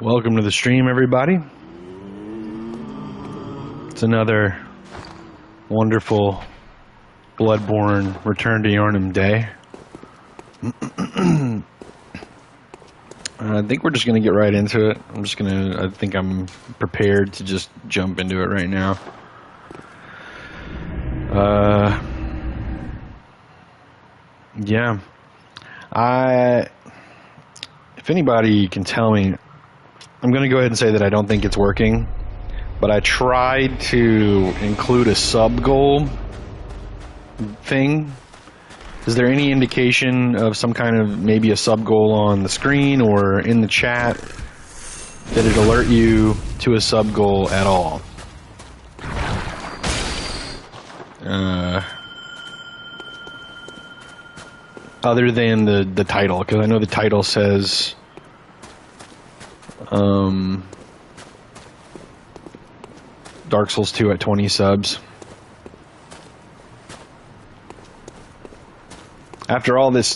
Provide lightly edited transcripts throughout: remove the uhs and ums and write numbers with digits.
Welcome to the stream, everybody. It's another wonderful Bloodborne Return to Yharnam day. I think we're just going to get right into it. I think I'm prepared to just jump into it right now. Yeah. If anybody can tell me, I'm going to go ahead and say that I don't think it's working, but I tried to include a sub goal thing. Is there any indication of some kind of maybe a sub goal on the screen or in the chat that it alert you to a sub goal at all? Other than the title, because I know the title says Dark Souls 2 at 20 subs. After all this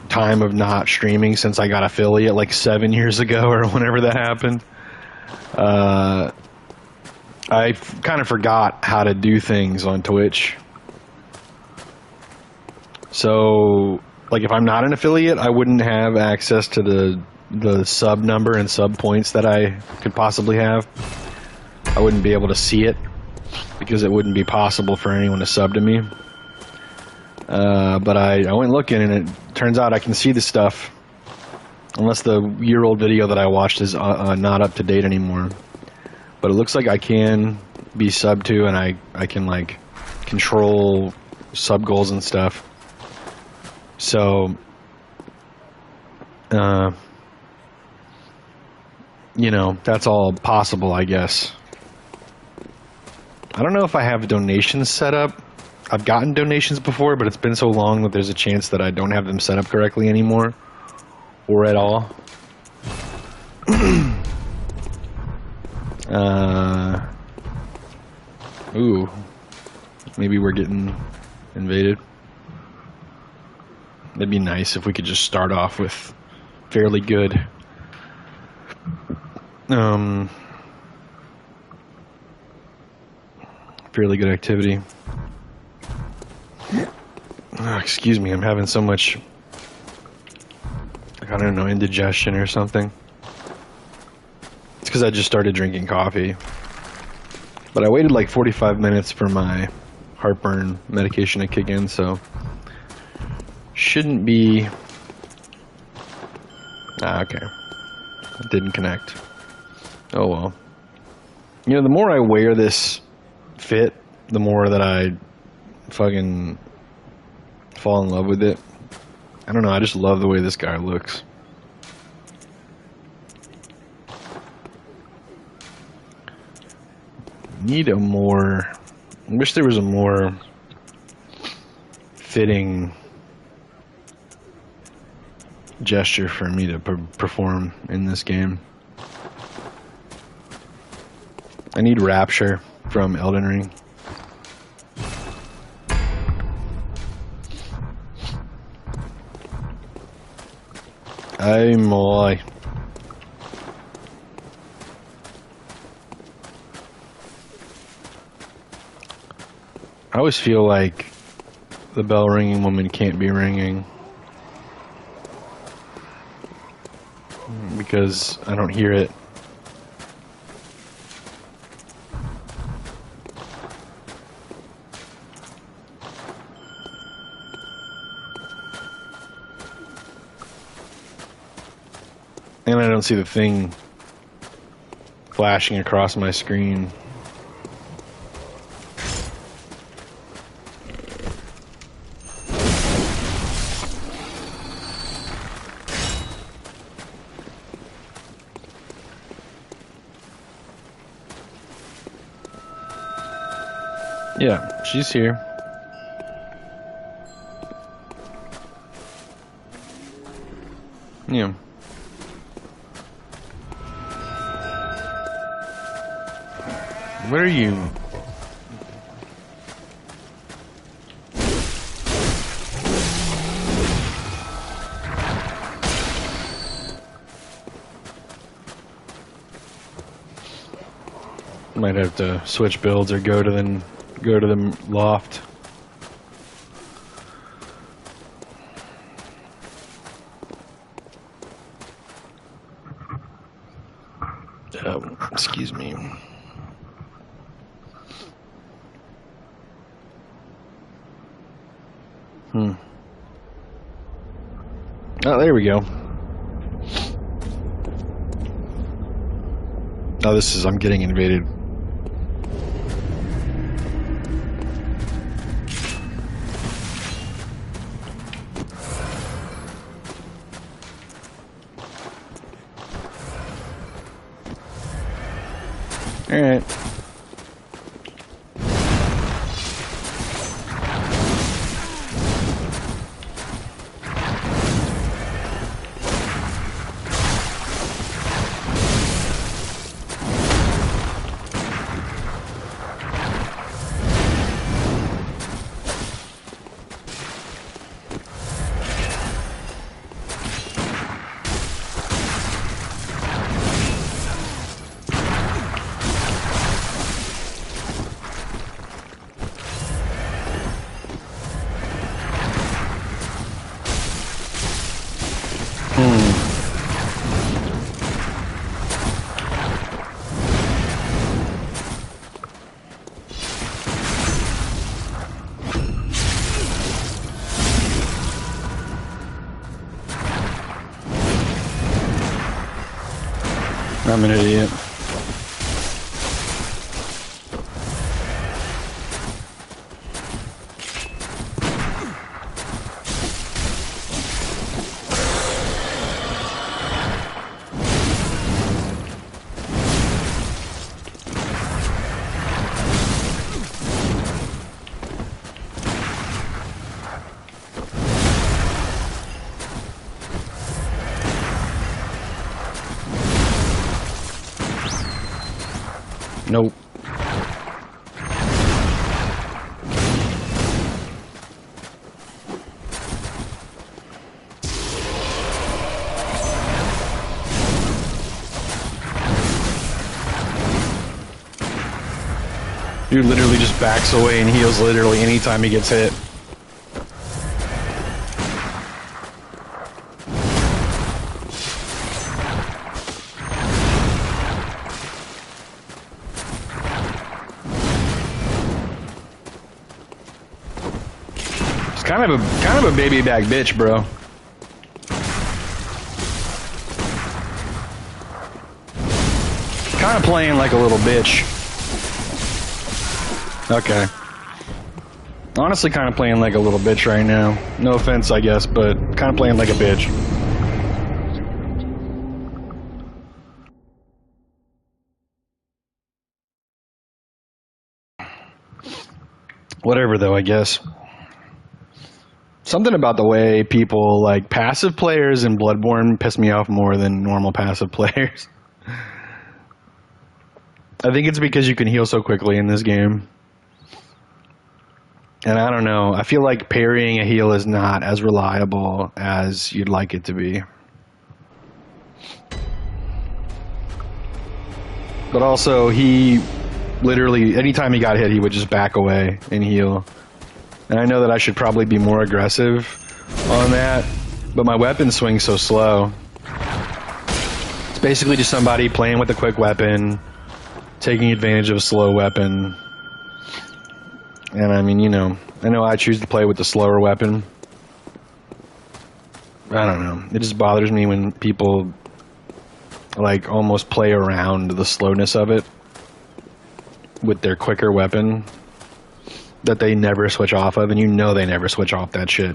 time of not streaming since I got affiliate 7 years ago or whenever that happened, I kind of forgot how to do things on Twitch. So if I'm not an affiliate, I wouldn't have access to the sub number and sub points that I could possibly have. I wouldn't be able to see it because it wouldn't be possible for anyone to sub to me. But I went looking, and it turns out I can see the stuff, unless the year-old video that I watched is not up to date anymore. But it looks like I can be subbed to, and I can control sub goals and stuff. So, that's all possible, I guess. I don't know if I have donations set up. I've gotten donations before, but it's been so long that there's a chance that I don't have them set up correctly anymore, or at all. Ooh, maybe we're getting invaded. That'd be nice if we could just start off with fairly good activity. Oh, excuse me, I'm having so much, I don't know, indigestion or something. It's because I just started drinking coffee. But I waited 45 minutes for my heartburn medication to kick in, so shouldn't be... okay. It didn't connect. Oh well. The more I wear this fit, the more that I fucking fall in love with it. I don't know, I just love the way this guy looks. Need a more... I wish there was a more fitting gesture for me to perform in this game. I need Rapture from Elden Ring. Ay, my. I always feel like the bell ringing woman can't be ringing because I don't hear it. And I don't see the thing flashing across my screen. Yeah, she's here. Yeah. What are you? Might have to switch builds or go to the loft. Excuse me. Oh, there we go. Oh, I'm getting invaded. All right. I'm an idiot. Nope. Dude literally just backs away and heals literally anytime he gets hit. Kind of a baby back bitch, bro. Kind of playing like a little bitch. Okay. Honestly, kind of playing like a little bitch right now. No offense, I guess, but kind of playing like a bitch. Whatever, though, I guess. Something about the way people, like, passive players in Bloodborne piss me off more than normal passive players. I think it's because you can heal so quickly in this game. And I don't know, I feel like parrying a heal is not as reliable as you'd like it to be. But also, he literally, anytime he got hit, he would just back away and heal. And I know that I should probably be more aggressive on that, but my weapon swings so slow. It's basically just somebody playing with a quick weapon, taking advantage of a slow weapon. And I mean, you know, I know I choose to play with the slower weapon. I don't know. It just bothers me when people, like, almost play around the slowness of it with their quicker weapon that they never switch off of, and you know they never switch off that shit.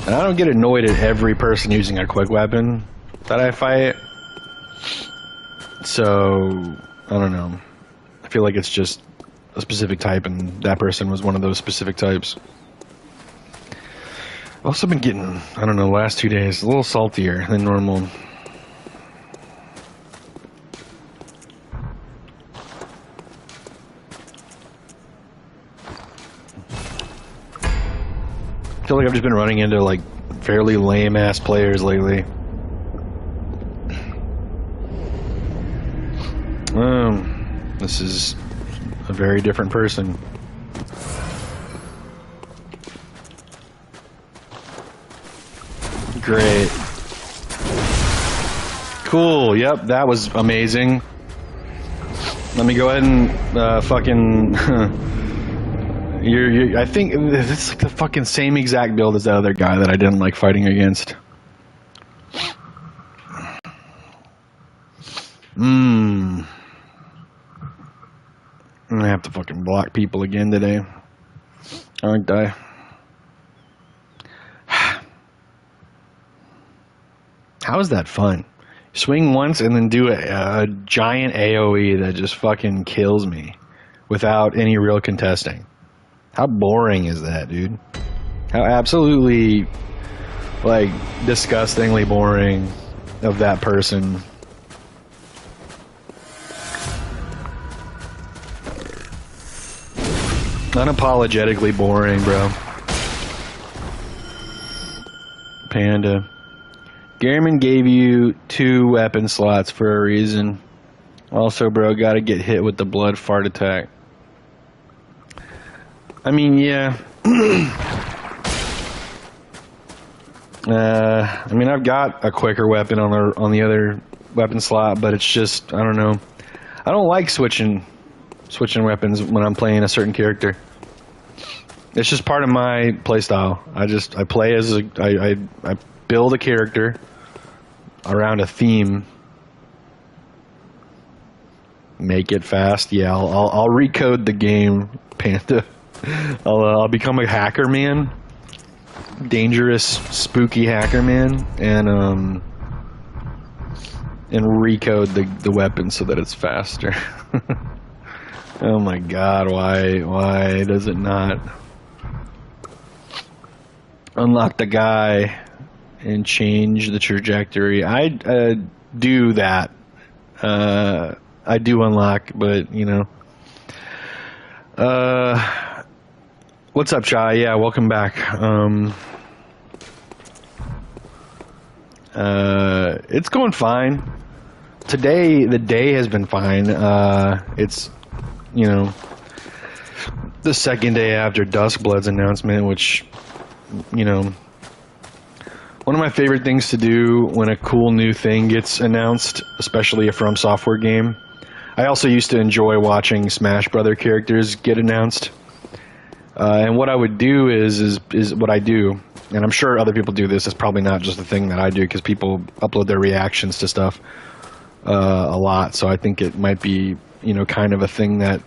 And I don't get annoyed at every person using a quick weapon that I fight. So, I don't know. I feel like it's just a specific type, and that person was one of those specific types. I've also been getting, I don't know, the last 2 days, a little saltier than normal. I feel like I've just been running into, like, fairly lame-ass players lately. This is a very different person. Great. Cool. Yep, that was amazing. Let me go ahead and fucking. I think it's like the fucking same exact build as that other guy that I didn't like fighting against. I'm gonna have to fucking block people again today, aren't I? How is that fun? Swing once and then do a giant AoE that just fucking kills me without any real contesting. How boring is that, dude? How absolutely, like, disgustingly boring of that person. Unapologetically boring, bro. Panda. Gamerman gave you 2 weapon slots for a reason. Also, bro, gotta get hit with the blood fart attack. I mean, yeah. I mean, I've got a quicker weapon on the other weapon slot, but it's just, I don't know. I don't like switching weapons when I'm playing a certain character. It's just part of my playstyle. I play as I build a character around a theme. Make it fast. Yeah, I'll recode the game, Panda. I'll become a hacker man, dangerous, spooky hacker man, and recode the weapon so that it's faster. Oh my God! Why does it not unlock the guy and change the trajectory? I do that. I do unlock, but you know. What's up, Chai? Yeah, welcome back. It's going fine. Today, the day has been fine. It's, you know, the second day after Duskblood's announcement, which, you know, one of my favorite things to do when a cool new thing gets announced, especially a From Software game. I also used to enjoy watching Smash Brother characters get announced. And what I would do is what I do, and I'm sure other people do this. It's probably not just a thing that I do because people upload their reactions to stuff a lot. So I think it might be, you know, kind of a thing that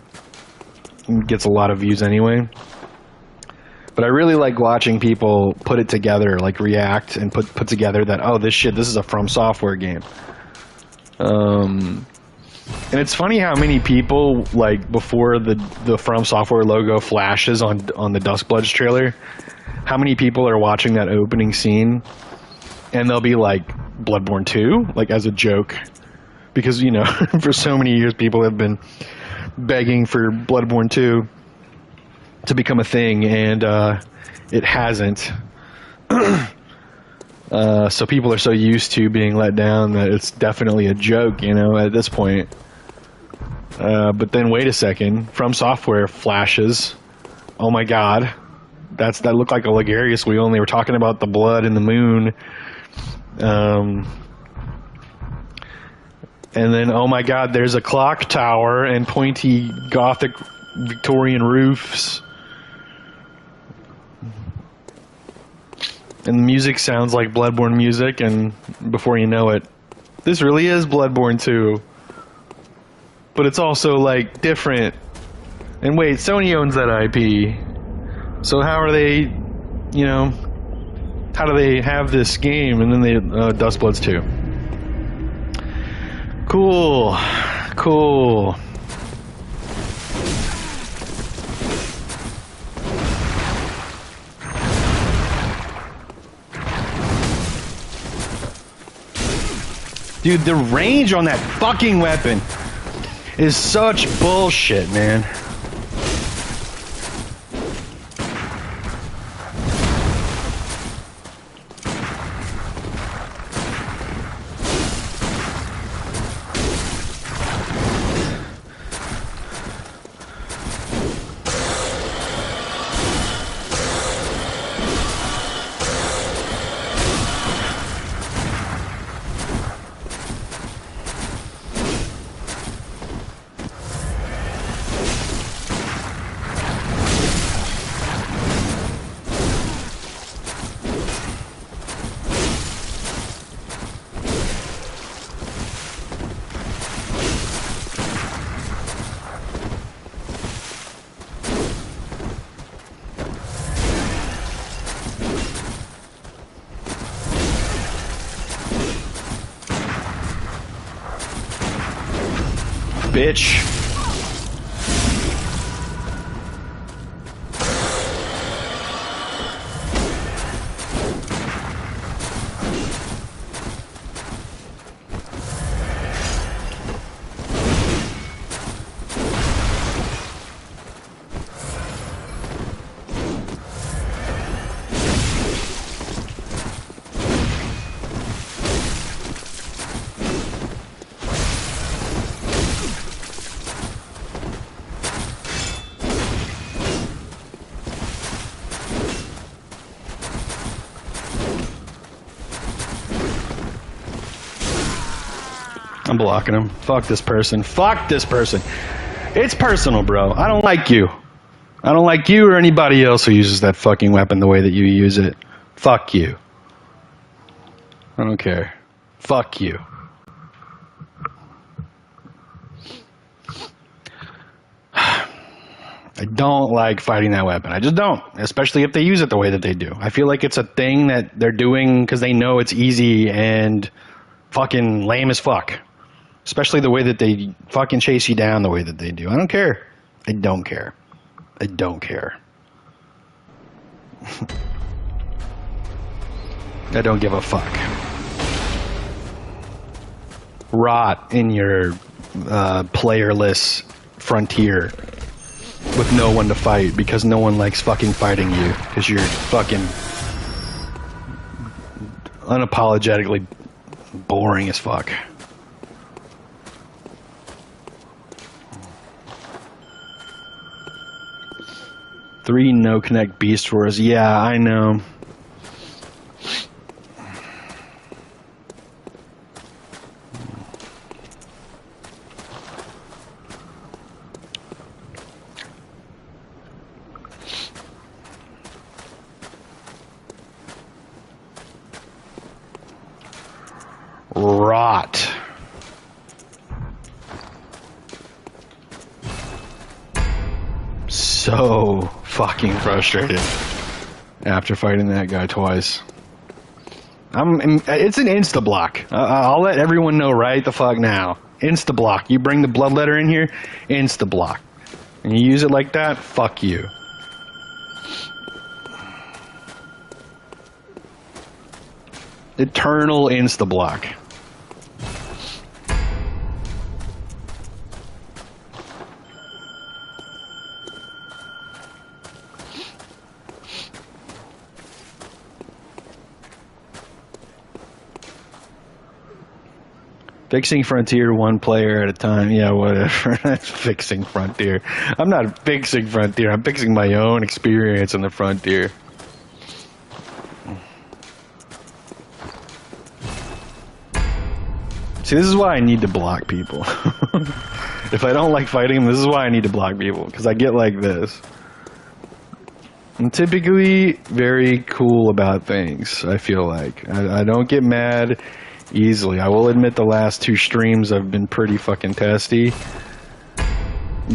gets a lot of views anyway. But I really like watching people put it together, like react and put together that, oh, this is a From Software game. And it's funny how many people, like, before the From Software logo flashes on the Duskbloods trailer, how many people are watching that opening scene and they'll be like, Bloodborne 2? Like, as a joke. Because, you know, for so many years people have been begging for Bloodborne 2 to become a thing, and it hasn't. So people are so used to being let down that it's definitely a joke, you know, at this point. But then wait a second, From Software flashes. Oh my God, that looked like a Ligarius wheel, and they were talking about the blood and the moon. And then, oh my God, there's a clock tower and pointy Gothic Victorian roofs. And the music sounds like Bloodborne music, and before you know it, this really is Bloodborne 2. But it's also, like, different. And wait, Sony owns that IP. So how are they, you know, how do they have this game and then they, Duskbloods 2? Cool. Cool. Dude, the range on that fucking weapon is such bullshit, man. bitch. I'm blocking him. Fuck this person. Fuck this person. It's personal, bro. I don't like you. I don't like you or anybody else who uses that fucking weapon the way that you use it. Fuck you. I don't care. Fuck you. I don't like fighting that weapon. I just don't. Especially if they use it the way that they do. I feel like it's a thing that they're doing because they know it's easy and fucking lame as fuck. Especially the way that they fucking chase you down the way that they do. I don't care. I don't care. I don't care. I don't give a fuck. Rot in your playerless frontier with no one to fight because no one likes fucking fighting you because you're fucking unapologetically boring as fuck. Three no connect beast for us. Yeah, I know. Rot. So fucking frustrated after fighting that guy twice. It's an insta block. I'll let everyone know right the fuck now. Insta block. You bring the bloodletter in here, insta block. And you use it like that, fuck you. Eternal insta block. Fixing Frontier one player at a time. Yeah, whatever. That's fixing Frontier. I'm not fixing Frontier. I'm fixing my own experience in the Frontier. See, this is why I need to block people. If I don't like fighting them, this is why I need to block people. Because I get like this. I'm typically very cool about things, I feel like. I don't get mad easily. I will admit the last two streams have been pretty fucking testy,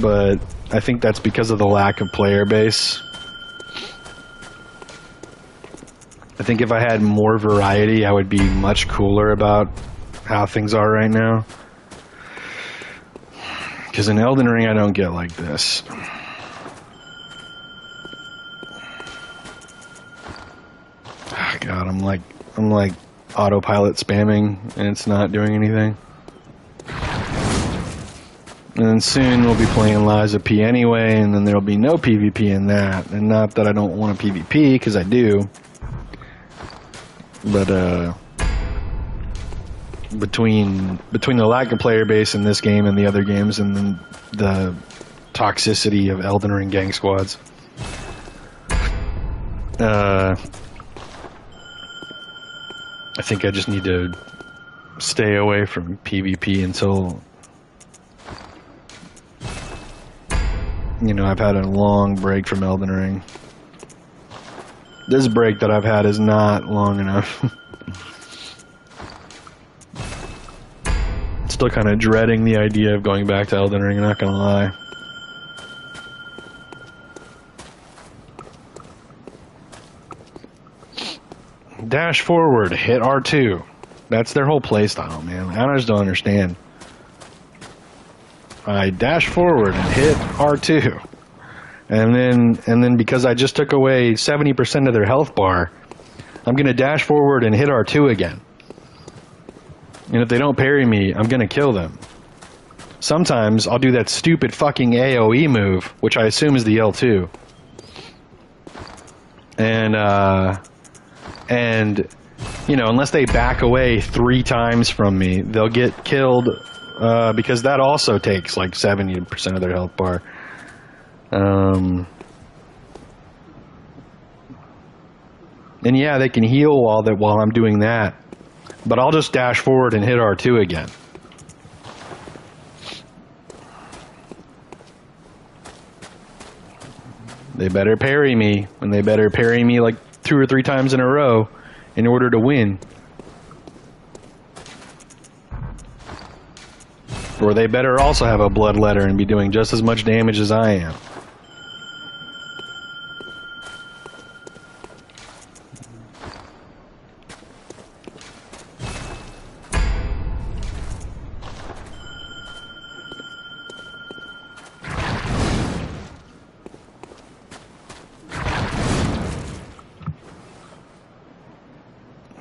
but I think that's because of the lack of player base. I think if I had more variety, I would be much cooler about how things are right now. Because in Elden Ring, I don't get like this. Oh God, I'm like autopilot spamming and it's not doing anything. And then soon we'll be playing Liza P anyway, and then there'll be no PvP in that. And not that I don't want a PvP, because I do. But between the lack of player base in this game and the other games, and then the toxicity of Elden Ring gang squads, I think I just need to stay away from PvP until, you know, I've had a long break from Elden Ring. This break that I've had is not long enough. Still kind of dreading the idea of going back to Elden Ring, I'm not gonna lie. Dash forward, hit R2. That's their whole playstyle, man. I just don't understand. I dash forward and hit R2. And then because I just took away 70% of their health bar, I'm going to dash forward and hit R2 again. And if they don't parry me, I'm going to kill them. Sometimes I'll do that stupid fucking AoE move, which I assume is the L2. And you know, unless they back away 3 times from me, they'll get killed, because that also takes like 70% of their health bar. And yeah, they can heal while I'm doing that, but I'll just dash forward and hit R2 again. They better parry me, and they better parry me like 2 or 3 times in a row in order to win. Or they better also have a bloodletter and be doing just as much damage as I am.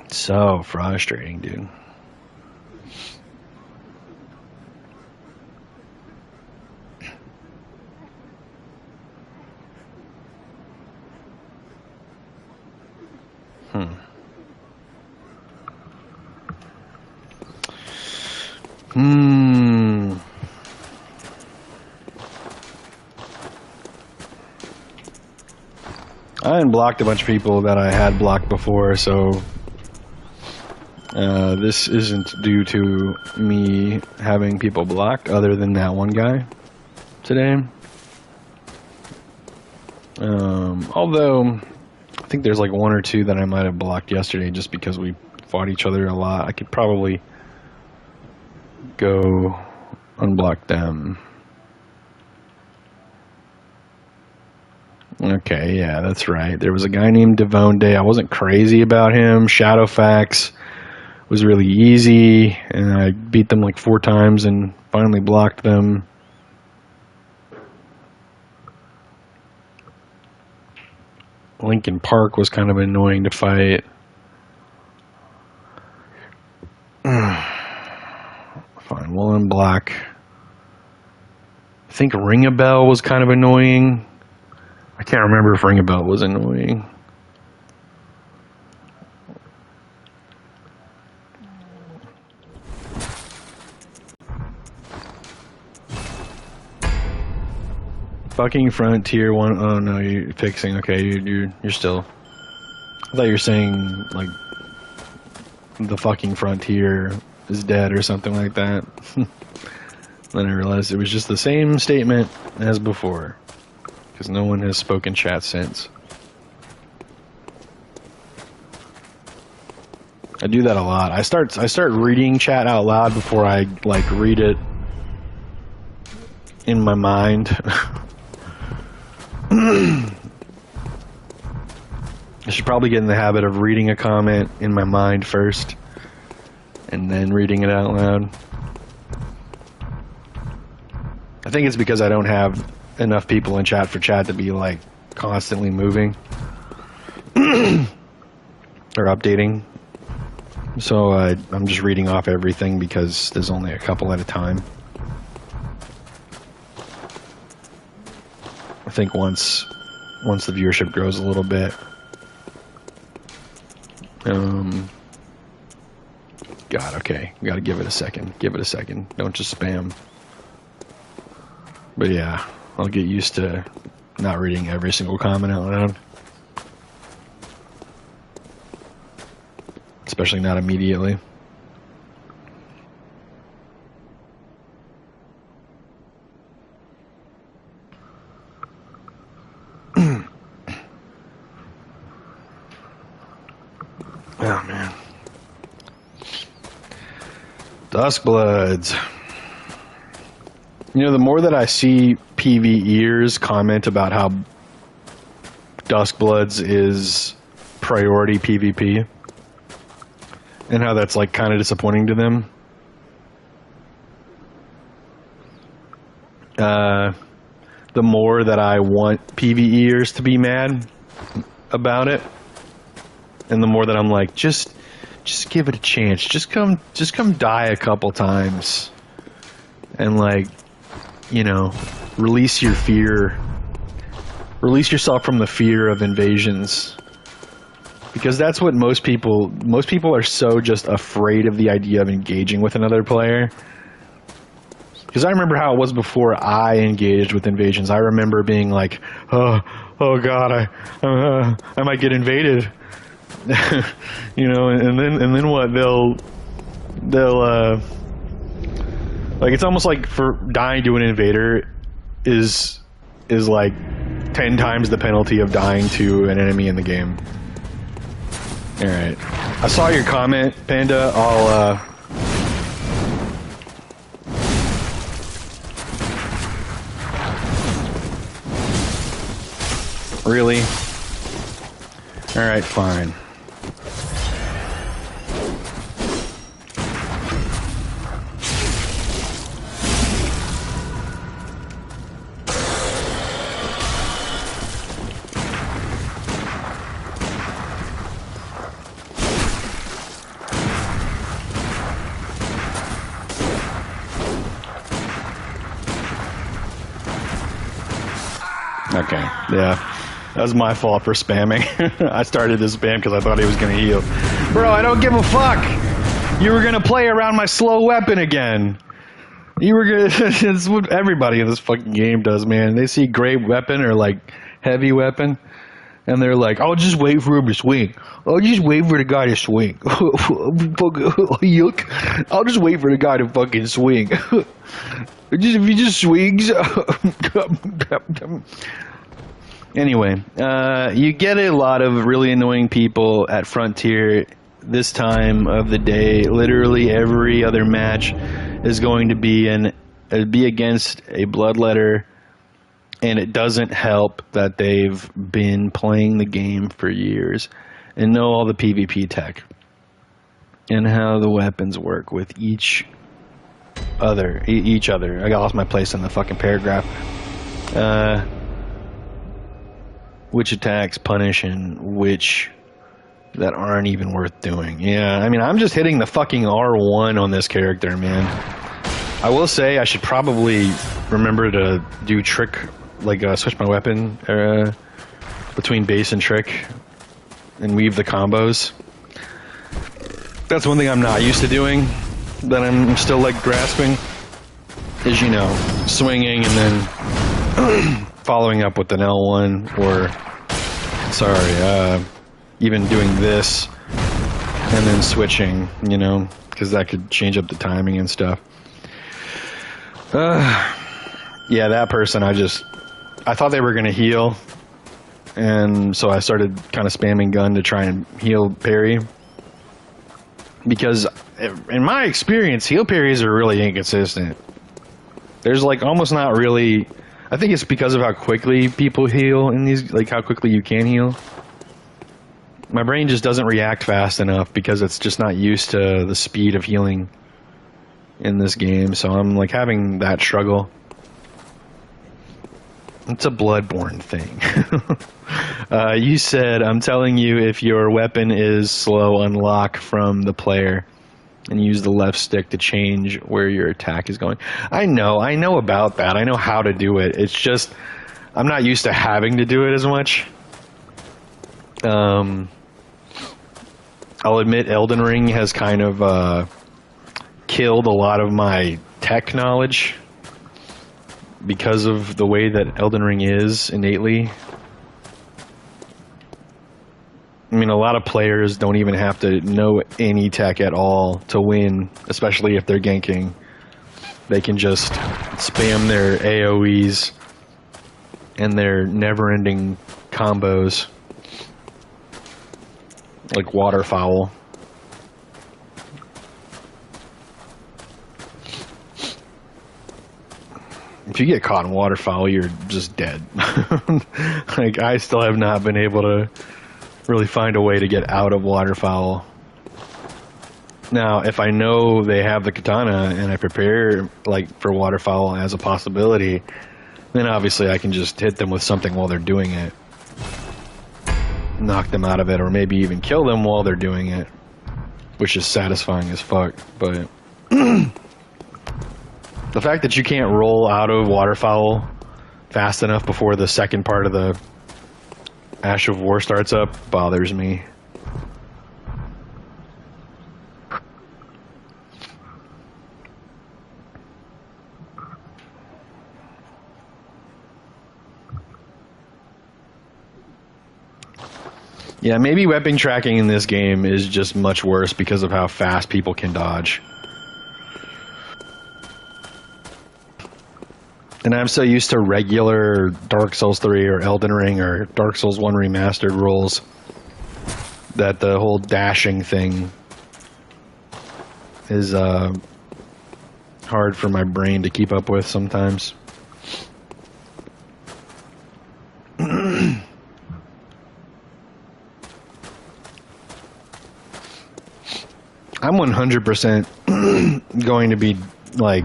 So frustrating, dude. I unblocked a bunch of people that I had blocked before, so this isn't due to me having people blocked other than that one guy today. Although I think there's like 1 or 2 that I might have blocked yesterday just because we fought each other a lot. I could probably go unblock them. Okay, yeah, that's right. There was a guy named Devonde. I wasn't crazy about him. Shadowfax was really easy, and I beat them like 4 times and finally blocked them. Lincoln Park was kind of annoying to fight. Fine, we'll unblock. I think Ring-a-Bell was kind of annoying. I can't remember if Ring-a-Bell was annoying. Fucking Frontier 1. Oh no, you're fixing. Okay, you're still. I thought you were saying like the fucking Frontier is dead or something like that. Then I realized it was just the same statement as before, because no one has spoken chat since. I do that a lot. I start reading chat out loud before I like read it in my mind. I should probably get in the habit of reading a comment in my mind first and then reading it out loud. I think it's because I don't have enough people in chat for chat to be like constantly moving or updating. So I'm just reading off everything because there's only a couple at a time. I think once the viewership grows a little bit, God, okay, we gotta give it a second. Give it a second. Don't just spam. But yeah, I'll get used to not reading every single comment out loud. Especially not immediately. Oh man. Duskbloods. You know, the more that I see PvEers comment about how Duskbloods is priority PvP and how that's like kind of disappointing to them, the more that I want PvEers to be mad about it, and the more that I'm like, just give it a chance. Just come die a couple times, and like, you know, release your fear. Release yourself from the fear of invasions. Because that's what most people are so just afraid of the idea of engaging with another player. Because I remember how it was before I engaged with invasions. I remember being like, oh God, I might get invaded. You know, and then what? They'll like, it's almost like for dying to an invader is like 10 times the penalty of dying to an enemy in the game. Alright. I saw your comment, Panda. I'll, Really? Alright, fine. Okay, yeah. That was my fault for spamming. I started to spam because I thought he was going to heal. Bro, I don't give a fuck! You were going to play around my slow weapon again! You were going to... It's what everybody in this fucking game does, man. They see great weapon or, like, heavy weapon, and they're like, I'll just wait for him to swing. I'll just wait for the guy to swing. Yuck. I'll just wait for the guy to fucking swing. If he just swings... Anyway, you get a lot of really annoying people at Frontier this time of the day. Literally every other match is going to be against a bloodletter, and it doesn't help that they've been playing the game for years and know all the PvP tech and how the weapons work with each other. I lost my place in the fucking paragraph. Which attacks punish and which that aren't even worth doing. Yeah, I mean, I'm just hitting the fucking R1 on this character, man. I will say I should probably remember to do trick, like switch my weapon between base and trick and weave the combos. That's one thing I'm not used to doing, that I'm still like grasping, is, you know, swinging and then following up with an L1 or, sorry, even doing this and then switching, you know, because that could change up the timing and stuff. Yeah, that person, I thought they were going to heal, and so I started kind of spamming gun to try and heal parry. Because, in my experience, heal parries are really inconsistent. There's, like, almost not really... I think it's because of how quickly people heal in these, like how quickly you can heal. My brain just doesn't react fast enough because it's just not used to the speed of healing in this game, so I'm like having that struggle. It's a Bloodborne thing. You said, I'm telling you, if your weapon is slow, unlock from the player and use the left stick to change where your attack is going. I know about that. I know how to do it. It's just, I'm not used to having to do it as much. I'll admit Elden Ring has kind of killed a lot of my tech knowledge because of the way that Elden Ring is innately. I mean, a lot of players don't even have to know any tech at all to win, especially if they're ganking. They can just spam their AoEs and their never-ending combos, like waterfowl. If you get caught in waterfowl, you're just dead. Like, I still have not been able to really find a way to get out of waterfowl. Now, if I know they have the katana and I prepare like for waterfowl as a possibility, then obviously I can just hit them with something while they're doing it. Knock them out of it, or maybe even kill them while they're doing it, which is satisfying as fuck. But the fact that you can't roll out of waterfowl fast enough before the second part of the Ash of War starts up bothers me. Yeah, maybe weapon tracking in this game is just much worse because of how fast people can dodge. And I'm so used to regular Dark Souls 3 or Elden Ring or Dark Souls 1 Remastered rolls that the whole dashing thing is hard for my brain to keep up with sometimes. I'm 100% going to be, like,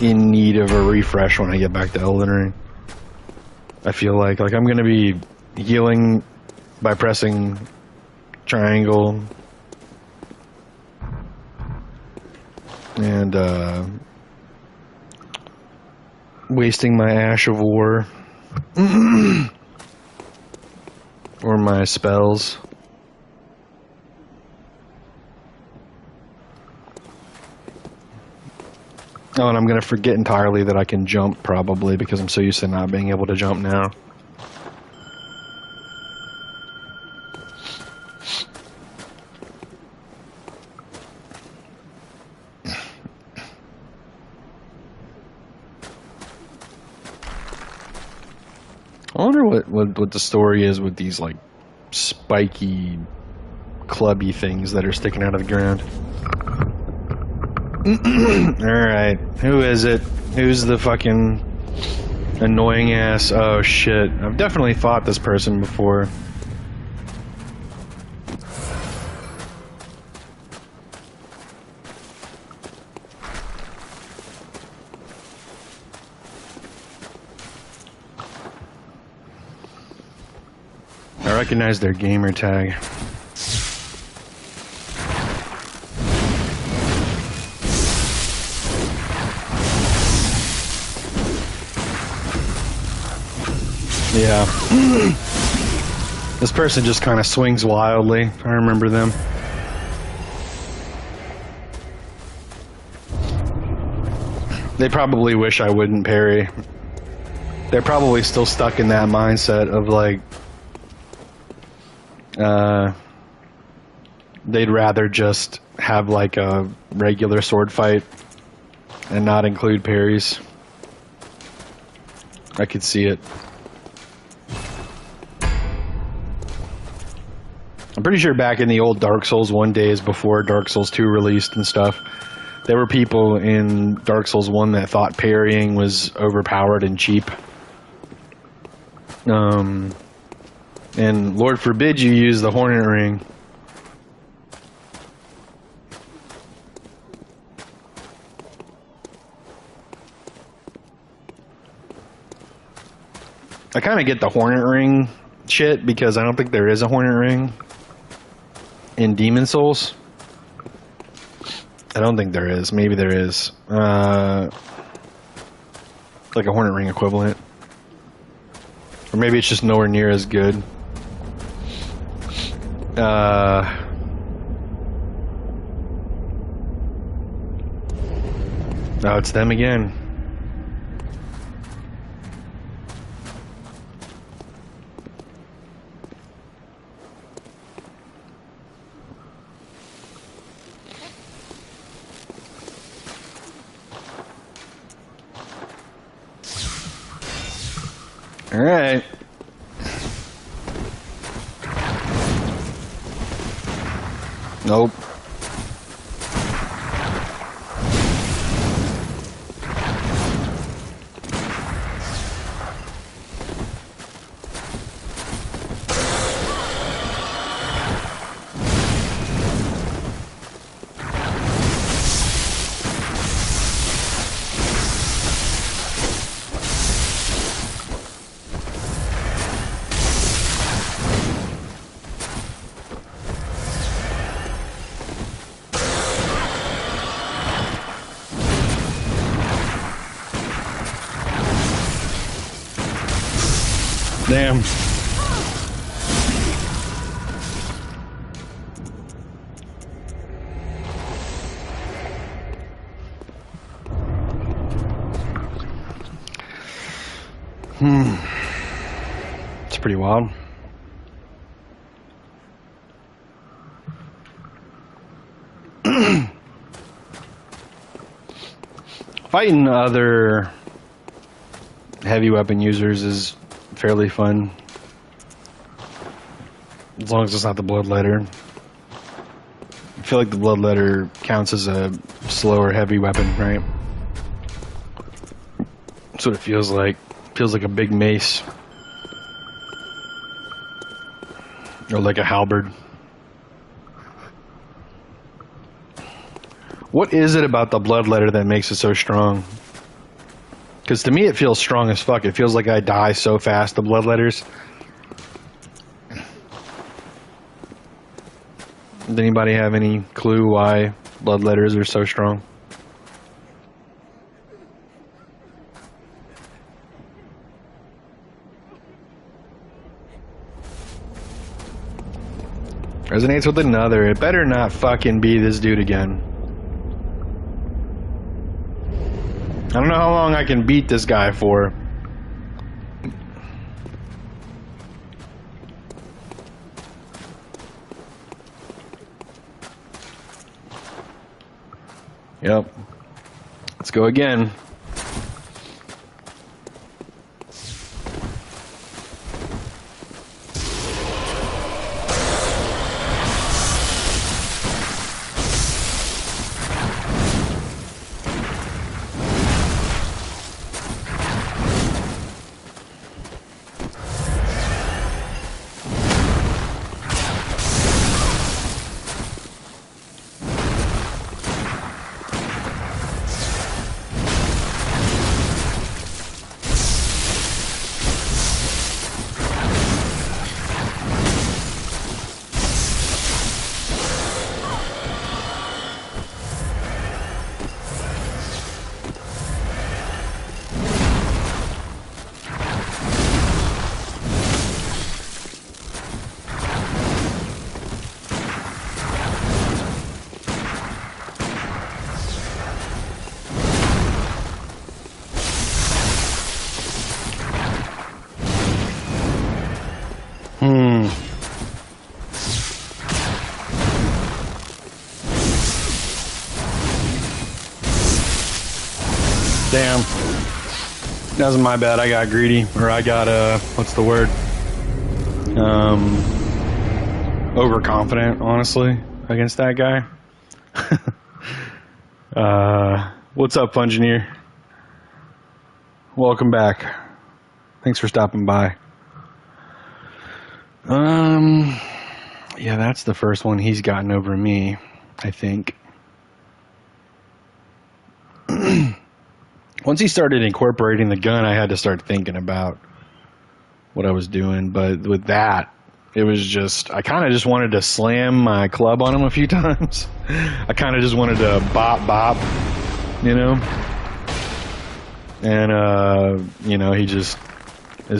in need of a refresh when I get back to Elden Ring. I feel like I'm going to be healing by pressing triangle and wasting my Ash of War or my spells. Oh, and I'm going to forget entirely that I can jump, probably, because I'm so used to not being able to jump now. I wonder what the story is with these, like, spiky, clubby things that are sticking out of the ground. Alright, who is it? Who's the fucking annoying ass? Oh shit, I've definitely fought this person before. I recognize their gamer tag. Yeah. This person just kind of swings wildly. I remember them. They probably wish I wouldn't parry. They're probably still stuck in that mindset of like, they'd rather just have like a regular sword fight and not include parries. I could see it. I'm pretty sure back in the old Dark Souls 1 days before Dark Souls 2 released and stuff, there were people in Dark Souls 1 that thought parrying was overpowered and cheap. And Lord forbid you use the Hornet Ring. I kind of get the Hornet Ring shit because I don't think there is a Hornet Ring in Demon Souls. I don't think there is. Maybe there is. Like a Hornet Ring equivalent. Or maybe it's just nowhere near as good. Oh, it's them again. All right. Nope. Damn. It's pretty wild. Fighting other heavy weapon users is fairly fun. As long as it's not the Bloodletter. I feel like the Bloodletter counts as a slower heavy weapon, right? That's what it feels like. It feels like a big mace. Or like a halberd. What is it about the Bloodletter that makes it so strong? Because to me it feels strong as fuck. It feels like I die so fast, the Bloodletters. Does anybody have any clue why Bloodletters are so strong? Resonates with another. It better not fucking be this dude again. I don't know how long I can beat this guy for. Yep. Let's go again. Damn. That was my bad. I got greedy. Or I got, what's the word? Overconfident, honestly, against that guy. What's up, Fungineer? Welcome back. Thanks for stopping by. Yeah, that's the first one he's gotten over me, I think. Once he started incorporating the gun, I had to start thinking about what I was doing. But with that, it was just, I kind of just wanted to slam my club on him a few times. I kind of just wanted to bop, bop, you know? And, you know, his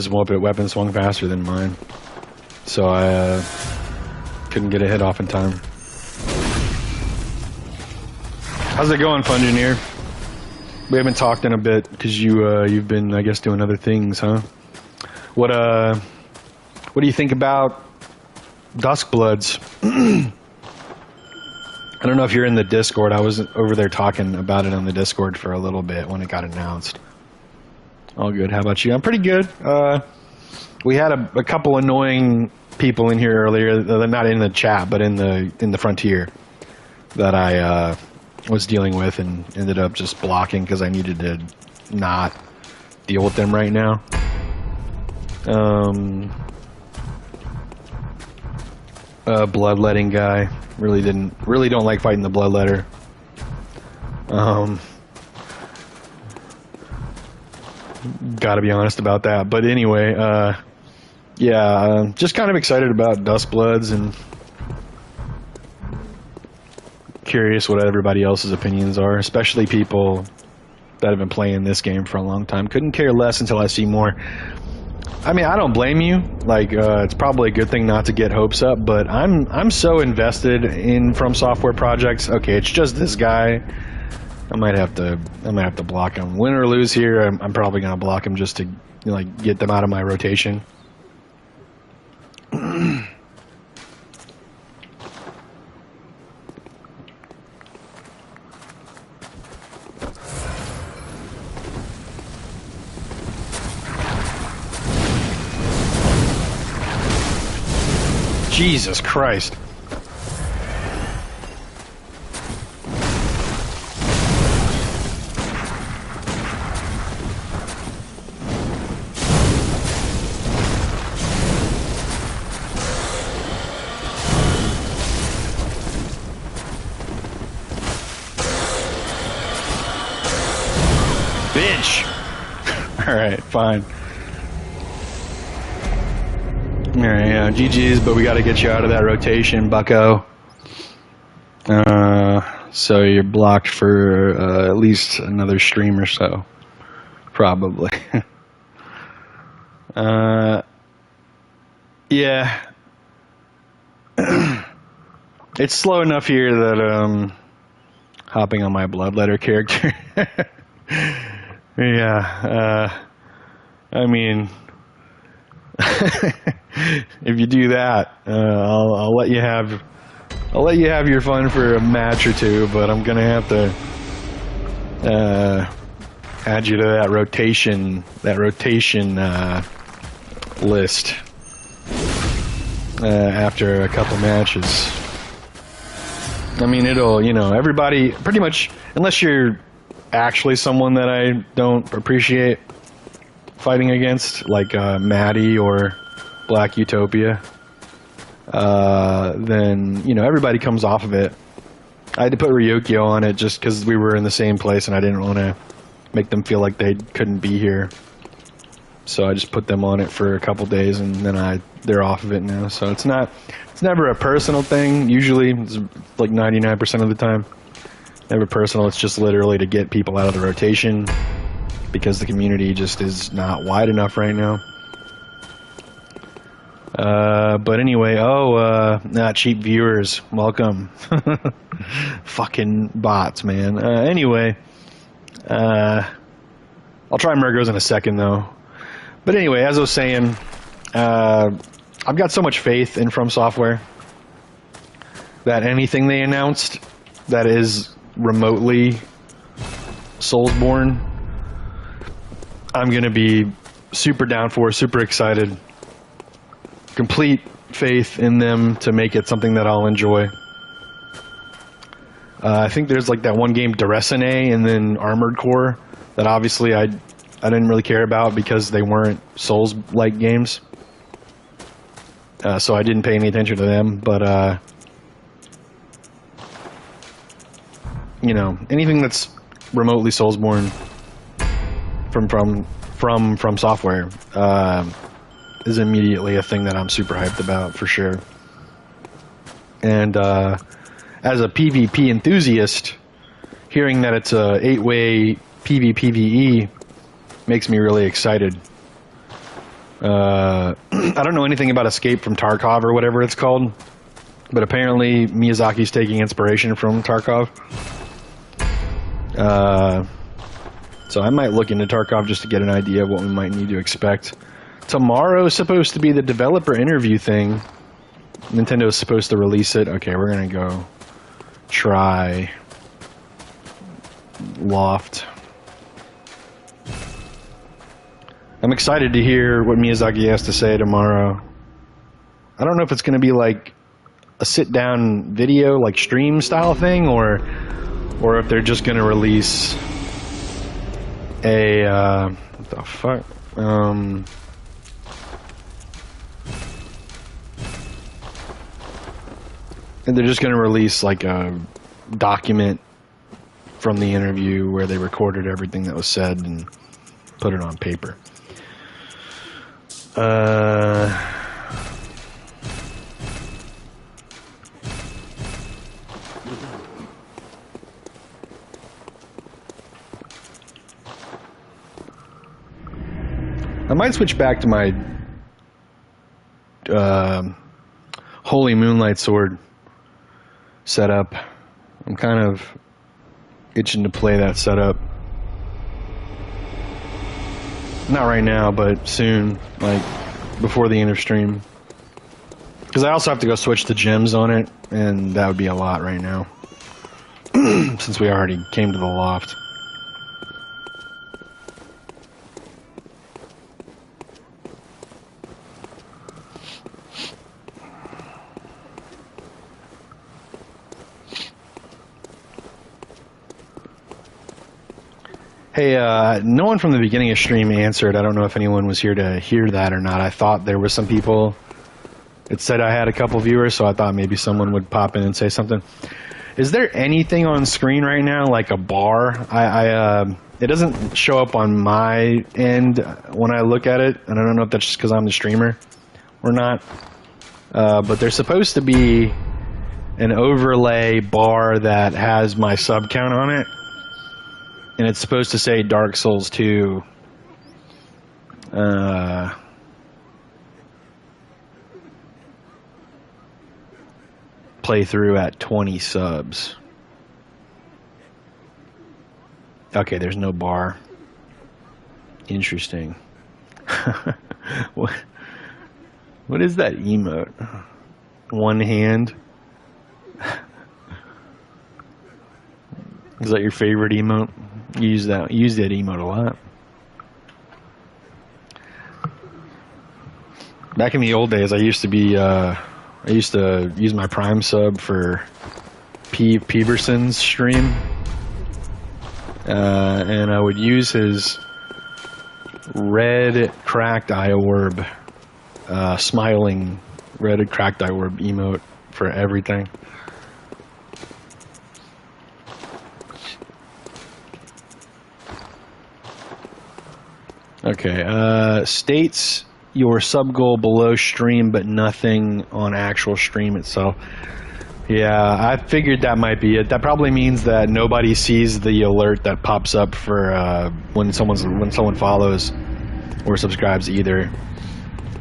weapon swung faster than mine. So I couldn't get a hit off in time. How's it going, Fungineer? We haven't talked in a bit because you've been, I guess, doing other things, huh? What do you think about Duskbloods? I don't know if you're in the Discord. I was over there talking about it on the Discord for a little bit when it got announced. All good. How about you? I'm pretty good. We had a couple annoying people in here earlier, not in the chat, but in the Frontier, that I was dealing with and ended up just blocking because I needed to not deal with them right now. Bloodletting guy really don't like fighting the Bloodletter. Gotta be honest about that. But anyway, yeah, just kind of excited about Duskbloods and curious what everybody else's opinions are, especially people that have been playing this game for a long time. Couldn't care less until I see more. I mean, I don't blame you. Like, it's probably a good thing not to get hopes up, but I'm so invested in From Software projects. Okay, it's just this guy. I might have to block him. Win or lose here, I'm probably gonna block him just to like get them out of my rotation. Jesus Christ. Bitch. All right, fine. Alright, yeah, GG's, but we got to get you out of that rotation, bucko. So you're blocked for at least another stream or so. Probably. Yeah. It's slow enough here that, hopping on my Bloodletter character. Yeah, I mean... if you do that, I'll let you have your fun for a match or two, but I'm gonna have to add you to that rotation list after a couple matches. I mean, it'll, everybody pretty much, unless you're actually someone that I don't appreciate fighting against, like Maddie or Black Utopia, then everybody comes off of it. I had to put Ryokyo on it just because we were in the same place and I didn't want to make them feel like they couldn't be here. So I just put them on it for a couple days and then they're off of it now. So it's never a personal thing. Usually it's like 99% of the time. Never personal. It's just literally to get people out of the rotation, because the community just is not wide enough right now. But anyway, cheap viewers, welcome. Fucking bots, man. Anyway, I'll try Murgos in a second, though. But anyway, as I was saying, I've got so much faith in From Software that anything they announced that is remotely Soulsborne, I'm going to be super down for, super excited. Complete faith in them to make it something that I'll enjoy. I think there's like that one game, Duressine, and then Armored Core, that obviously I didn't really care about because they weren't Souls-like games. So I didn't pay any attention to them, but anything that's remotely Soulsborne from Software is immediately a thing that I'm super hyped about, for sure. And as a PvP enthusiast, hearing that it's a 8-way PvPvE makes me really excited. I don't know anything about Escape from Tarkov or whatever it's called, but apparently Miyazaki's taking inspiration from Tarkov. So I might look into Tarkov just to get an idea of what we might need to expect. Tomorrow's supposed to be the developer interview thing. Nintendo's supposed to release it. Okay, we're gonna go try Loft. I'm excited to hear what Miyazaki has to say tomorrow. I don't know if it's gonna be like a sit-down video, like stream style thing, or if they're just gonna release a what the fuck? And they're just gonna release like a document from the interview where they recorded everything that was said and put it on paper. I might switch back to my Holy Moonlight Sword setup. I'm kind of itching to play that setup. Not right now, but soon, like before the end of stream. Because I also have to go switch the gems on it, and that would be a lot right now. Since we already came to the loft. Hey, no one from the beginning of stream answered. I don't know if anyone was here to hear that or not. I thought there were some people. It said I had a couple viewers, so I thought maybe someone would pop in and say something. Is there anything on screen right now, like a bar? It doesn't show up on my end when I look at it, and I don't know if that's just because I'm the streamer or not. But there's supposed to be an overlay bar that has my sub count on it. And it's supposed to say Dark Souls 2. Playthrough at 20 subs. Okay, there's no bar. Interesting. What is that emote? One hand? Is that your favorite emote? You use that emote a lot. Back in the old days, I used to use my Prime sub for Peverson's stream, and I would use his red cracked eye orb, smiling red cracked eye orb emote for everything. Okay, states your sub goal below stream, but nothing on actual stream itself. Yeah, I figured that might be it. That probably means that nobody sees the alert that pops up for when someone follows or subscribes either,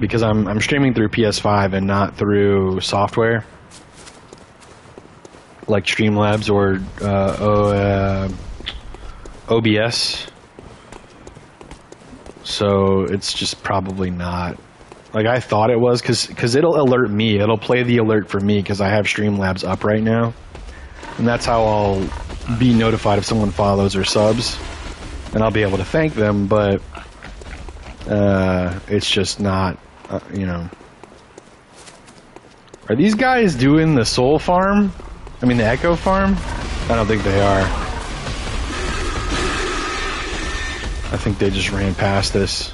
because I'm streaming through PS5 and not through software like Streamlabs or OBS. So it's just probably not. Like I thought it was, because it'll alert me. It'll play the alert for me because I have Streamlabs up right now. And that's how I'll be notified if someone follows or subs. And I'll be able to thank them, but it's just not, you know. Are these guys doing the soul farm? I mean the echo farm? I don't think they are. I think they just ran past this.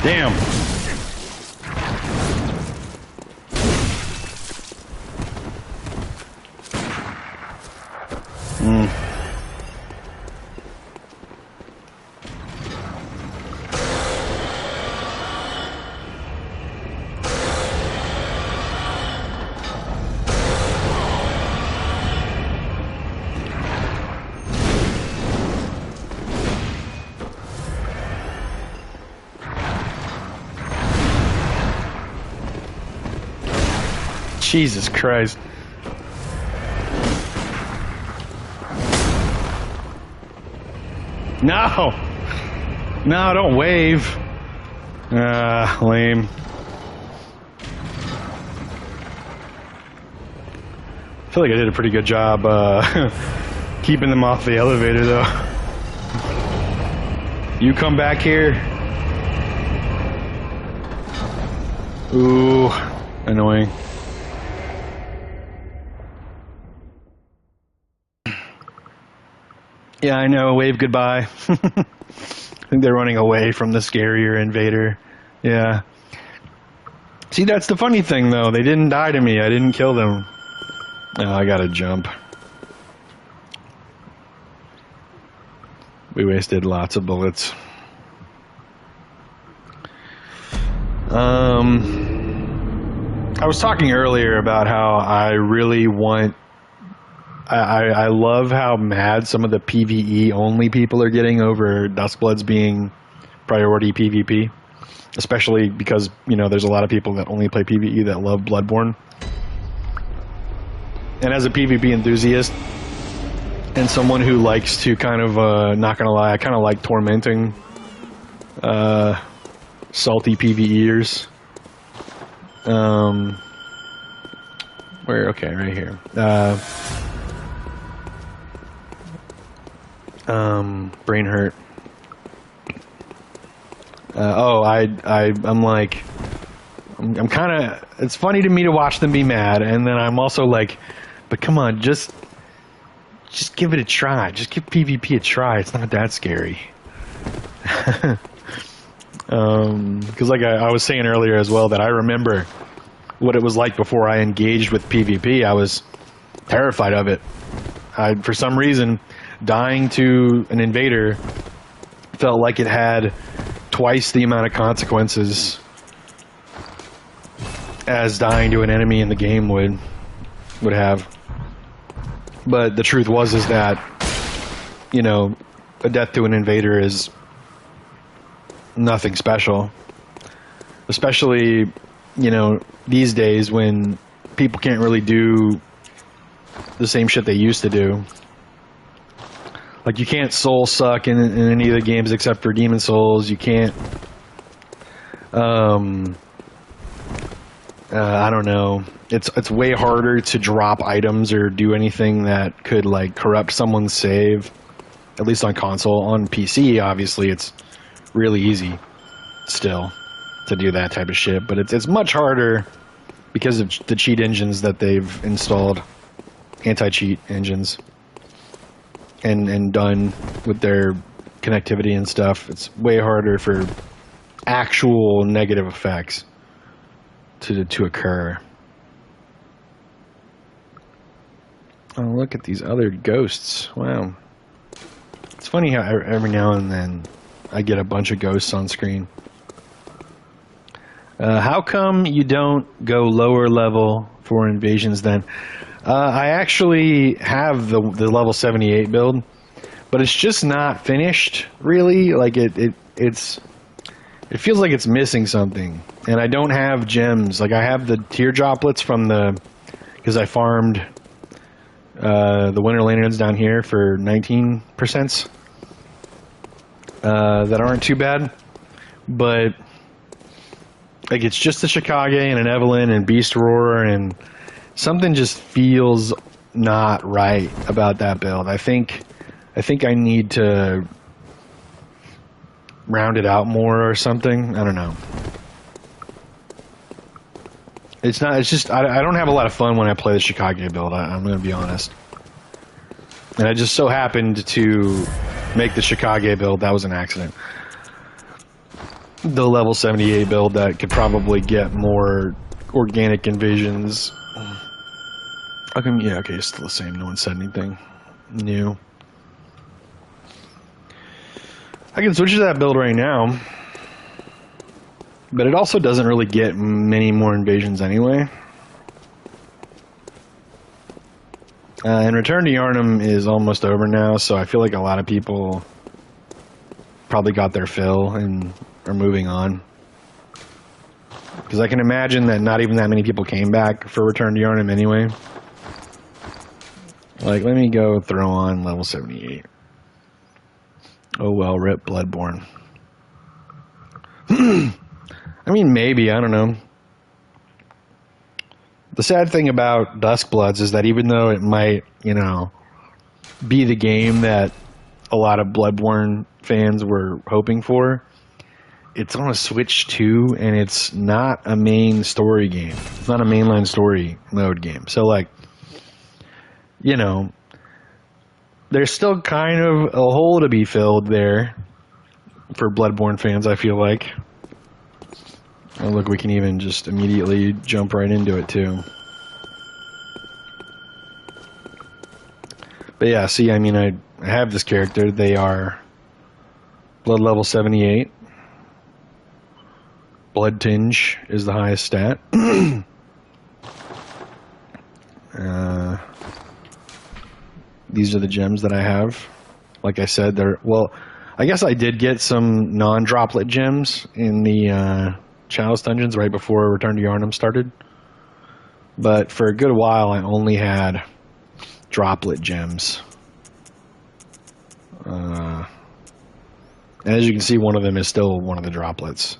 Damn. Jesus Christ. No! No, don't wave. Lame. I feel like I did a pretty good job keeping them off the elevator, though. You come back here. Ooh, annoying. Yeah, I know. Wave goodbye. I think they're running away from the scarier invader. Yeah. See, that's the funny thing, though. They didn't die to me. I didn't kill them. Oh, I gotta jump. We wasted lots of bullets. I was talking earlier about how I really want... I love how mad some of the PvE only people are getting over Duskbloods being priority PvP. Especially because, you know, there's a lot of people that only play PvE that love Bloodborne. And as a PvP enthusiast, and someone who likes to kind of, not gonna lie, I kind of like tormenting salty PvEers. Where? Okay, right here. Brain hurt. I'm like, I'm kind of, it's funny to me to watch them be mad, and then I'm also like, but come on, just give it a try. Just give PvP a try. It's not that scary. Because like I was saying earlier as well, that I remember what it was like before I engaged with PvP. I was terrified of it. For some reason, dying to an invader felt like it had twice the amount of consequences as dying to an enemy in the game would have. But the truth is that, you know, a death to an invader is nothing special. Especially, you know, these days when people can't really do the same shit they used to do. Like, you can't soul suck in any of the games except for Demon Souls. You can't, I don't know. It's way harder to drop items or do anything that could, like, corrupt someone's save. At least on console. On PC, obviously, it's really easy still to do that type of shit. But it's much harder because of the cheat engines that they've installed. Anti-cheat engines. And done with their connectivity and stuff. It's way harder for actual negative effects to occur. Oh, look at these other ghosts. Wow. It's funny how every now and then I get a bunch of ghosts on screen. How come you don't go lower level for invasions then? I actually have the level 78 build, but it's just not finished, really. Like, it feels like it's missing something. And I don't have gems. Like, I have the tear droplets from because I farmed the winter lanterns down here for 19%. That aren't too bad. But, like, it's just a Chicago and an Evelyn and Beast Roar, and something just feels not right about that build. I think I need to round it out more or something. I don't know. It's just I don't have a lot of fun when I play the Chicago build. I'm going to be honest. And I just so happened to make the Chicago build. That was an accident. The level 78 build that could probably get more organic invasions. Okay, yeah, okay, it's still the same. No one said anything new. I can switch to that build right now. But it also doesn't really get many more invasions anyway. And Return to Yharnam is almost over now, so I feel like a lot of people probably got their fill and are moving on. Because I can imagine that not even that many people came back for Return to Yharnam anyway. Like, let me go throw on level 78. Oh well, rip Bloodborne. I mean, maybe, I don't know. The sad thing about Duskbloods is that even though it might, you know, be the game that a lot of Bloodborne fans were hoping for, it's on a Switch too, and it's not a main story game. It's not a mainline story mode game. So, like, you know, there's still kind of a hole to be filled there for Bloodborne fans, I feel like. Oh, look, we can even just immediately jump right into it, too. But yeah, see, I mean, I have this character. They are blood level 78. Blood tinge is the highest stat. These are the gems that I have. Like I said, they're, well, I guess I did get some non-droplet gems in the Chalice dungeons right before Return to Yharnam started. But for a good while, I only had droplet gems. As you can see, one of them is still one of the droplets.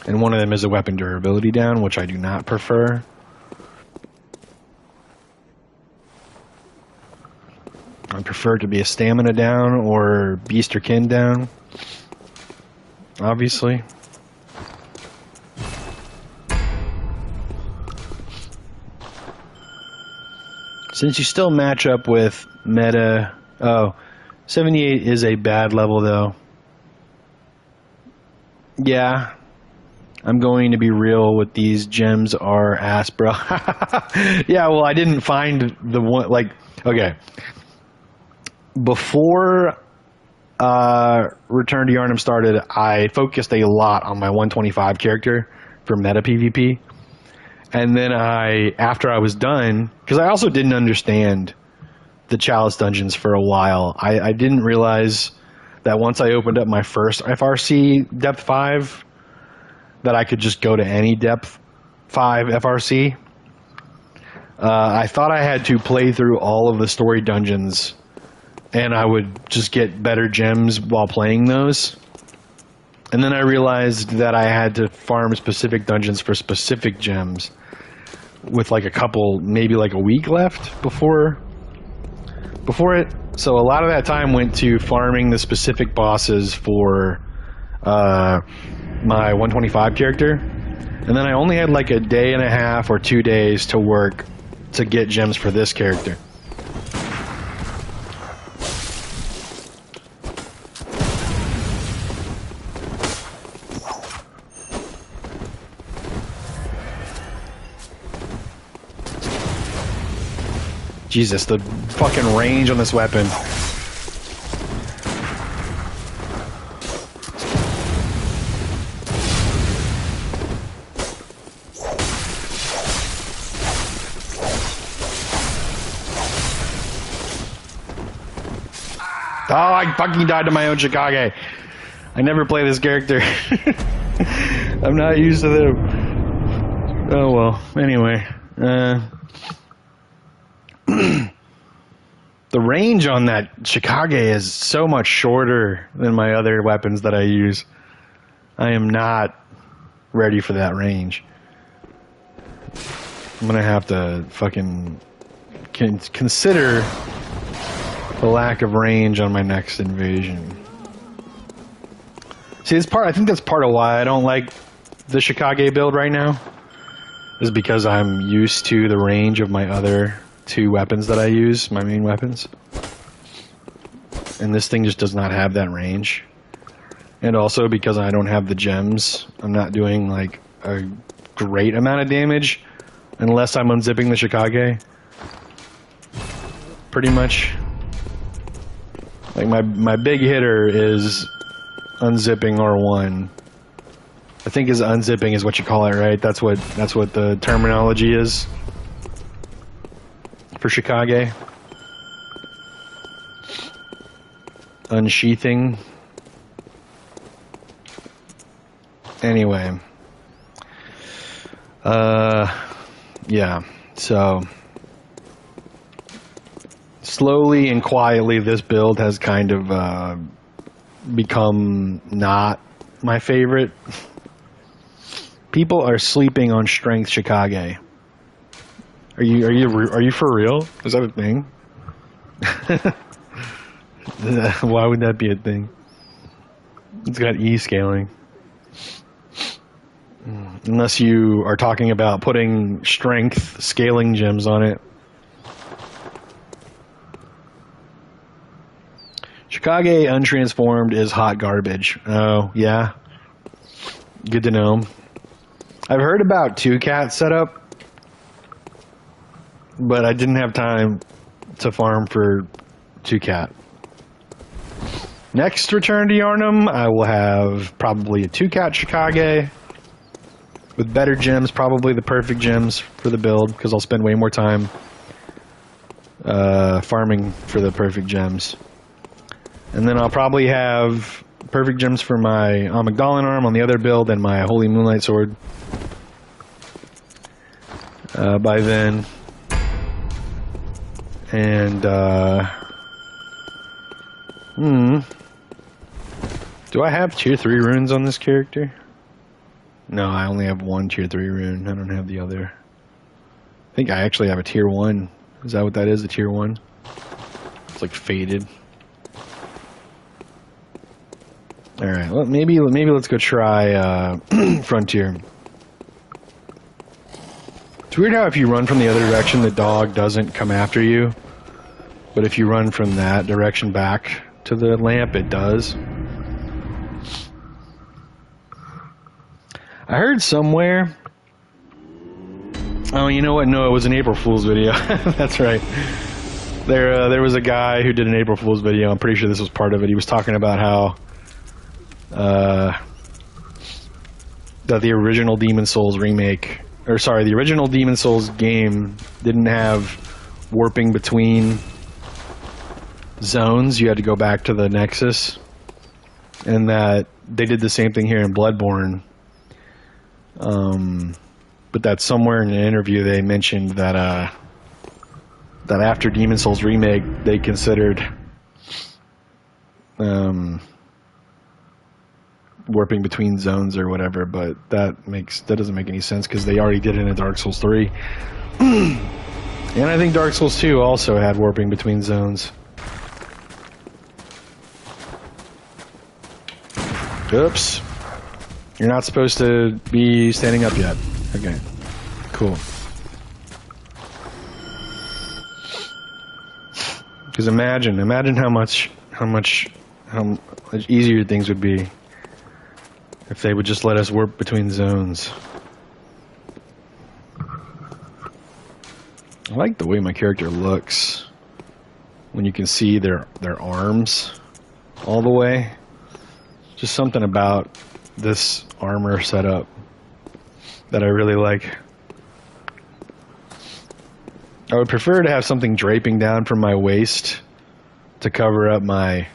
And one of them is a weapon durability down, which I do not prefer. I prefer it to be a stamina down or beast or kin down, obviously. Since you still match up with meta... Oh, 78 is a bad level, though. Yeah. I'm going to be real with these gems are ass, bro. Yeah, well, I didn't find the one... Like, okay. Before Return to Yharnam started, I focused a lot on my 125 character for meta PvP. And then after I was done, because I also didn't understand the Chalice dungeons for a while. I didn't realize that once I opened up my first FRC depth 5, that I could just go to any depth 5 FRC. I thought I had to play through all of the story dungeons, and I would just get better gems while playing those. And then I realized that I had to farm specific dungeons for specific gems with like a couple, maybe like a week left before it. So a lot of that time went to farming the specific bosses for my 125 character. And then I only had like a day and a half or 2 days to work to get gems for this character. Jesus, the fucking range on this weapon. Oh, I fucking died to my own Chicago. I never play this character. I'm not used to them. Oh well, anyway. The range on that Chicago is so much shorter than my other weapons that I use. I am not ready for that range. I'm gonna have to fucking consider the lack of range on my next invasion. See, I think that's part of why I don't like the Chicago build right now, is because I'm used to the range of my other 2 weapons that I use, my main weapons. And this thing just does not have that range. And also because I don't have the gems, I'm not doing like a great amount of damage unless I'm unzipping the Chicago. Pretty much. Like my big hitter is unzipping R1. I think is unzipping is what you call it, right? That's what the terminology is for Chicago. Unsheathing. Anyway. Yeah. So slowly and quietly this build has kind of become not my favorite. People are sleeping on strength Chicago. Are you for real? Is that a thing? Why would that be a thing? It's got E scaling. Unless you are talking about putting strength scaling gems on it. Chicago untransformed is hot garbage. Oh, yeah. Good to know. I've heard about 2-cat setup, but I didn't have time to farm for 2-cat. Next return to Yharnam, I will have probably a 2-cat Chicago with better gems, probably the perfect gems for the build, because I'll spend way more time farming for the perfect gems. And then I'll probably have perfect gems for my Amygdalin arm on the other build and my Holy Moonlight sword by then. And do I have tier 3 runes on this character? No, I only have one tier 3 rune. I don't have the other. I think I actually have a tier 1. Is that what that is, a tier 1? It's like faded. Alright, well, maybe let's go try Frontier. It's weird how if you run from the other direction, the dog doesn't come after you. But if you run from that direction back to the lamp, it does. I heard somewhere... Oh, you know what? No, it was an April Fool's video. That's right. There was a guy who did an April Fool's video. I'm pretty sure this was part of it. He was talking about how that the original Demon Souls remake, or sorry, the original Demon Souls game didn't have warping between zones. You had to go back to the Nexus, and that they did the same thing here in Bloodborne. But that somewhere in an interview they mentioned that that after Demon Souls remake they considered warping between zones or whatever, but that doesn't make any sense because they already did it in Dark Souls 3. And I think Dark Souls 2 also had warping between zones. Oops. You're not supposed to be standing up yet. Okay. Cool. Because imagine how much easier things would be if they would just let us warp between zones. I like the way my character looks when you can see their arms all the way. Just something about this armor setup that I really like. I would prefer to have something draping down from my waist to cover up my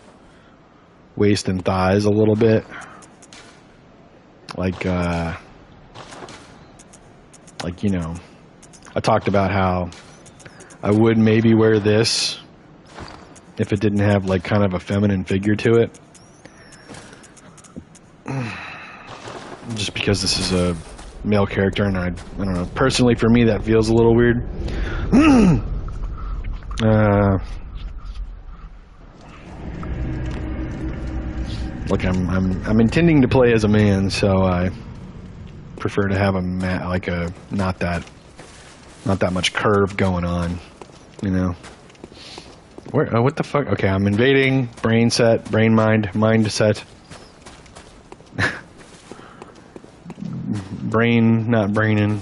waist and thighs a little bit. Like, you know, I talked about how I would maybe wear this if it didn't have like kind of a feminine figure to it. Just because this is a male character, and I don't know. Personally, for me, that feels a little weird. Look, I'm intending to play as a man, so I prefer to have not that much curve going on, you know. What the fuck? Okay, I'm invading brain mind set. Brain, not brainin',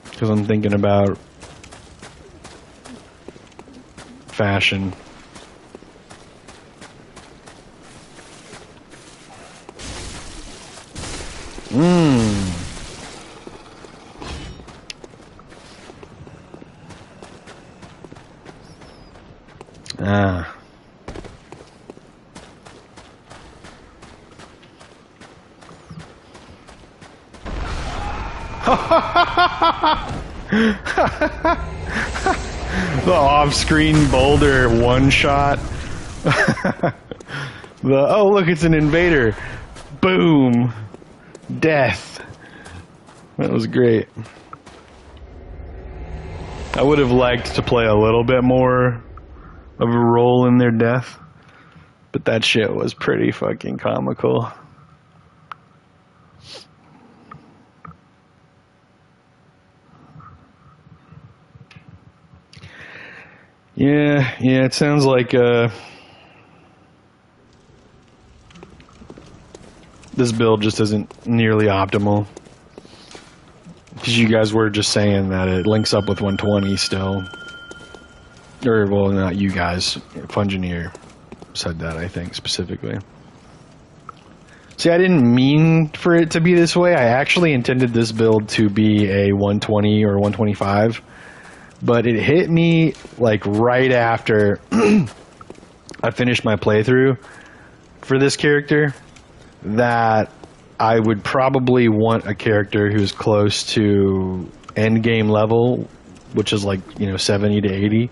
because I'm thinking about fashion. Ah. The off-screen boulder one-shot. Oh look, it's an invader. Boom. Death. That was great. I would have liked to play a little bit more of a role in their death, but that shit was pretty fucking comical. Yeah, it sounds like this build just isn't nearly optimal. Because you guys were just saying that it links up with 120 still. Or, well, not you guys. Fungineer said that, I think, specifically. See, I didn't mean for it to be this way. I actually intended this build to be a 120 or 125. But it hit me, like, right after I finished my playthrough for this character that I would probably want a character who's close to end game level, which is like, 70 to 80.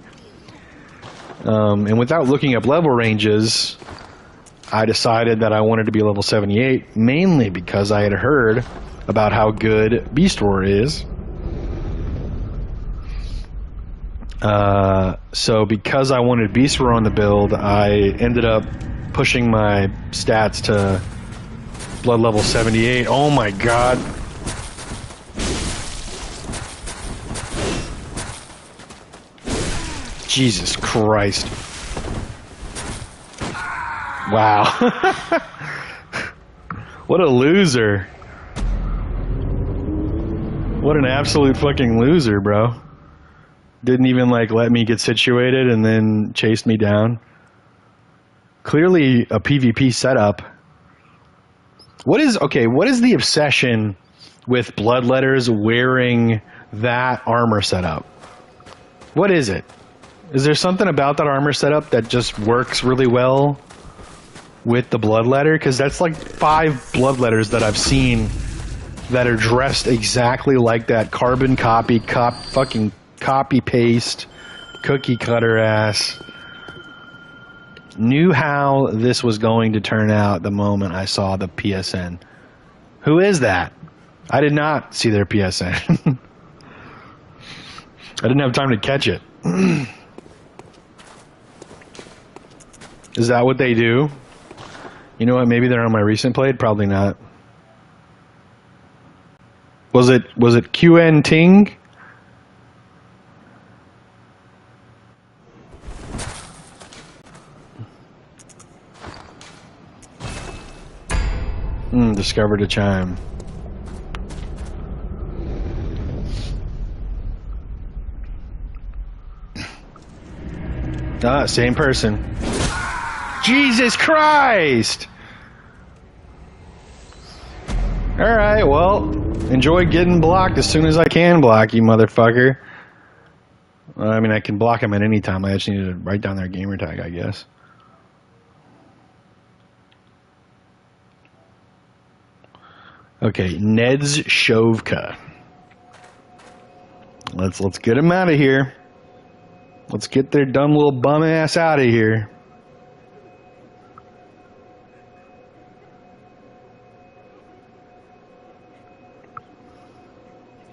And without looking up level ranges, I decided that I wanted to be level 78, mainly because I had heard about how good Beast Roar is. So because I wanted Beast Roar on the build, I ended up pushing my stats to blood level 78. Oh my god. Jesus Christ. Wow. What a loser. What an absolute fucking loser, bro. Didn't even like let me get situated and then chased me down. Clearly a PvP setup. What is the obsession with Bloodletters wearing that armor setup? What is it? Is there something about that armor setup that just works really well with the Bloodletter? Because that's like 5 Bloodletters that I've seen that are dressed exactly like that carbon copy, fucking copy paste, cookie cutter ass. Knew how this was going to turn out the moment I saw the PSN. Who is that? I did not see their PSN. I didn't have time to catch it. Is that what they do? You know what? Maybe they're on my recent played. Probably not. Was it QN Ting? Discovered a chime. Ah, same person. Jesus Christ! Alright, well, enjoy getting blocked as soon as I can block you, motherfucker. I mean, I can block him at any time. I just need to write down their gamer tag, I guess. Okay, Ned's Shovka. Let's get him out of here. Let's get their dumb little bum ass out of here.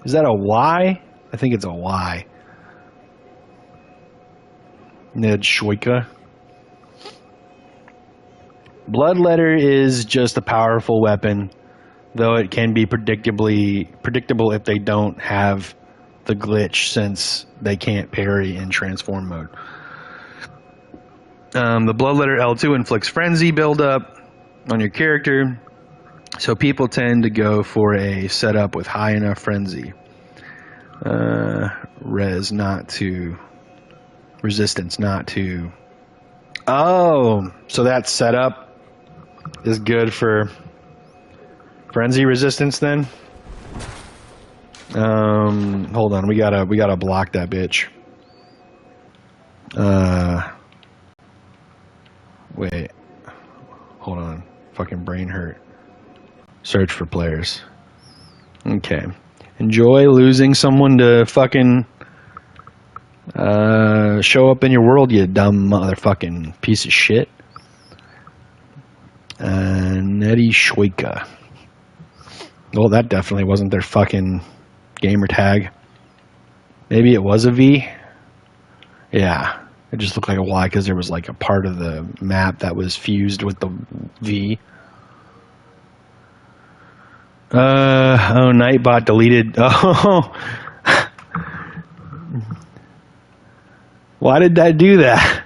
Is that a Y? I think it's a Y. Ned Shoika. Bloodletter is just a powerful weapon, though it can be predictable if they don't have the glitch, since they can't parry in transform mode. The Bloodletter L2 inflicts frenzy buildup on your character, so people tend to go for a setup with high enough frenzy. Resistance not to. Oh, so that setup is good for frenzy resistance then? Hold on, we gotta block that bitch. Wait. Hold on. Fucking brain hurt. Search for players. Okay. Enjoy losing someone to fucking show up in your world, you dumb motherfucking piece of shit. Nettie Shoika. Well, that definitely wasn't their fucking gamer tag. Maybe it was a V? Yeah. It just looked like a Y because there was like a part of the map that was fused with the V. Oh, Nightbot deleted. Oh. Why did that do that?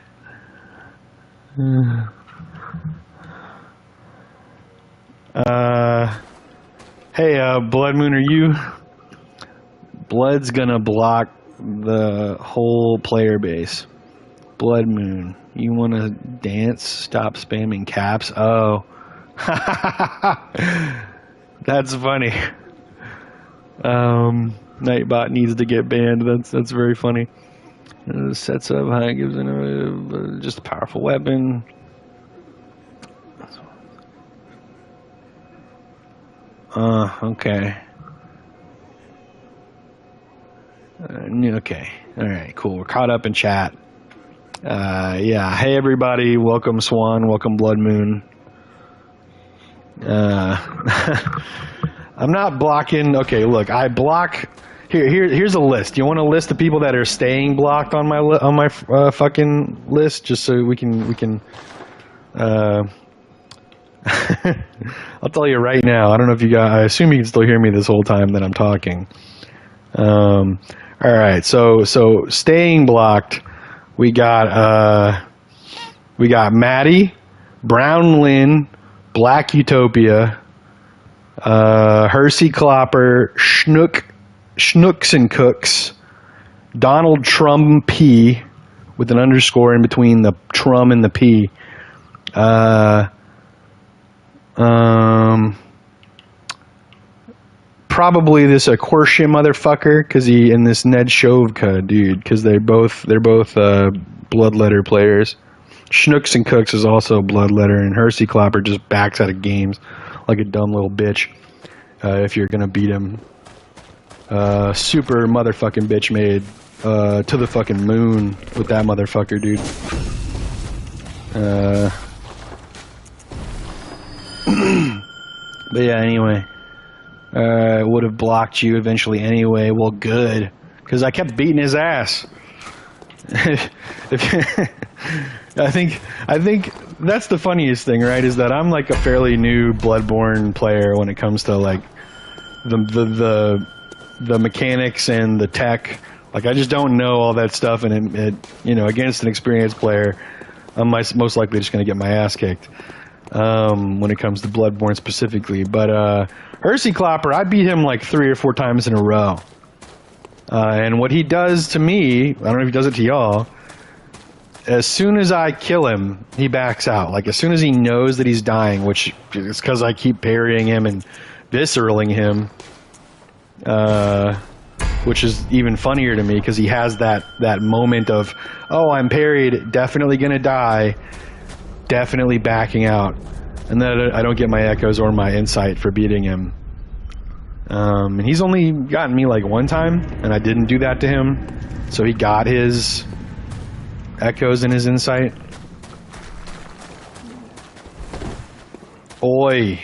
Hey, Blood Moon, are you? Blood's gonna block the whole player base. Blood Moon, you wanna dance? Stop spamming caps. Oh. That's funny. Nightbot needs to get banned. That's very funny. Sets up high, gives just a powerful weapon. Okay. Okay. All right. Cool. We're caught up in chat. Yeah. Hey everybody. Welcome Swan. Welcome Blood Moon. I'm not blocking. Okay. Look, I block. Here's a list. You want a list of people that are staying blocked on my fucking list, just so we can. I'll tell you right now. I don't know if you guys. I assume you can still hear me this whole time that I'm talking. All right. So staying blocked. We got Maddie, Brown Lynn, Black Utopia, Hersey Clopper, Schnooks and Cooks, Donald Trump P with an underscore in between the Trum and the P. Probably this Quercia motherfucker, because he and this Ned Shovka dude, because they're both Bloodletter players. Schnooks and Cooks is also Bloodletter, and Hersey Clopper just backs out of games like a dumb little bitch. If you're gonna beat him, super motherfucking bitch made to the fucking moon with that motherfucker, dude. But yeah, anyway. I would have blocked you eventually anyway. Well, good. Because I kept beating his ass. I think that's the funniest thing, right? Is that I'm like a fairly new Bloodborne player when it comes to like the mechanics and the tech. Like I just don't know all that stuff, and it you know, against an experienced player, I'm most likely just going to get my ass kicked. When it comes to Bloodborne specifically, but Hersey Clopper, I beat him like 3 or 4 times in a row. And what he does to me, I don't know if he does it to y'all, as soon as I kill him, he backs out. Like as soon as he knows that he's dying, which is because I keep parrying him and visceraling him, which is even funnier to me because he has that moment of, oh, I'm parried, definitely gonna die, definitely backing out. And then I don't get my echoes or my insight for beating him. And he's only gotten me like 1 time, and I didn't do that to him. So he got his echoes and his insight. Oi.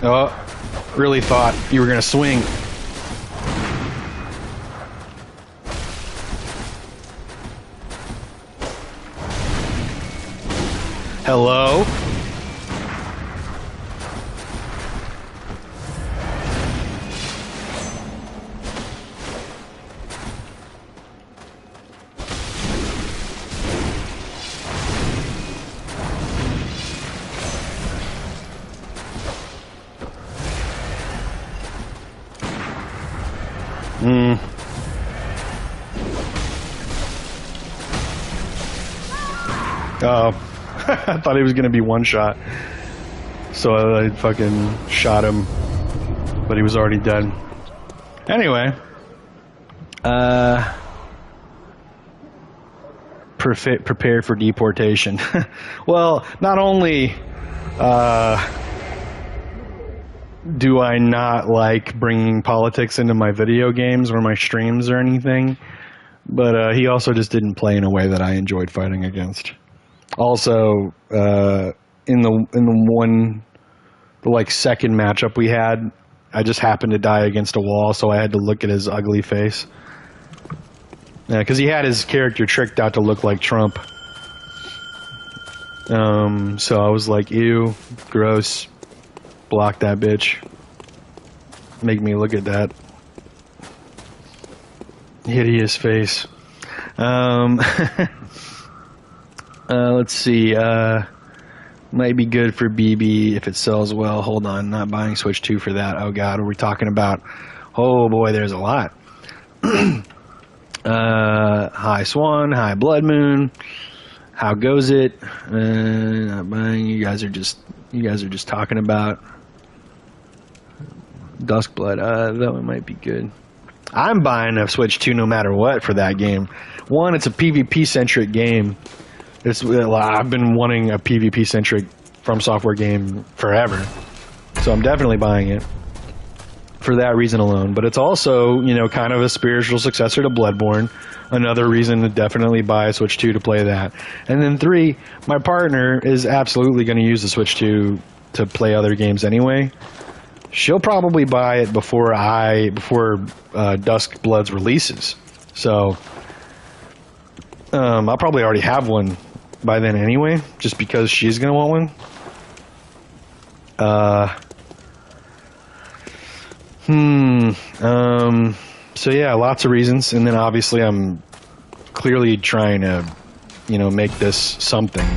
Oh, really thought you were gonna swing. Hello? Oh. I thought he was going to be one shot. So I fucking shot him. But he was already dead. Anyway. Prepare for deportation. Well, not only do I not like bringing politics into my video games or my streams or anything, but he also just didn't play in a way that I enjoyed fighting against. Also, in the second matchup we had, I just happened to die against a wall, so I had to look at his ugly face. Because he had his character tricked out to look like Trump. So I was like, ew, gross, block that bitch. Make me look at that hideous face. Let's see. Might be good for BB if it sells well. Hold on, not buying Switch 2 for that. Oh god, what are we talking about? Oh boy, there's a lot. Hi Swan, hi Blood Moon. How goes it? Not buying. You guys are just talking about Duskblood. That one might be good. I'm buying a Switch 2 no matter what for that game. One, it's a PvP centric game. I've been wanting a PvP centric From Software game forever, so I'm definitely buying it for that reason alone. But it's also, you know, kind of a spiritual successor to Bloodborne. Another reason to definitely buy a Switch 2 to play that. And then 3, my partner is absolutely going to use the Switch 2 to play other games anyway. She'll probably buy it before Duskblood's releases. So I'll probably already have one by then anyway, just because she's going to want one. So yeah, lots of reasons. And then obviously I'm clearly trying to, you know, make this something.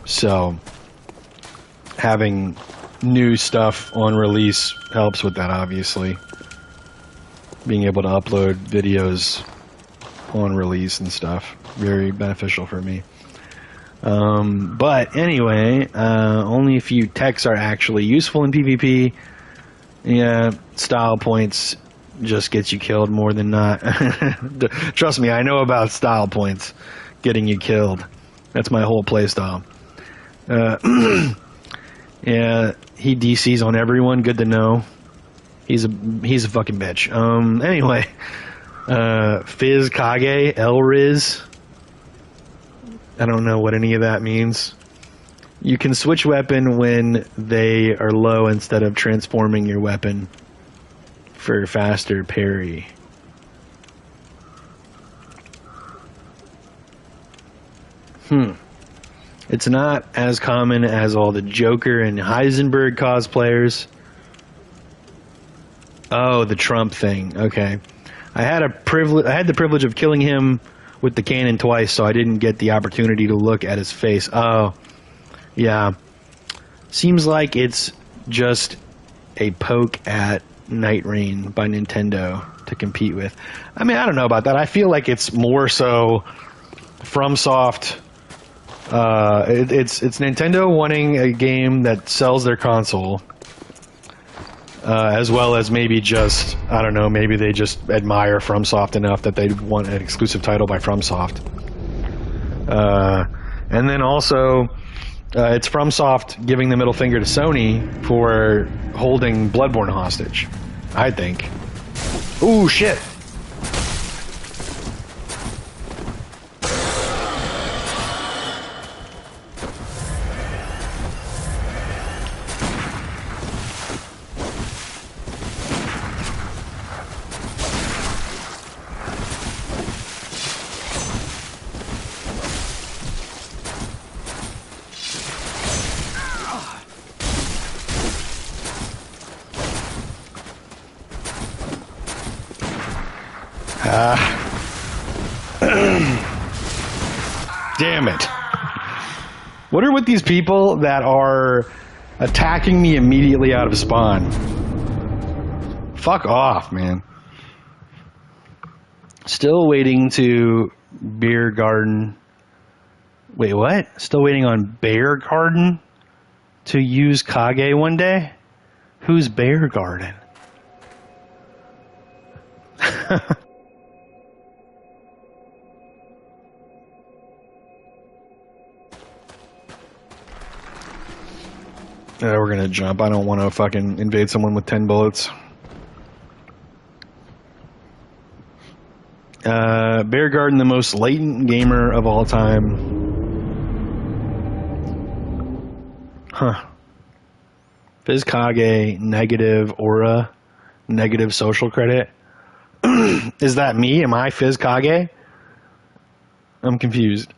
So having new stuff on release helps with that, obviously. Being able to upload videos on release and stuff. Very beneficial for me. But anyway, only a few techs are actually useful in PvP. Yeah, style points just gets you killed more than not. Trust me, I know about style points getting you killed. That's my whole playstyle. Yeah, he DCs on everyone. Good to know. He's a fucking bitch. Anyway, Fizz Kage Elriz. I don't know what any of that means. You can switch weapon when they are low instead of transforming your weapon for faster parry. It's not as common as all the Joker and Heisenberg cosplayers. Oh, the Trump thing. Okay. I had the privilege of killing him with the cannon twice, so I didn't get the opportunity to look at his face. Oh, yeah. Seems like it's just a poke at Night Rain by Nintendo to compete with. I mean, I don't know about that. I feel like it's more so FromSoft. It's Nintendo wanting a game that sells their console, as well as maybe just, I don't know, maybe they just admire FromSoft enough that they want an exclusive title by FromSoft. And then also, it's FromSoft giving the middle finger to Sony for holding Bloodborne hostage, I think. Ooh, shit! Damn it. What are with these people that are attacking me immediately out of spawn? Fuck off, man. Still waiting to Beer Garden. Wait, what? Still waiting on Bear Garden to use Kage one day? Who's Bear Garden? We're gonna jump. I don't want to fucking invade someone with 10 bullets. Bear Garden, the most latent gamer of all time. Huh. Fizz Kage, negative aura, negative social credit. Is that me? Am I Fizz Kage? I'm confused.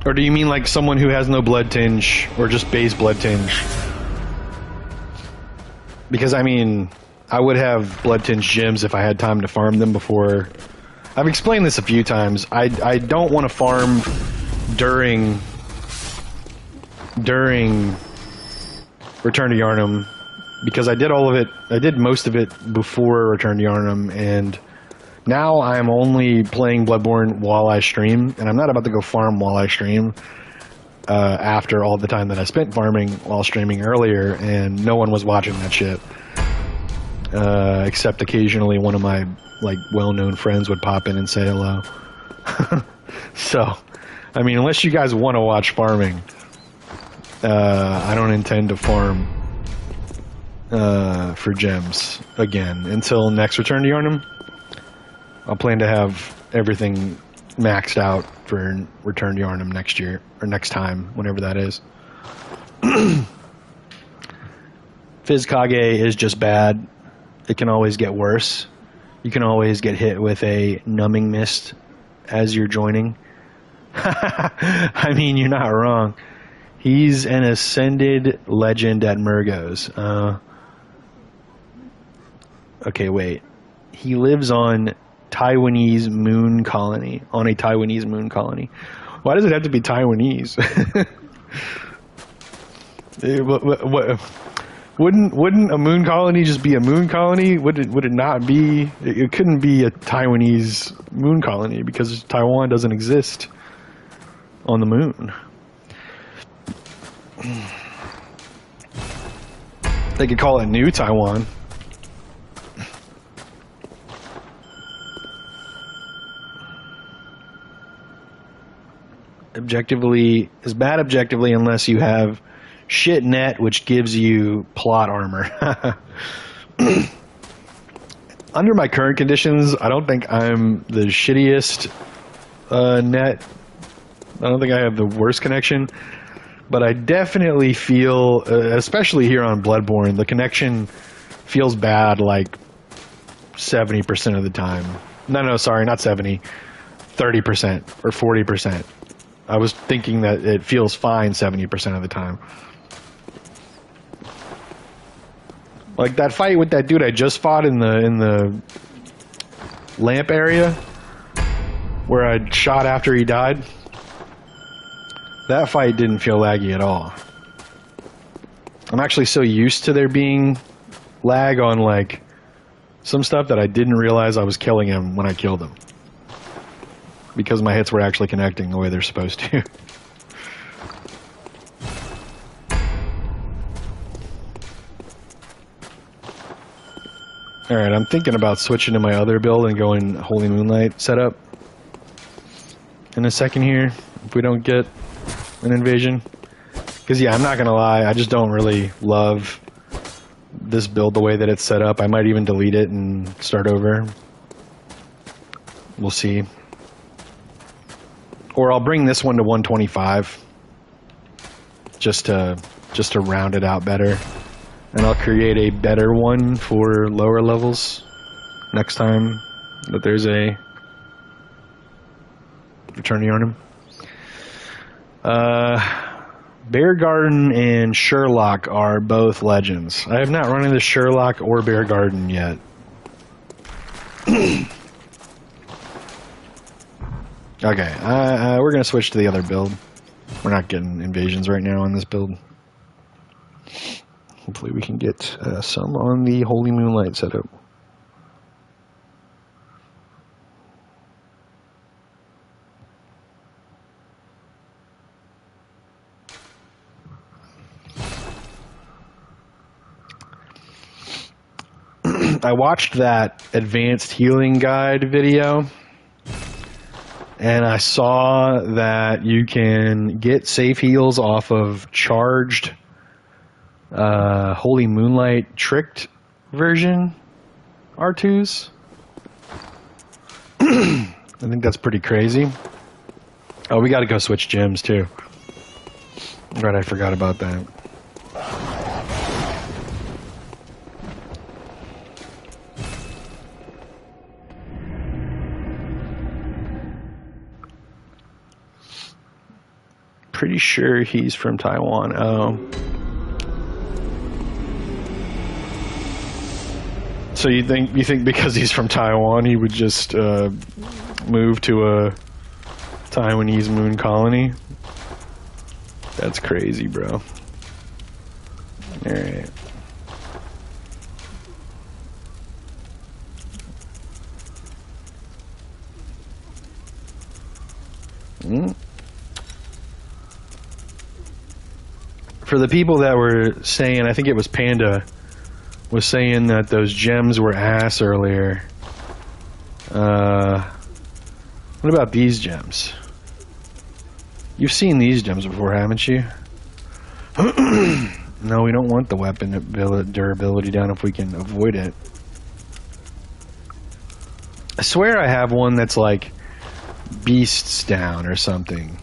Or do you mean like someone who has no blood tinge or just base blood tinge? Because I mean, I would have blood tinge gems if I had time to farm them before I've explained this a few times. I don't want to farm during Return to Yharnam because I did all of it. I did most of it before Return to Yharnam, and now I'm only playing Bloodborne while I stream, and I'm not about to go farm while I stream. After all the time that I spent farming while streaming earlier, and no one was watching that shit, except occasionally one of my like well-known friends would pop in and say hello. So, I mean, unless you guys want to watch farming, I don't intend to farm for gems again until next Return to Yharnam. I'll plan to have everything maxed out for Return to Yharnam next year, or next time, whenever that is. Fizz Kage is just bad. It can always get worse. You can always get hit with a numbing mist as you're joining. I mean, you're not wrong. He's an ascended legend at Murgo's. Okay, wait. He lives on Taiwanese moon colony. On a Taiwanese moon colony. Why does it have to be Taiwanese? Wouldn't a moon colony just be a moon colony? Would it not be? It couldn't be a Taiwanese moon colony because Taiwan doesn't exist on the moon. They could call it New Taiwan. Objectively, is bad objectively unless you have shit net, which gives you plot armor. Under my current conditions, I don't think I'm the shittiest net. I don't think I have the worst connection, but I definitely feel, especially here on Bloodborne, the connection feels bad like 70% of the time. No, sorry, not 70, 30% or 40%. I was thinking that it feels fine 70% of the time. Like that fight with that dude I just fought in the lamp area where I shot after he died. That fight didn't feel laggy at all. I'm actually so used to there being lag on like some stuff that I didn't realize I was killing him when I killed him. Because my hits were actually connecting the way they're supposed to. Alright, I'm thinking about switching to my other build and going Holy Moonlight setup in a second here, if we don't get an invasion. Because yeah, I'm not gonna lie, I just don't really love this build the way that it's set up. I might even delete it and start over. We'll see. Or I'll bring this one to 125 just to round it out better. And I'll create a better one for lower levels next time that there's a Return to Yharnam. Bear Garden and Sherlock are both legends. I have not run into Sherlock or Bear Garden yet. Okay, we're going to switch to the other build. We're not getting invasions right now on this build. Hopefully we can get some on the Holy Moonlight setup. I watched that advanced healing guide video, and I saw that you can get safe heals off of charged Holy Moonlight tricked version R2s. I think that's pretty crazy. Oh, we got to go switch gems too. Right, I forgot about that. Pretty sure he's from Taiwan. Oh. So you think because he's from Taiwan, he would just move to a Taiwanese moon colony? That's crazy, bro. All right. For the people that were saying, I think it was Panda, was saying that those gems were ass earlier. What about these gems? You've seen these gems before, haven't you? No, we don't want the weapon durability down if we can avoid it. I swear I have one that's like beasts down or something.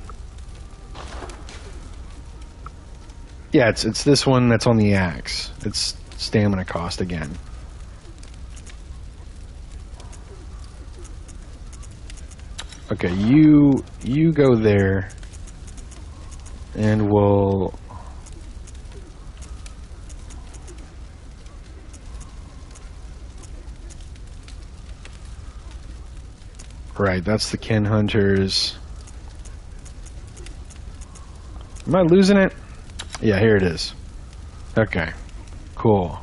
Yeah, it's this one that's on the axe. It's stamina cost again. Okay, you go there, and we'll. Right, that's the kin hunters. Am I losing it? Yeah, here it is. Okay, cool.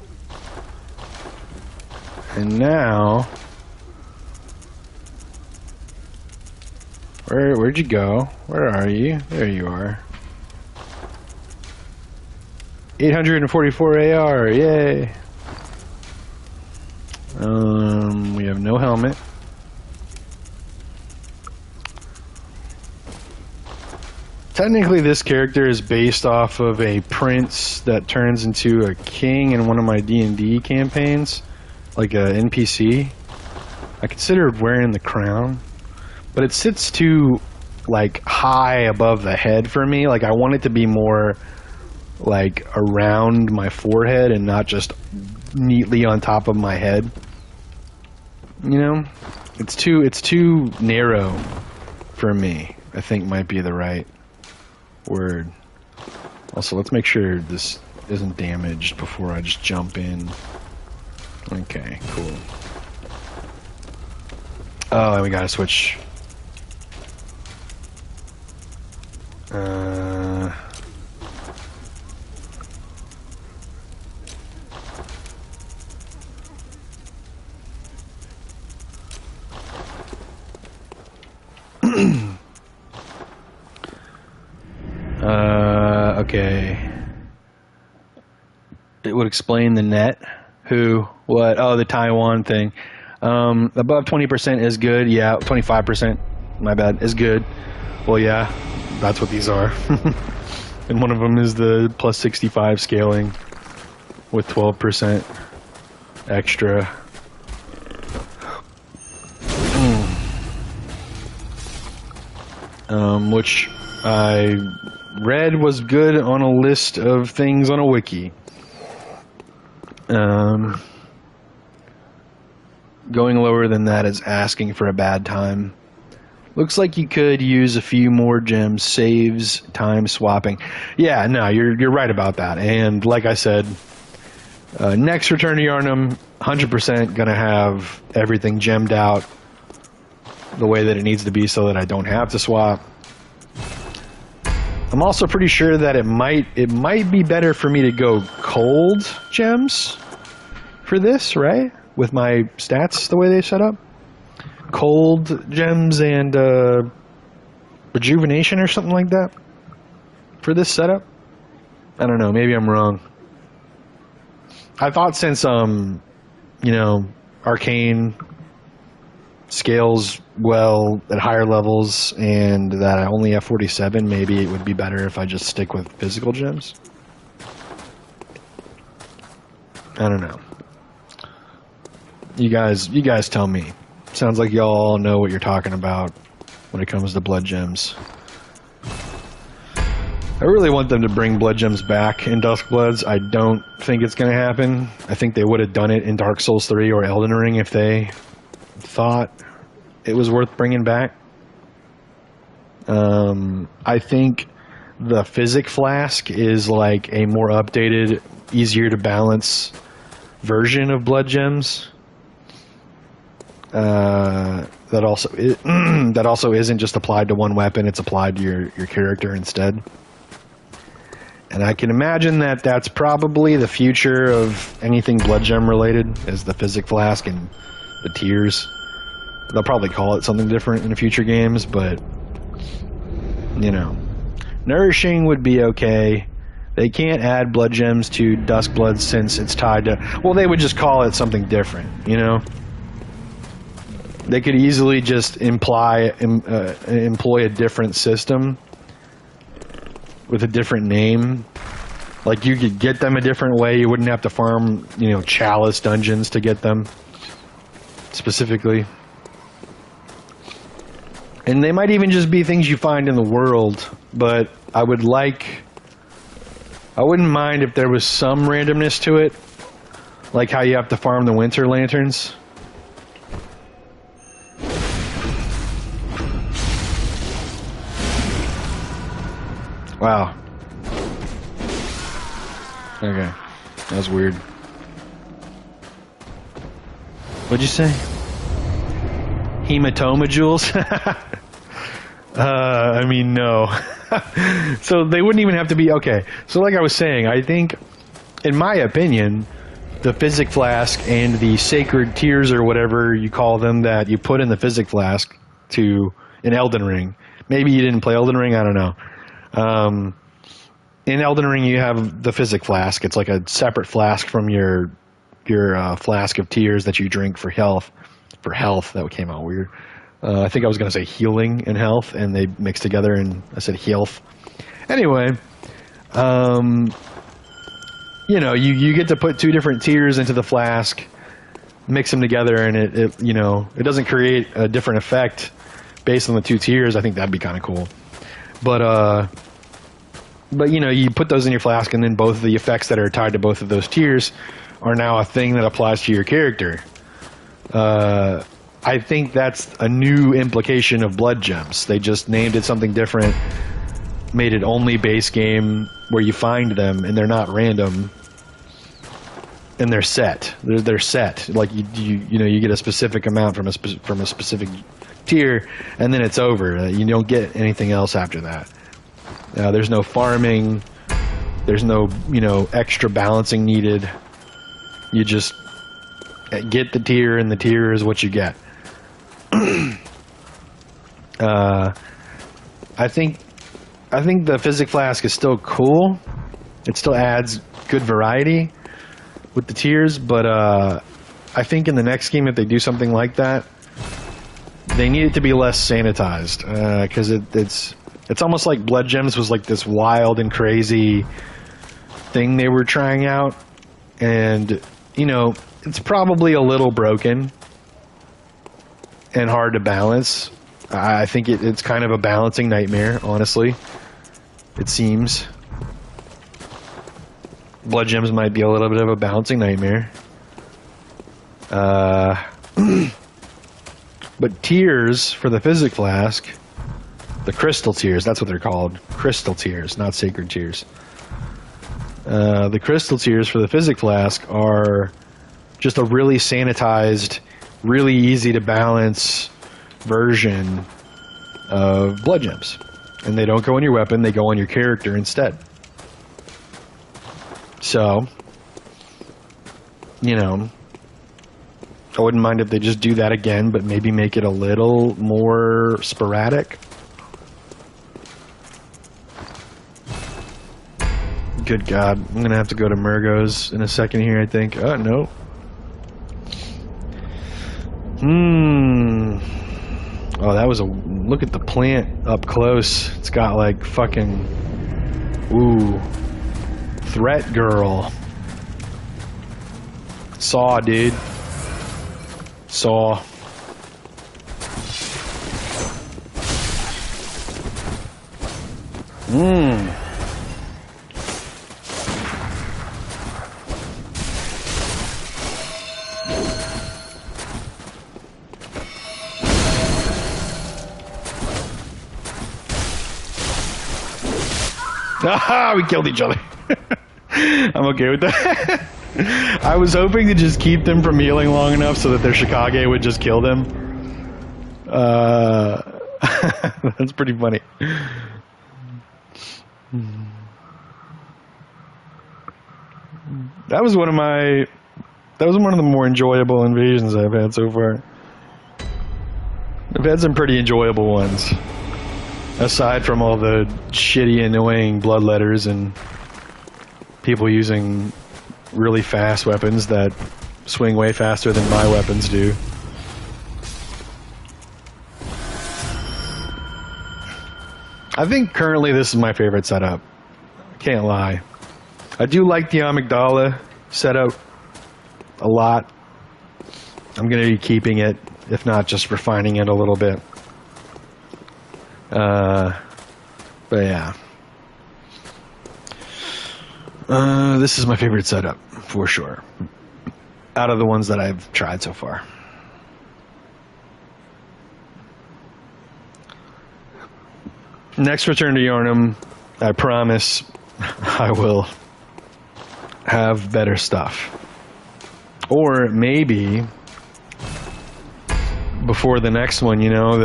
And now, where'd you go? Where are you? There you are. 844 AR, yay! We have no helmet. Technically, this character is based off of a prince that turns into a king in one of my D&D campaigns, like a NPC. I considered wearing the crown, but it sits too, like, high above the head for me. Like, I want it to be more, like, around my forehead and not just neatly on top of my head. You know? It's too narrow for me, I think might be the right word. Also, let's make sure this isn't damaged before I just jump in. Okay, cool. Oh, and we gotta switch. Okay. It would explain the net. Who? What? Oh, the Taiwan thing. Above 20% is good. Yeah, 25%. My bad. Is good. Well, yeah, that's what these are. And one of them is the plus 65 scaling with 12% extra. Which I read was good on a list of things on a wiki. Going lower than that is asking for a bad time. Looks like you could use a few more gems, saves time swapping. Yeah, no, you're right about that. And like I said, next Return to Yharnam, 100% gonna have everything gemmed out the way that it needs to be so that I don't have to swap. I'm also pretty sure that it might be better for me to go cold gems for this, right? With my stats the way they set up. Cold gems and rejuvenation or something like that for this setup. I don't know, maybe I'm wrong. I thought since you know, arcane scales well at higher levels and that I only have 47, maybe it would be better if I just stick with physical gems. I don't know. You guys tell me. Sounds like y'all all know what you're talking about when it comes to blood gems. I really want them to bring blood gems back in Duskbloods. I don't think it's going to happen. I think they would have done it in Dark Souls 3 or Elden Ring if they thought it was worth bringing back. I think the Physic Flask is like a more updated, easier to balance version of blood gems. That also that also isn't just applied to one weapon; it's applied to your character instead. And I can imagine that that's probably the future of anything Blood Gem related, is the Physic Flask and the tiers. They'll probably call it something different in the future games, but you know, Nourishing would be okay. They can't add Blood Gems to Duskblood since it's tied to... Well, they would just call it something different, you know? They could easily just employ a different system with a different name. Like, you could get them a different way. You wouldn't have to farm, you know, Chalice dungeons to get them specifically. And they might even just be things you find in the world, but I wouldn't mind if there was some randomness to it, like how you have to farm the winter lanterns. Wow. Okay. That was weird. What'd you say? Hematoma jewels? I mean, no. So they wouldn't even have to be... Okay, so like I was saying, I think, in my opinion, the Physic Flask and the Sacred Tears, or whatever you call them, that you put in the Physic Flask in Elden Ring. Maybe you didn't play Elden Ring, I don't know. In Elden Ring, you have the Physic Flask. It's like a separate flask from your Flask of Tears that you drink for health. For health, that came out weird. I think I was going to say healing and health, and they mixed together, and I said health. Anyway, you know, you get to put two different tiers into the flask, mix them together, and it you know, it doesn't create a different effect based on the two tiers. I think that'd be kind of cool. But you know, you put those in your flask, and then both of the effects that are tied to both of those tiers are now a thing that applies to your character. I think that's a new implication of Blood Gems. They just named it something different, made it only base game where you find them, and they're not random, and they're set. They're set. Like you know, you get a specific amount from a specific tier, and then it's over. You don't get anything else after that. There's no farming. There's no, you know, extra balancing needed. You just get the tier, and the tier is what you get. I think the Physic Flask is still cool. It still adds good variety with the tiers, but I think in the next game, if they do something like that, they need it to be less sanitized, because it's almost like Blood Gems was like this wild and crazy thing they were trying out, and you know, it's probably a little broken and hard to balance. I think it's kind of a balancing nightmare, honestly. It seems. Blood Gems might be a little bit of a balancing nightmare. But tiers for the Physic Flask, the Crystal Tears, that's what they're called. Crystal Tears, not Sacred Tears. The Crystal Tears for the Physic Flask are just a really sanitized, really easy to balance version of Blood Gems. And they don't go on your weapon, they go on your character instead. So, you know, I wouldn't mind if they just do that again, but maybe make it a little more sporadic. Good God, I'm going to have to go to Murgo's in a second here, I think. Oh, no. Oh, that was a... Look at the plant up close. It's got like fucking... Ooh. Threat girl. Saw, dude. Saw. Ah, we killed each other. I'm okay with that. I was hoping to just keep them from healing long enough so that their Shikage would just kill them. That's pretty funny. That was one of the more enjoyable invasions I've had so far. I've had some pretty enjoyable ones. Aside from all the shitty, annoying bloodletters and people using really fast weapons that swing way faster than my weapons do. I think currently this is my favorite setup. Can't lie. I do like the Amygdala setup a lot. I'm going to be keeping it, if not just refining it a little bit. But yeah. This is my favorite setup, for sure. Out of the ones that I've tried so far. Next return to Yharnam, I promise I will have better stuff. Or maybe before the next one, you know,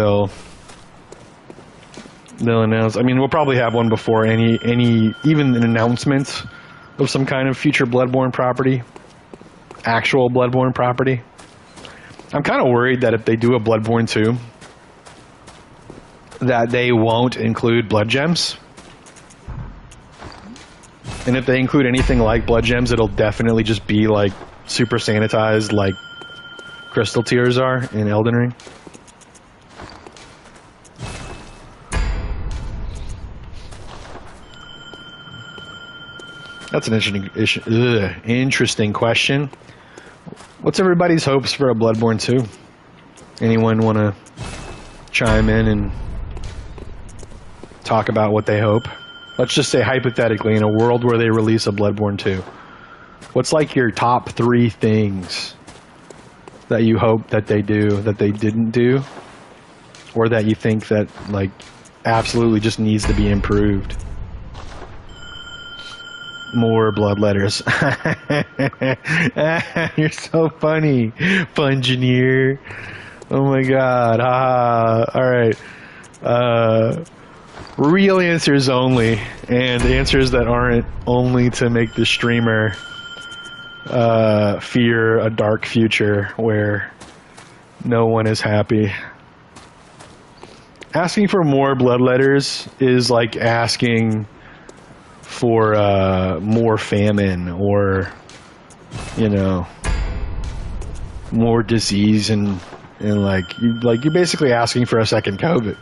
they'll announce. I mean, we'll probably have one before any even an announcement of some kind of future Bloodborne property, actual Bloodborne property. I'm kind of worried that if they do a Bloodborne 2, that they won't include blood gems. And if they include anything like blood gems, it'll definitely just be like super sanitized, like crystal tears are in Elden Ring. That's an interesting question. What's everybody's hopes for a Bloodborne 2? Anyone want to chime in and talk about what they hope? Let's just say hypothetically, in a world where they release a Bloodborne 2, what's like your top 3 things that you hope that they do that they didn't do, or that you think that like absolutely just needs to be improved? More bloodletters. You're so funny, Pungineer. Oh my god. Alright. Real answers only, and answers that aren't only to make the streamer fear a dark future where no one is happy. Asking for more bloodletters is like asking for more famine, or you know, more disease, and like you're basically asking for a second COVID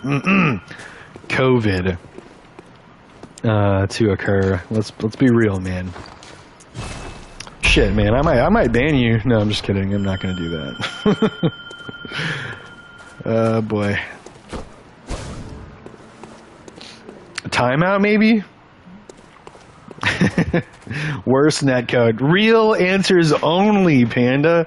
to occur. Let's be real, man. Shit, man, I might ban you. No, I'm just kidding. I'm not gonna do that. Boy. Timeout, maybe. Worst netcode. Real answers only, Panda.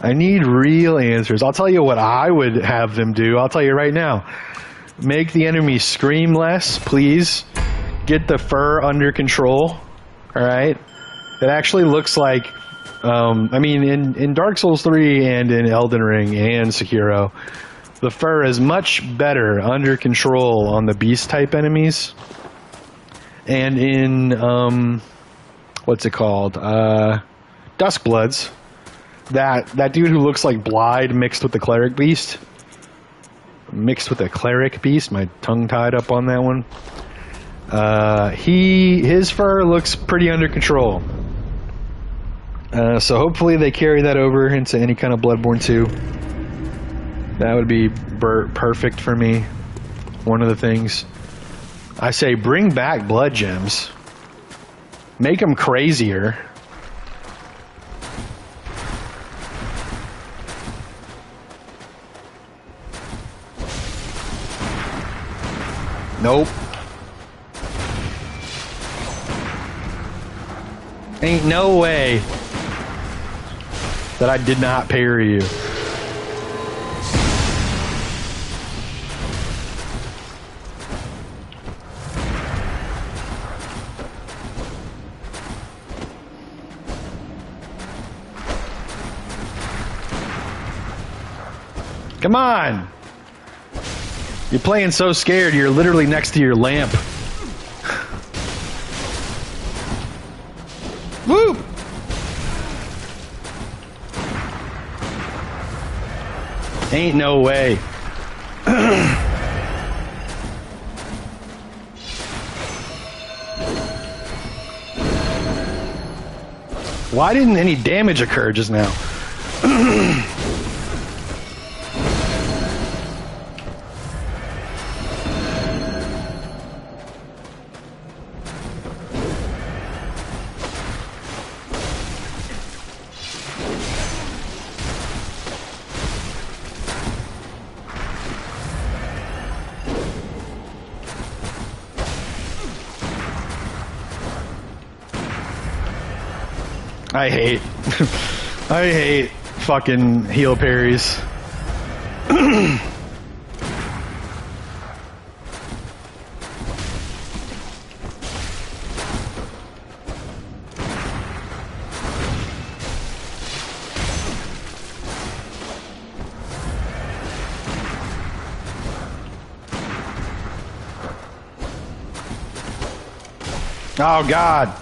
I need real answers. I'll tell you what I would have them do. I'll tell you right now. Make the enemy scream less, please. Get the fur under control. Alright? It actually looks like... I mean, in Dark Souls 3 and in Elden Ring and Sekiro, the fur is much better under control on the beast-type enemies. And in... what's it called? Duskbloods. That dude who looks like Blide mixed with the cleric beast. My tongue tied up on that one. His fur looks pretty under control. So hopefully they carry that over into any kind of Bloodborne 2. That would be perfect for me. One of the things. I say bring back blood gems. Make them crazier. Nope. Ain't no way that I did not parry you. Come on! You're playing so scared, you're literally next to your lamp. Woo! Ain't no way. Why didn't any damage occur just now? I hate fucking heal parries. Oh God.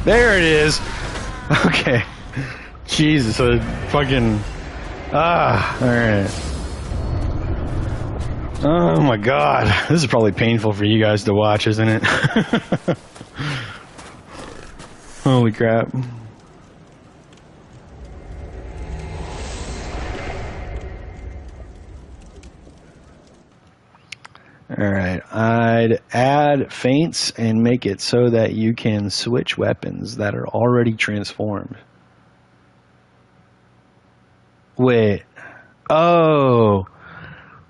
There it is. Okay. Jesus, so fucking... alright. Oh my God. This is probably painful for you guys to watch, isn't it? Holy crap. Alright, I'd add feints and make it so that you can switch weapons that are already transformed. Wait. Oh.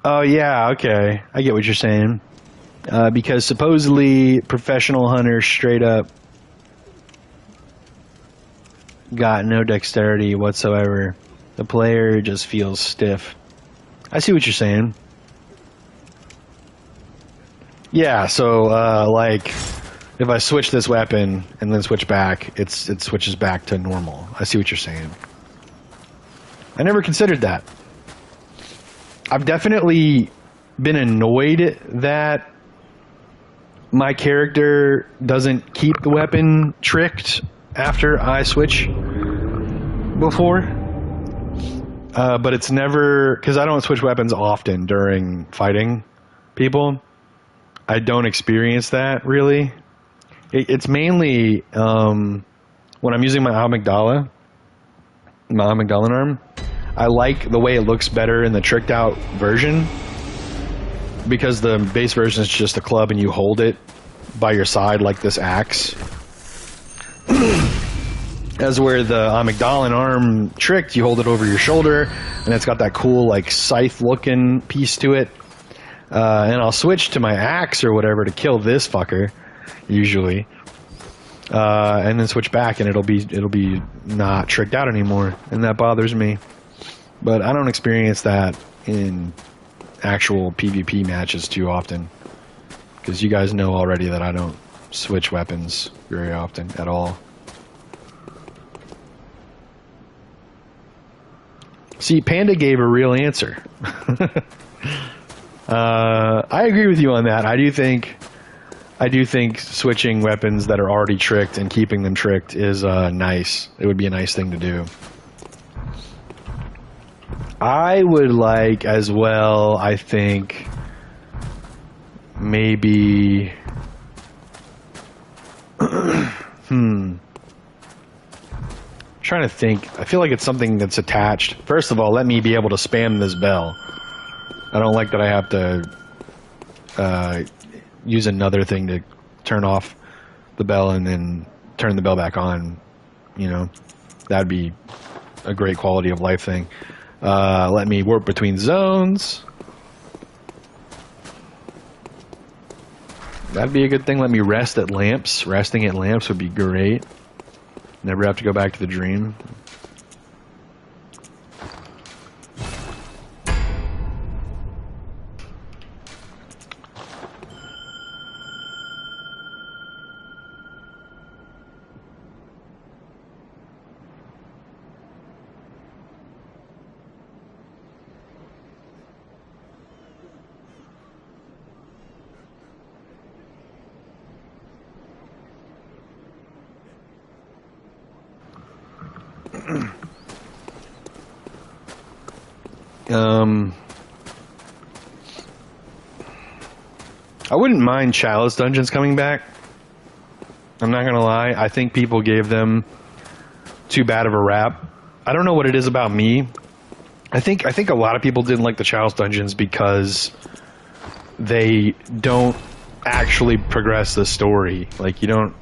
Oh, yeah, okay. I get what you're saying. Because supposedly professional hunters straight up got no dexterity whatsoever. The player just feels stiff. I see what you're saying. Yeah, so, like, if I switch this weapon and then switch back, it switches back to normal. I see what you're saying. I never considered that. I've definitely been annoyed that my character doesn't keep the weapon tricked after I switch before. But it's never... because I don't switch weapons often during fighting people. I don't experience that, really. It's mainly when I'm using my amygdala arm. I like the way it looks better in the tricked out version, because the base version is just a club and you hold it by your side like this axe. As where the amygdala arm tricked, you hold it over your shoulder and it's got that cool like scythe looking piece to it. And I'll switch to my axe or whatever to kill this fucker, usually, and then switch back, and it'll be not tricked out anymore, and that bothers me. But I don't experience that in actual PvP matches too often, because you guys know already that I don't switch weapons very often at all. See, Panda gave a real answer. I agree with you on that. I do think switching weapons that are already tricked and keeping them tricked is nice. It would be a nice thing to do. I would like as well, I think, maybe... trying to think. I feel like it's something that's attached. First of all, let me be able to spam this bell. I don't like that I have to use another thing to turn off the bell and then turn the bell back on. You know, that'd be a great quality of life thing. Let me warp between zones. That'd be a good thing. Let me rest at lamps. Resting at lamps would be great. Never have to go back to the dream. I wouldn't mind Chalice dungeons coming back. I'm not gonna lie. I think people gave them too bad of a rap. I don't know what it is about me. I think a lot of people didn't like the Chalice dungeons because they don't actually progress the story. Like, you don't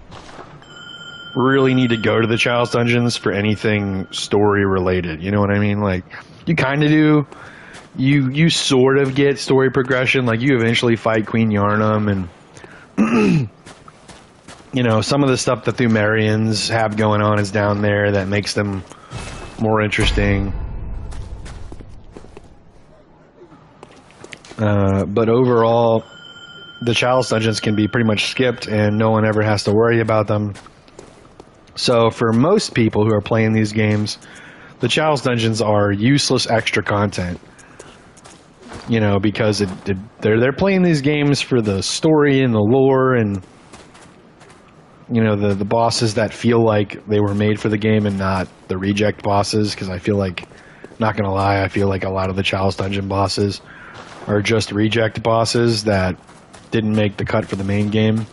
really need to go to the Chalice dungeons for anything story related. You know what I mean? Like, you kind of do. You sort of get story progression. Like, you eventually fight Queen Yharnam, and you know, some of the stuff that the Thumerians have going on is down there that makes them more interesting. But overall, the Chalice dungeons can be pretty much skipped, and no one ever has to worry about them. So for most people who are playing these games, the Chalice dungeons are useless extra content. You know, because they're playing these games for the story and the lore, and you know, the bosses that feel like they were made for the game and not the reject bosses. Because I feel like, not gonna lie, I feel like a lot of the Chalice dungeon bosses are just reject bosses that didn't make the cut for the main game.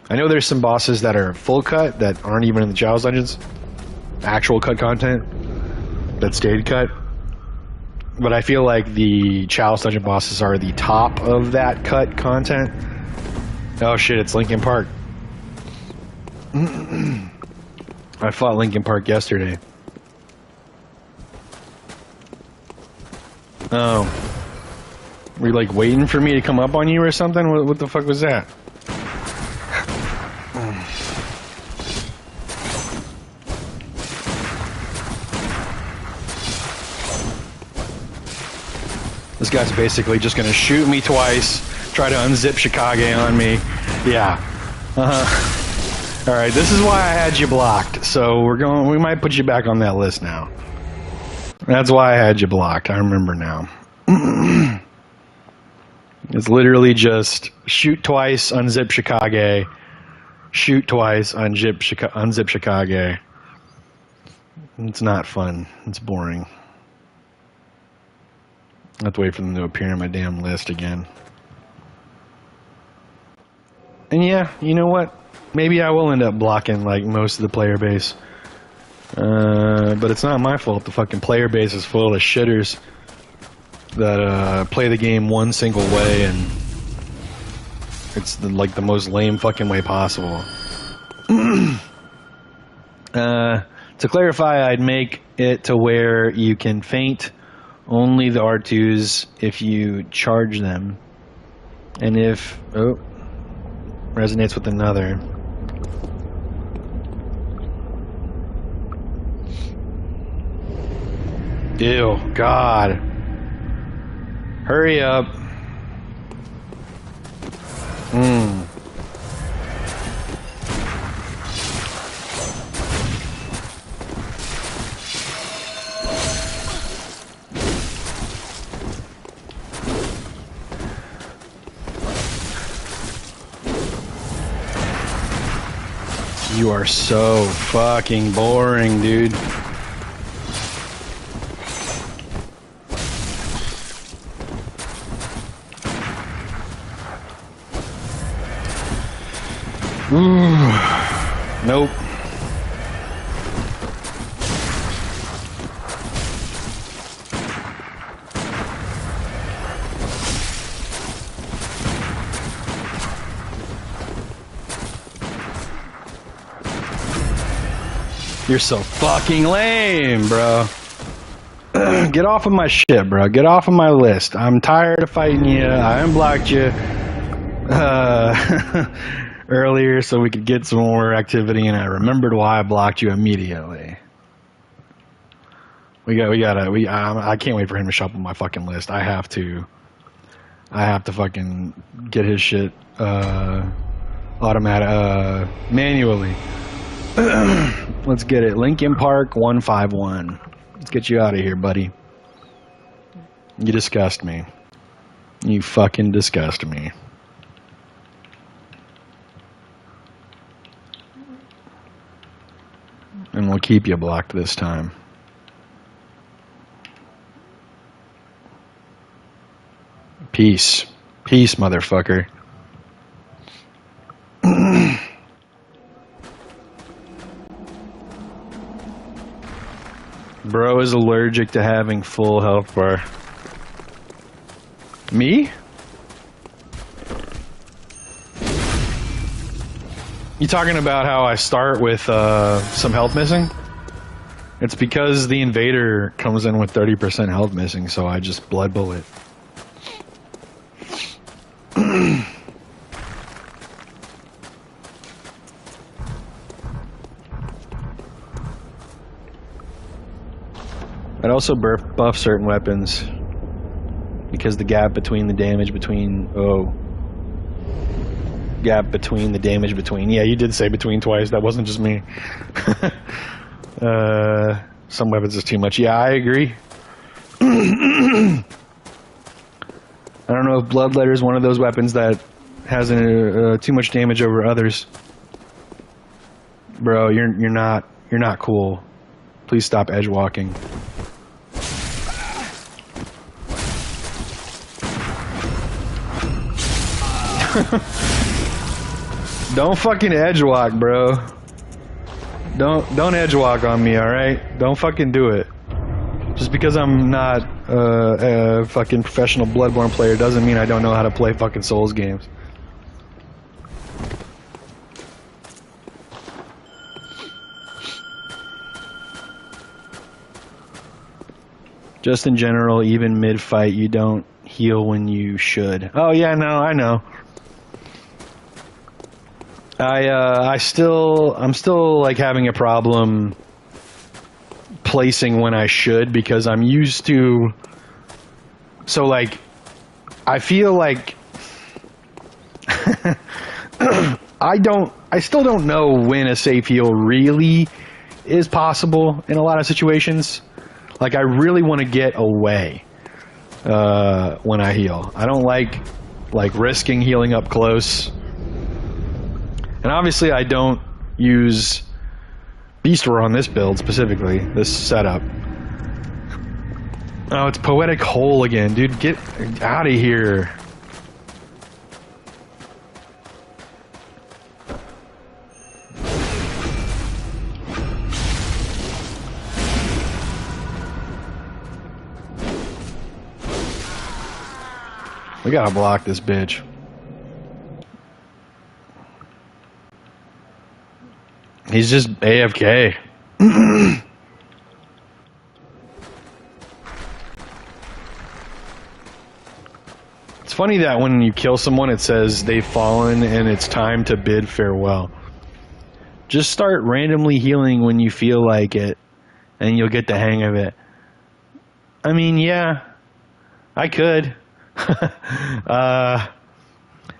I know there's some bosses that are full cut that aren't even in the Chalice dungeons, actual cut content that stayed cut. But I feel like the Chalice dungeon bosses are the top of that cut content. Oh shit, it's Linkin Park. I fought Linkin Park yesterday. Oh. Were you like waiting for me to come up on you or something? What the fuck was that? This guy's basically just gonna shoot me twice, try to unzip Chicago on me. Yeah. Alright, this is why I had you blocked. So we might put you back on that list now. That's why I had you blocked. I remember now. It's literally just shoot twice, unzip Chicago. Shoot twice, unzip Chicago. It's not fun. It's boring. I have to wait for them to appear on my damn list again. And yeah, you know what? Maybe I will end up blocking like most of the player base. But it's not my fault. The fucking player base is full of shitters that play the game one single way, and it's like the most lame fucking way possible. To clarify, I'd make it to where you can feint only the R2s if you charge them, and if resonates with another. Ew, God. Hurry up. You are so fucking boring, dude. Nope. You're so fucking lame, bro. Get off of my shit, bro. Get off of my list. I'm tired of fighting you. I unblocked you earlier so we could get some more activity, and I remembered why I blocked you immediately. I can't wait for him to show up on my fucking list. I have to fucking get his shit manually. Let's get it. Linkin Park 151. Let's get you out of here, buddy. You disgust me. You fucking disgust me. And we'll keep you blocked this time. Peace. Peace, motherfucker. Bro is allergic to having full health bar. Me? You talking about how I start with some health missing? It's because the invader comes in with 30% health missing, so I just blood bullet. I'd also buff certain weapons because the gap between the damage between yeah, you did say between twice, that wasn't just me. Some weapons is too much. Yeah, I agree. I don't know if Bloodletter is one of those weapons that has too much damage over others. Bro, you're not cool. Please stop edge walking. Don't fucking edge walk, bro. Don't edge walk on me, all right? Don't fucking do it. Just because I'm not a fucking professional Bloodborne player doesn't mean I don't know how to play fucking Souls games. Just in general, even mid-fight, you don't heal when you should. Oh yeah, no, I know. I'm still like having a problem placing when I should because I'm used to. So like, I feel like I still don't know when a safe heal really is possible in a lot of situations. Like I really want to get away when I heal. I don't like risking healing up close. And obviously I don't use Beast Roar on this build specifically, this setup. Oh, it's Poetic Hole again, dude. Get out of here. We gotta block this bitch. He's just AFK. It's funny that when you kill someone it says they've fallen and it's time to bid farewell. Just start randomly healing when you feel like it and you'll get the hang of it. I mean, yeah, I could.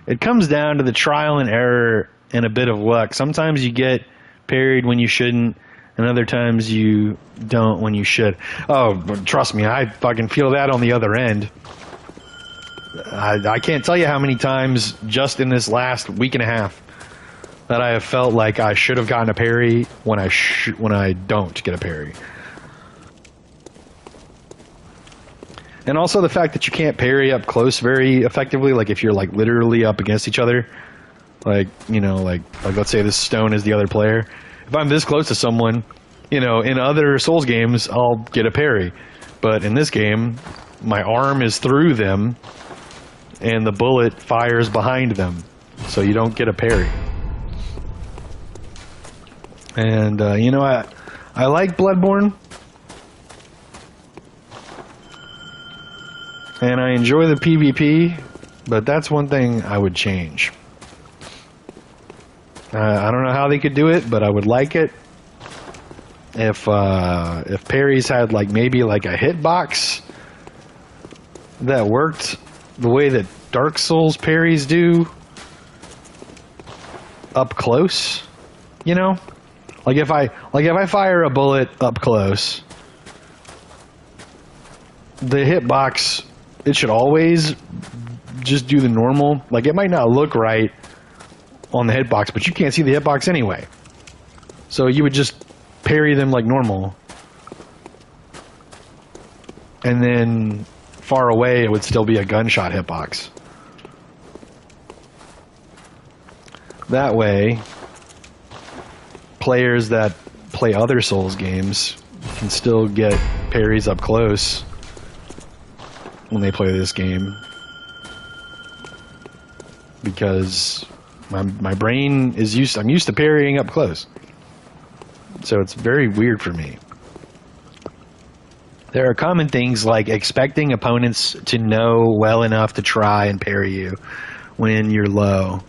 It comes down to the trial and error and a bit of luck. Sometimes you get parried when you shouldn't, and other times you don't when you should. Oh, trust me, I fucking feel that on the other end. I can't tell you how many times just in this last week and a half that I have felt like I should have gotten a parry when I don't get a parry. And also the fact that you can't parry up close very effectively, like if you're like literally up against each other. Like, you know, like let's say this stone is the other player. If I'm this close to someone, you know, in other Souls games, I'll get a parry. But in this game, my arm is through them, and the bullet fires behind them. So you don't get a parry. And, you know, I like Bloodborne. And I enjoy the PvP, but that's one thing I would change. I don't know how they could do it, but I would like it if parries had like maybe like a hitbox that worked the way that Dark Souls parries do up close, you know? Like if I fire a bullet up close, the hitbox, it should always just do the normal. Like it might not look right on the hitbox, but you can't see the hitbox anyway. So you would just parry them like normal. And then far away, it would still be a gunshot hitbox. That way, players that play other Souls games can still get parries up close when they play this game. Because my brain is I'm used to parrying up close. So it's very weird for me. There are common things like expecting opponents to know well enough to try and parry you when you're low.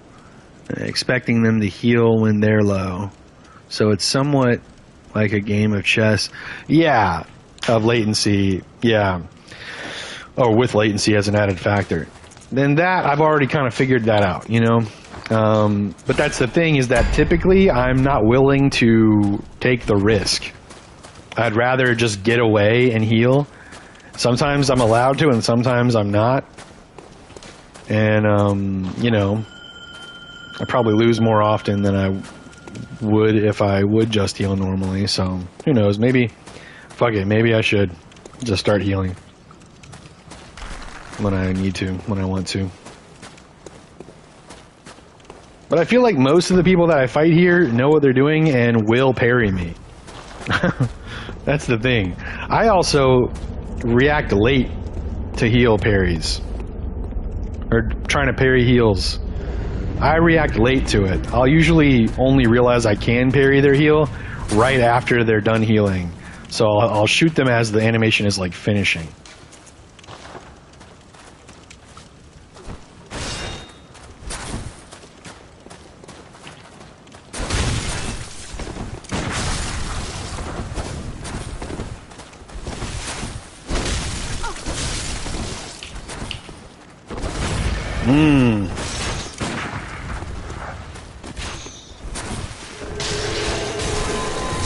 Expecting them to heal when they're low. So it's somewhat like a game of chess. Yeah, of latency. Yeah. Or with latency as an added factor. Then that, I've already kind of figured that out, you know? But that's the thing, is that typically I'm not willing to take the risk. I'd rather just get away and heal. Sometimes I'm allowed to, and sometimes I'm not. And, you know, I probably lose more often than I would if I would just heal normally. So, who knows? Maybe, fuck it, maybe I should just start healing when I need to, when I want to. But I feel like most of the people that I fight here know what they're doing and will parry me. That's the thing. I also react late to heal parries. Or trying to parry heals. I react late to it. I'll usually only realize I can parry their heal right after they're done healing. So I'll shoot them as the animation is like finishing.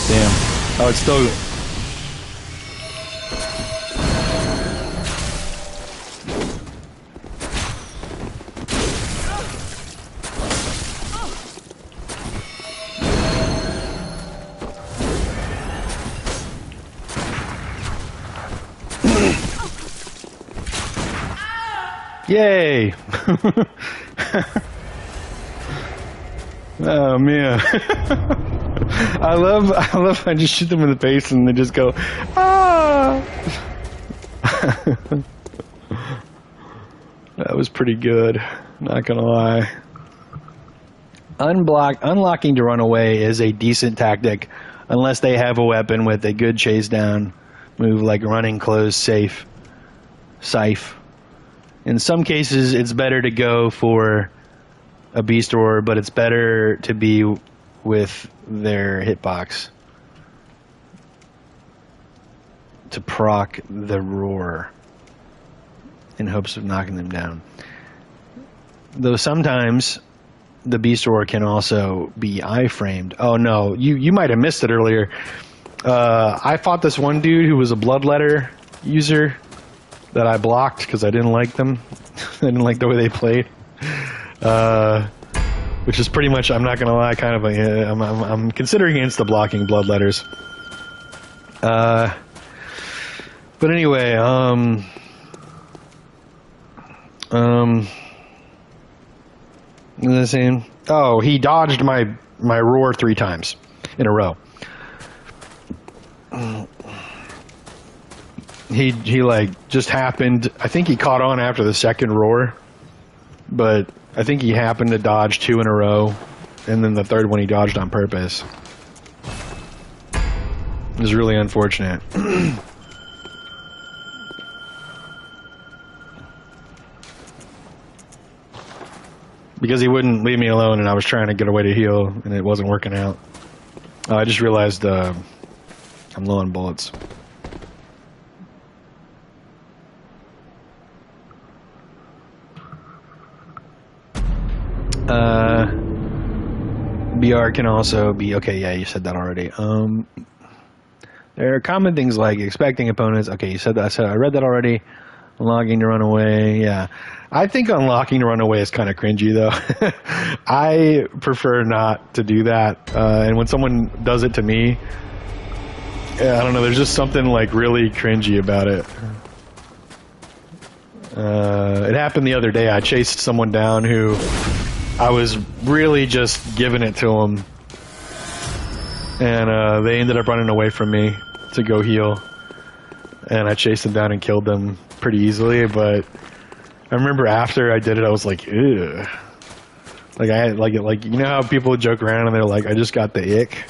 Damn. Oh, it's still... Yay! Oh man. I love I just shoot them in the face and they just go, ah. That was pretty good, not gonna lie. Unlocking to run away is a decent tactic unless they have a weapon with a good chase down move like running close safe. In some cases, it's better to go for a beast roar, but it's better to be with their hitbox to proc the roar in hopes of knocking them down. Though sometimes the beast roar can also be iframed. Oh no, you might have missed it earlier. I fought this one dude who was a bloodletter user that I blocked because I didn't like them. I didn't like the way they played. Which is pretty much, I'm not gonna lie, kind of a, I'm considering against the blocking bloodletters. But anyway, what was I saying? Oh, he dodged my roar 3 times in a row. He like just happened, I think he caught on after the second roar, but I think he happened to dodge 2 in a row, and then the third one he dodged on purpose. It was really unfortunate. Because he wouldn't leave me alone, and I was trying to get away to heal, and it wasn't working out. I just realized I'm low on bullets. BR can also be... Okay, yeah, you said that already. There are common things like expecting opponents... Okay, you said that. I read that already. Unlocking to run away, yeah. I think unlocking to run away is kind of cringy, though. I prefer not to do that. And when someone does it to me, I don't know, there's just something, like, really cringy about it. It happened the other day. I chased someone down who I was really just giving it to them, and they ended up running away from me to go heal, and I chased them down and killed them pretty easily. But I remember after I did it, I was like, ew. Like I had like you know how people joke around and they're like, I just got the ick.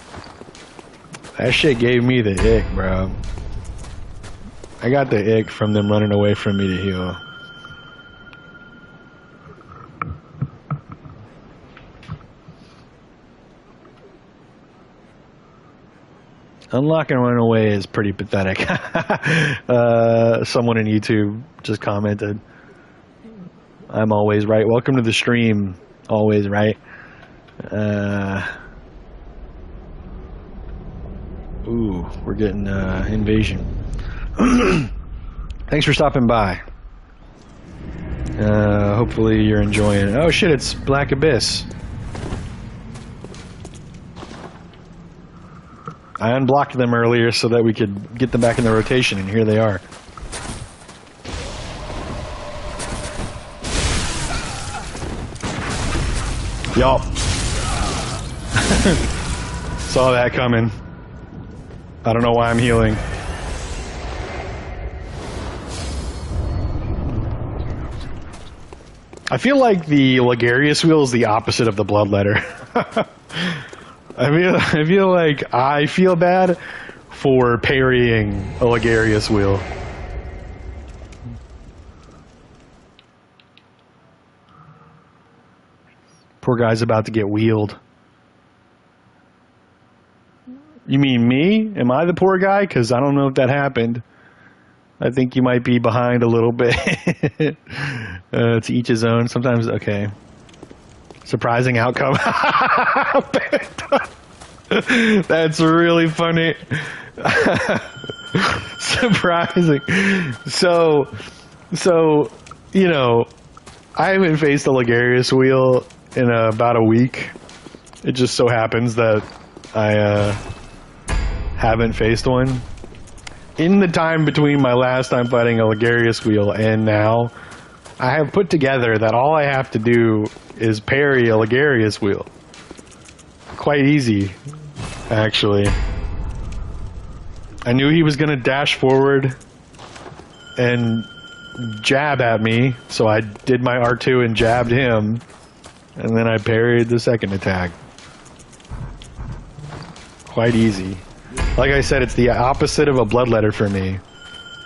That shit gave me the ick, bro. I got the ick from them running away from me to heal. Unlock and run away is pretty pathetic. Someone in YouTube just commented. I'm always right. Welcome to the stream. Always right. Ooh, we're getting invasion. Thanks for stopping by. Hopefully you're enjoying it. Oh shit, it's Black Abyss. I unblocked them earlier so that we could get them back in the rotation, and here they are. Yup. Saw that coming. I don't know why I'm healing. I feel like the Ligarius wheel is the opposite of the Bloodletter. I feel like I feel bad for parrying a Ligarius wheel. Poor guy's about to get wheeled. You mean me? Am I the poor guy? Because I don't know if that happened. I think you might be behind a little bit. To each his own. Sometimes, okay. Surprising outcome. That's really funny. Surprising. So, you know, I haven't faced a Ligarius wheel in about a week. It just so happens that I haven't faced one. In the time between my last time fighting a Ligarius wheel and now, I have put together that all I have to do is parry a Ligarius wheel. Quite easy, actually. I knew he was going to dash forward and jab at me, so I did my R2 and jabbed him, and then I parried the second attack. Quite easy. Like I said, it's the opposite of a Bloodletter for me.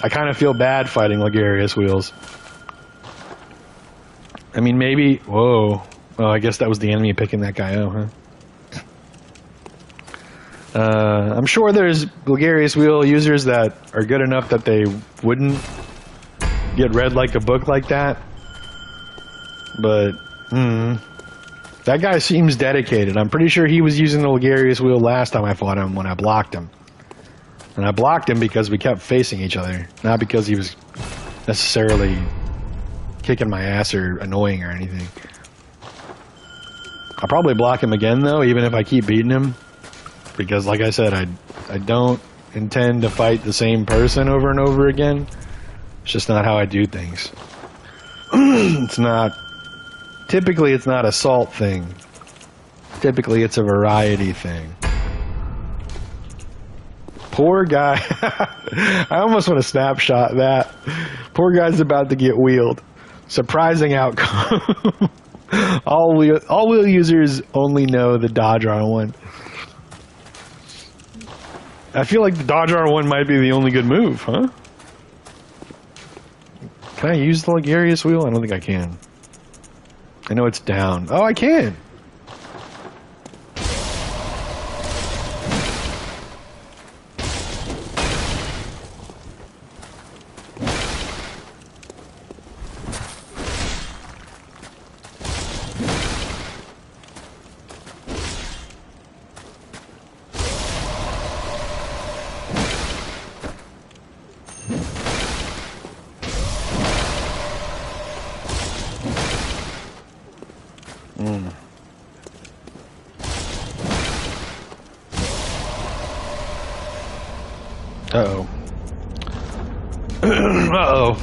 I kind of feel bad fighting Ligarius wheels. I mean, maybe... Whoa. Oh, I guess that was the enemy picking that guy out, huh? I'm sure there's Ligarius wheel users that are good enough that they wouldn't get read like a book like that. But, that guy seems dedicated. I'm pretty sure he was using the Ligarius wheel last time I fought him when I blocked him. And I blocked him because we kept facing each other, not because he was necessarily kicking my ass or annoying or anything. I'll probably block him again, though, even if I keep beating him. Because, like I said, I don't intend to fight the same person over and over again. It's just not how I do things. It's not... Typically, it's not a salt thing. Typically, it's a variety thing. Poor guy. I almost want to snapshot that. Poor guy's about to get wheeled. Surprising outcome. All wheel users only know the dodge R1. I feel like the dodge R1 might be the only good move, huh? Can I use the Ligarius wheel? I don't think I can. I know it's down. Oh, I can! Uh-oh. Uh-oh.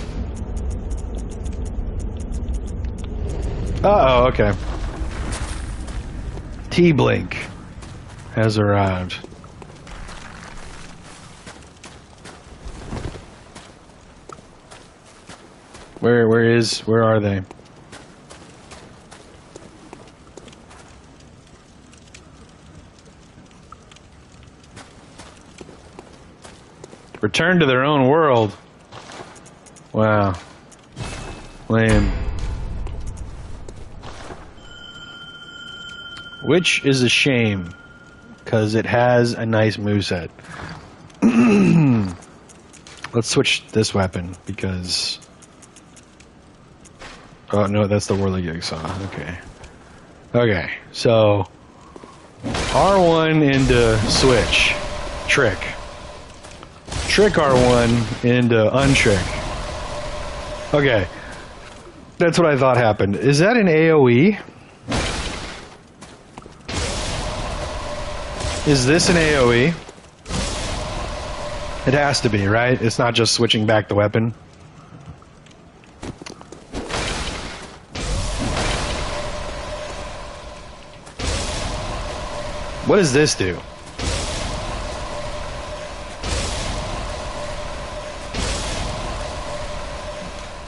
Uh-oh, okay. T-Blink has arrived. Where are they? Return to their own world. Wow. Lame. Which is a shame, because it has a nice moveset. Let's switch this weapon, because... Oh, no, that's the Whirly Jigsaw. Okay. Okay, so... R1 into switch. Trick. Trick R1 into untrick. Okay. That's what I thought happened. Is that an AoE? Is this an AoE? It has to be, right? It's not just switching back the weapon. What does this do?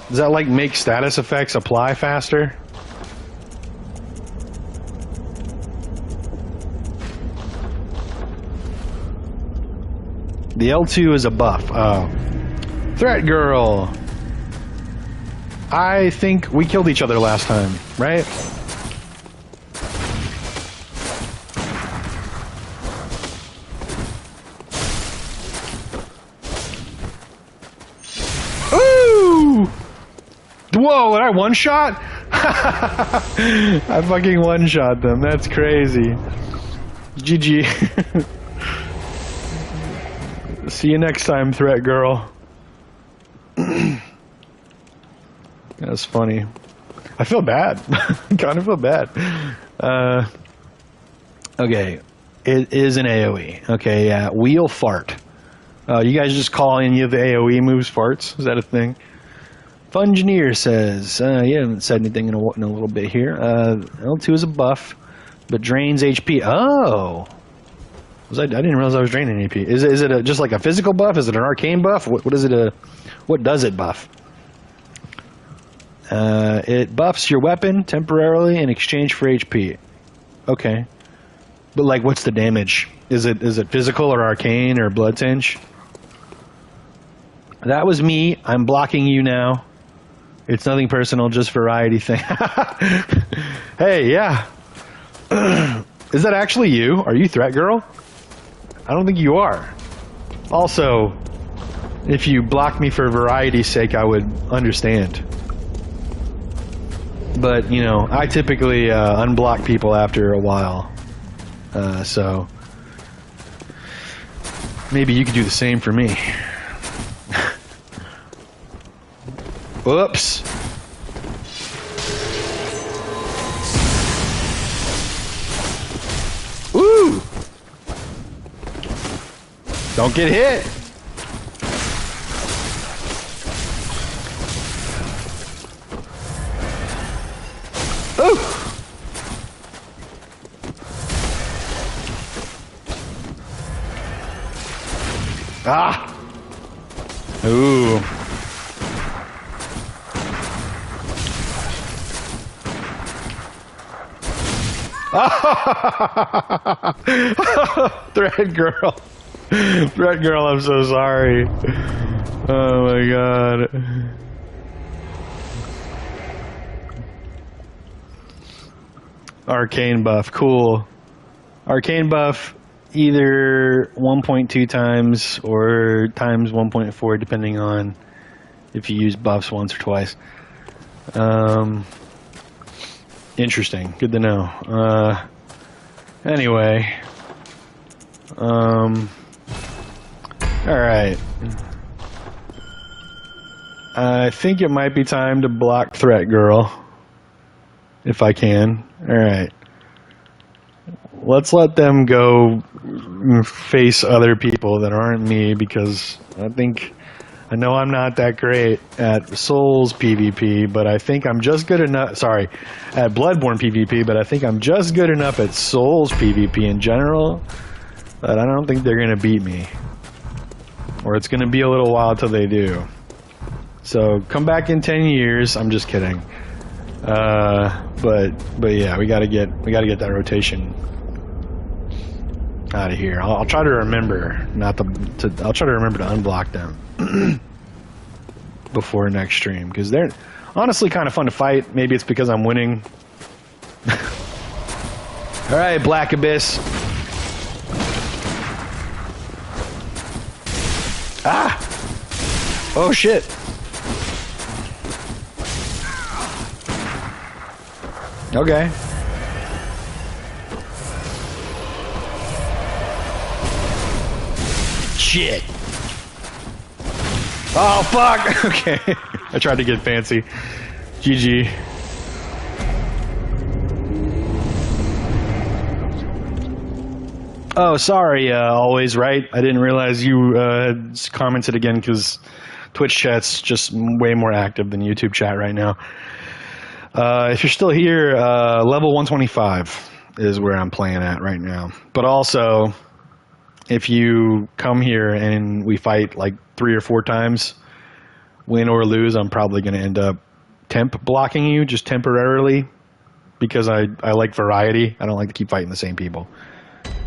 Does that like make status effects apply faster? The L2 is a buff. Oh. Threat Girl! I think we killed each other last time, right? Ooh! Whoa, did I one-shot? I fucking one-shot them. That's crazy. GG. See you next time, Threat Girl. That's funny. I feel bad. Kind of feel bad. Okay. It is an AoE. Okay, yeah. Wheel Fart. You guys just call any of the AoE moves farts? Is that a thing? Fungineer says, you haven't said anything in a little bit here. L2 is a buff, but drains HP. Oh! I didn't realize I was draining AP. Is it just like a physical buff? Is it an arcane buff? What is it? What does it buff? It buffs your weapon temporarily in exchange for HP. Okay, but like, what's the damage? Is it physical or arcane or blood tinge? That was me. I'm blocking you now. It's nothing personal, just variety thing. Hey, yeah. Is that actually you? Are you Threat Girl? I don't think you are. Also, if you block me for variety's sake, I would understand. But, you know, I typically unblock people after a while. So, maybe you could do the same for me. Whoops. Woo! Don't get hit. Ooh. Ah. Ooh. Thread Girl. Threat Girl, I'm so sorry. Oh my god. Arcane buff, cool. Arcane buff, either 1.2 times or times 1.4, depending on if you use buffs once or twice. Interesting. Good to know. Anyway. Alright. I think it might be time to block Threat Girl. If I can. Alright. Let's let them go face other people that aren't me, because I think I know I'm not that great at Souls PvP, but I think I'm just good enough. Sorry, at Bloodborne PvP, but I think I'm just good enough at Souls PvP in general that I don't think they're going to beat me. Or it's going to be a little while till they do. So come back in 10 years. I'm just kidding. But yeah, we gotta get that rotation out of here. I'll try to remember I'll try to remember to unblock them before next stream, because they're honestly kind of fun to fight. Maybe it's because I'm winning. All right, Black Abyss. Ah! Oh shit! Okay. Shit. Oh, fuck. Okay. I tried to get fancy. GG. Oh, sorry, always right. I didn't realize you had commented again, because Twitch chat's just way more active than YouTube chat right now. If you're still here, level 125 is where I'm playing at right now. But also, if you come here and we fight like 3 or 4 times, win or lose, I'm probably going to end up temp blocking you just temporarily, because I like variety. I don't like to keep fighting the same people.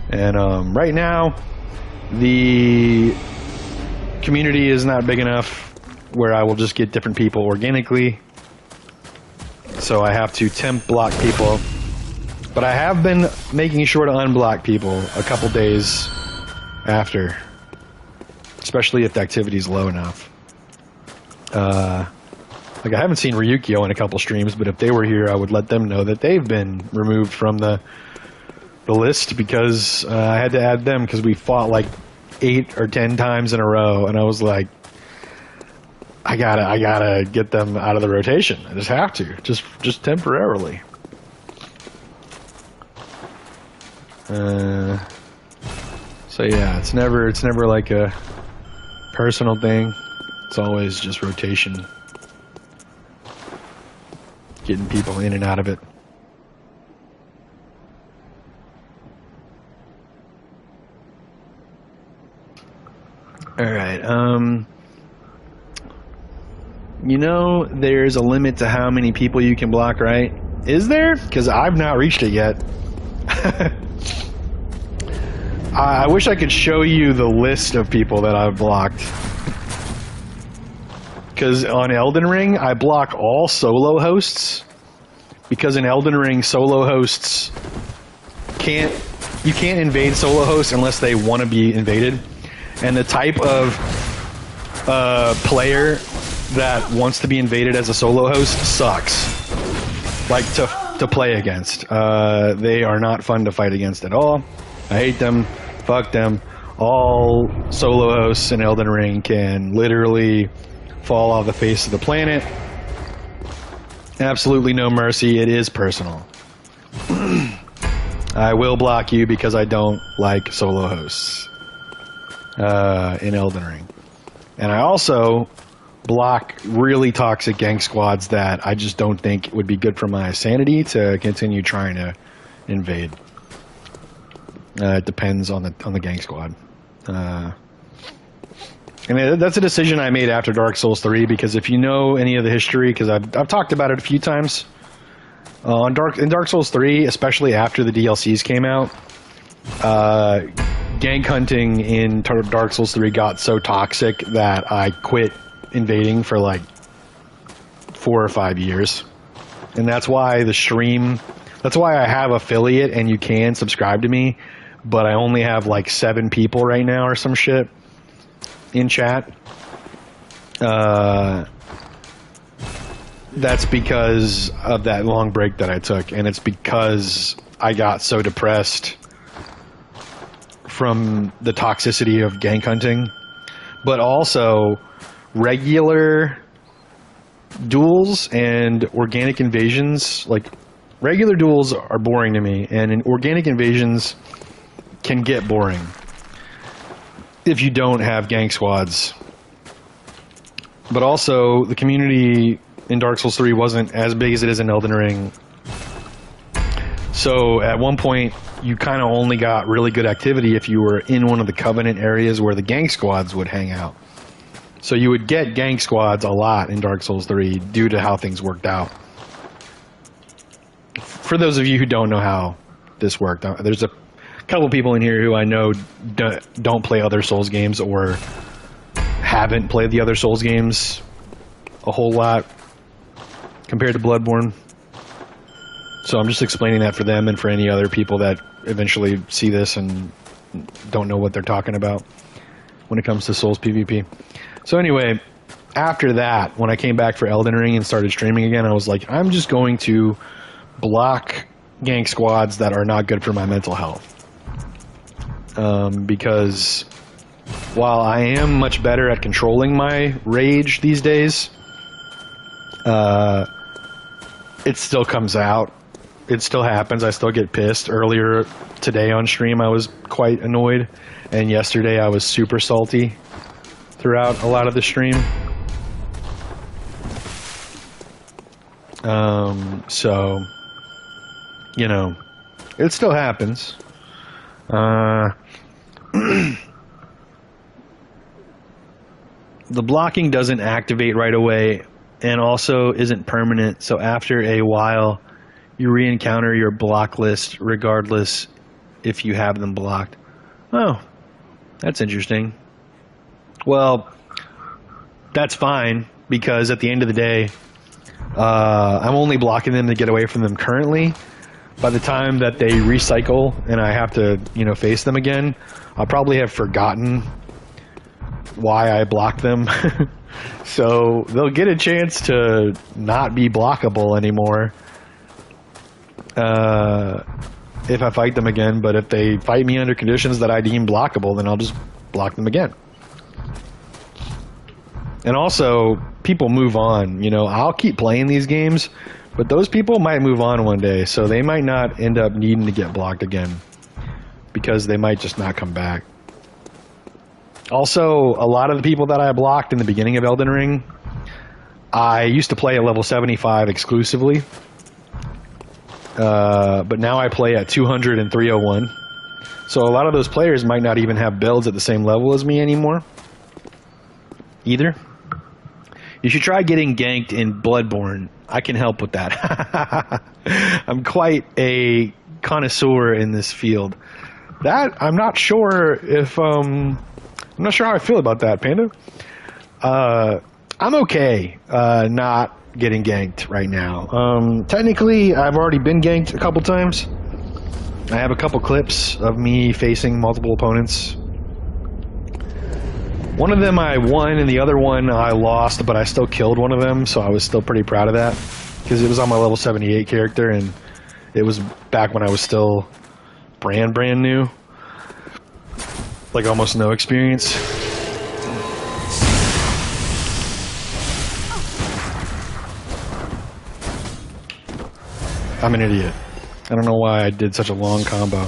And right now, the community is not big enough where I will just get different people organically. So I have to temp block people. But I have been making sure to unblock people a couple days after, especially if the activity is low enough. Like, I haven't seen Ryukio in a couple streams, but if they were here, I would let them know that they've been removed from the list, because I had to add them because we fought like 8 or 10 times in a row, and I was like, I gotta get them out of the rotation. I just have to, just temporarily. So yeah, it's never like a personal thing. It's always just rotation, getting people in and out of it. All right. You know, there's a limit to how many people you can block, right? Is there? Because I've not reached it yet. I wish I could show you the list of people that I've blocked. Because on Elden Ring, I block all solo hosts. Because in Elden Ring, solo hosts you can't invade solo hosts unless they want to be invaded. And the type of player that wants to be invaded as a solo host sucks. Like, to play against. They are not fun to fight against at all. I hate them. Fuck them. All solo hosts in Elden Ring can literally fall off the face of the planet. Absolutely no mercy. It is personal. I will block you because I don't like solo hosts in Elden Ring. And I also block really toxic gang squads that I just don't think would be good for my sanity to continue trying to invade. It depends on the gang squad. And that's a decision I made after Dark Souls 3, because if you know any of the history, because I've talked about it a few times, in Dark Souls 3, especially after the DLCs came out, gank hunting in Dark Souls 3 got so toxic that I quit invading for like 4 or 5 years. And that's why that's why I have affiliate and you can subscribe to me, but I only have like 7 people right now or some shit in chat. That's because of that long break that I took, and it's because I got so depressed from the toxicity of gank hunting, but also regular duels and organic invasions. Like, regular duels are boring to me, and organic invasions can get boring if you don't have gank squads But also, the community in Dark Souls 3 wasn't as big as it is in Elden Ring. So at one point, you kind of only got really good activity if you were in one of the Covenant areas where the gang squads would hang out. So you would get gang squads a lot in Dark Souls 3 due to how things worked out. For those of you who don't know how this worked, there's a couple people in here who I know don't play other Souls games or haven't played the other Souls games a whole lot compared to Bloodborne. So I'm just explaining that for them and for any other people that eventually see this and don't know what they're talking about when it comes to Souls PvP. So anyway, after that, when I came back for Elden Ring and started streaming again, I was like, I'm just going to block gang squads that are not good for my mental health. Because while I am much better at controlling my rage these days, it still comes out. It still happens. I still get pissed. Earlier today on stream, I was quite annoyed. And yesterday, I was super salty throughout a lot of the stream. So, you know, it still happens. The blocking doesn't activate right away and also isn't permanent. So after a while, you re-encounter your block list regardless if you have them blocked. Oh, that's interesting. Well, that's fine because at the end of the day, I'm only blocking them to get away from them currently. By the time that they recycle and I have to, you know, face them again, I'll probably have forgotten why I blocked them. So they'll get a chance to not be blockable anymore if I fight them again. But if they fight me under conditions that I deem blockable, then I'll just block them again. And also, people move on. You know, I'll keep playing these games, but those people might move on one day, so they might not end up needing to get blocked again because they might just not come back. Also, a lot of the people that I blocked in the beginning of Elden Ring, I used to play at level 75 exclusively, but now I play at 200 and 301. So a lot of those players might not even have builds at the same level as me anymore, either. You should try getting ganked in Bloodborne. I can help with that. I'm quite a connoisseur in this field. That, I'm not sure if, I'm not sure how I feel about that, Panda. I'm okay not getting ganked right now. Technically, I've already been ganked a couple times. I have a couple clips of me facing multiple opponents. One of them I won, and the other one I lost, but I still killed one of them, so I was still pretty proud of that. Because it was on my level 78 character, and it was back when I was still brand new. Like, almost no experience. I'm an idiot. I don't know why I did such a long combo.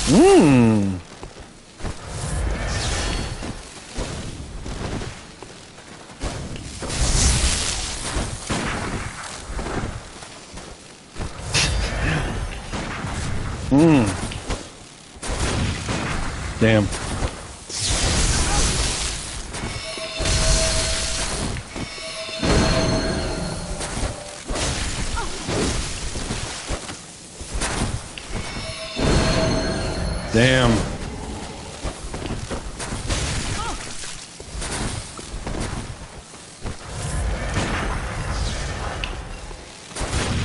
Mmm. Mmm. Damn. Damn.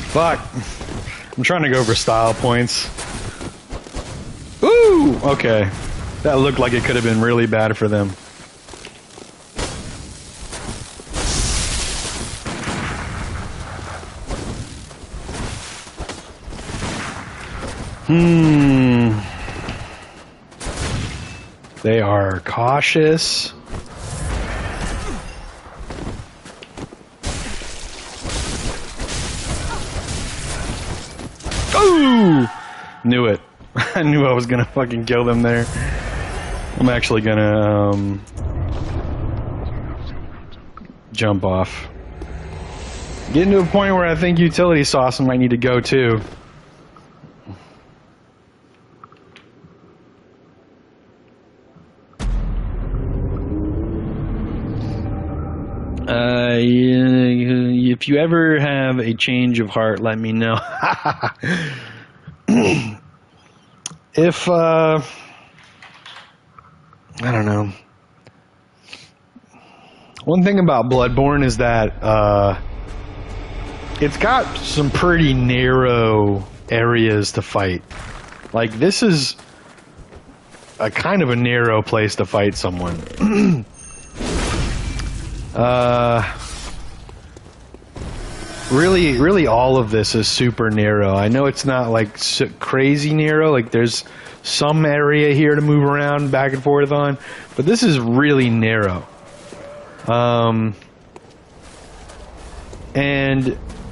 Fuck. I'm trying to go for style points. Ooh, okay. That looked like it could have been really bad for them. They are cautious. Ooh! Knew it. I knew I was gonna fucking kill them there. I'm actually gonna jump off. Getting to a point where I think utility sauce might need to go too. If you ever have a change of heart, let me know. If, I don't know. One thing about Bloodborne is that, it's got some pretty narrow areas to fight. Like, this is a kind of a narrow place to fight someone. Really all of this is super narrow. I know it's not like crazy narrow, like there's some area here to move around back and forth on, but this is really narrow. And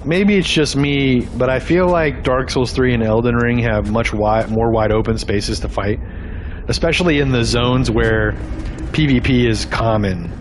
maybe it's just me, but I feel like Dark Souls 3 and Elden Ring have much more wide open spaces to fight, especially in the zones where PvP is common.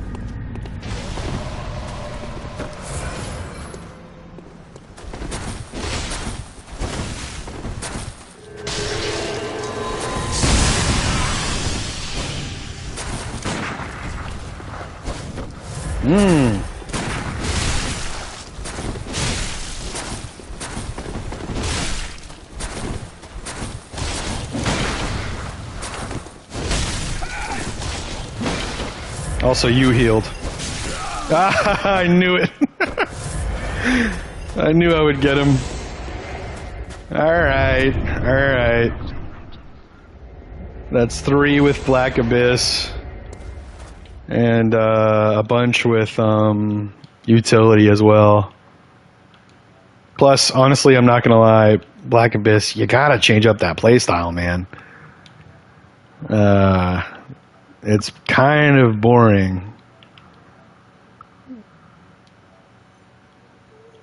Also, you healed. Ah, I knew it. I knew I would get him. Alright, alright. That's 3 with Black Abyss. And a bunch with utility as well. Plus, honestly, I'm not gonna lie, Black Abyss, you gotta change up that playstyle, man. It's kind of boring.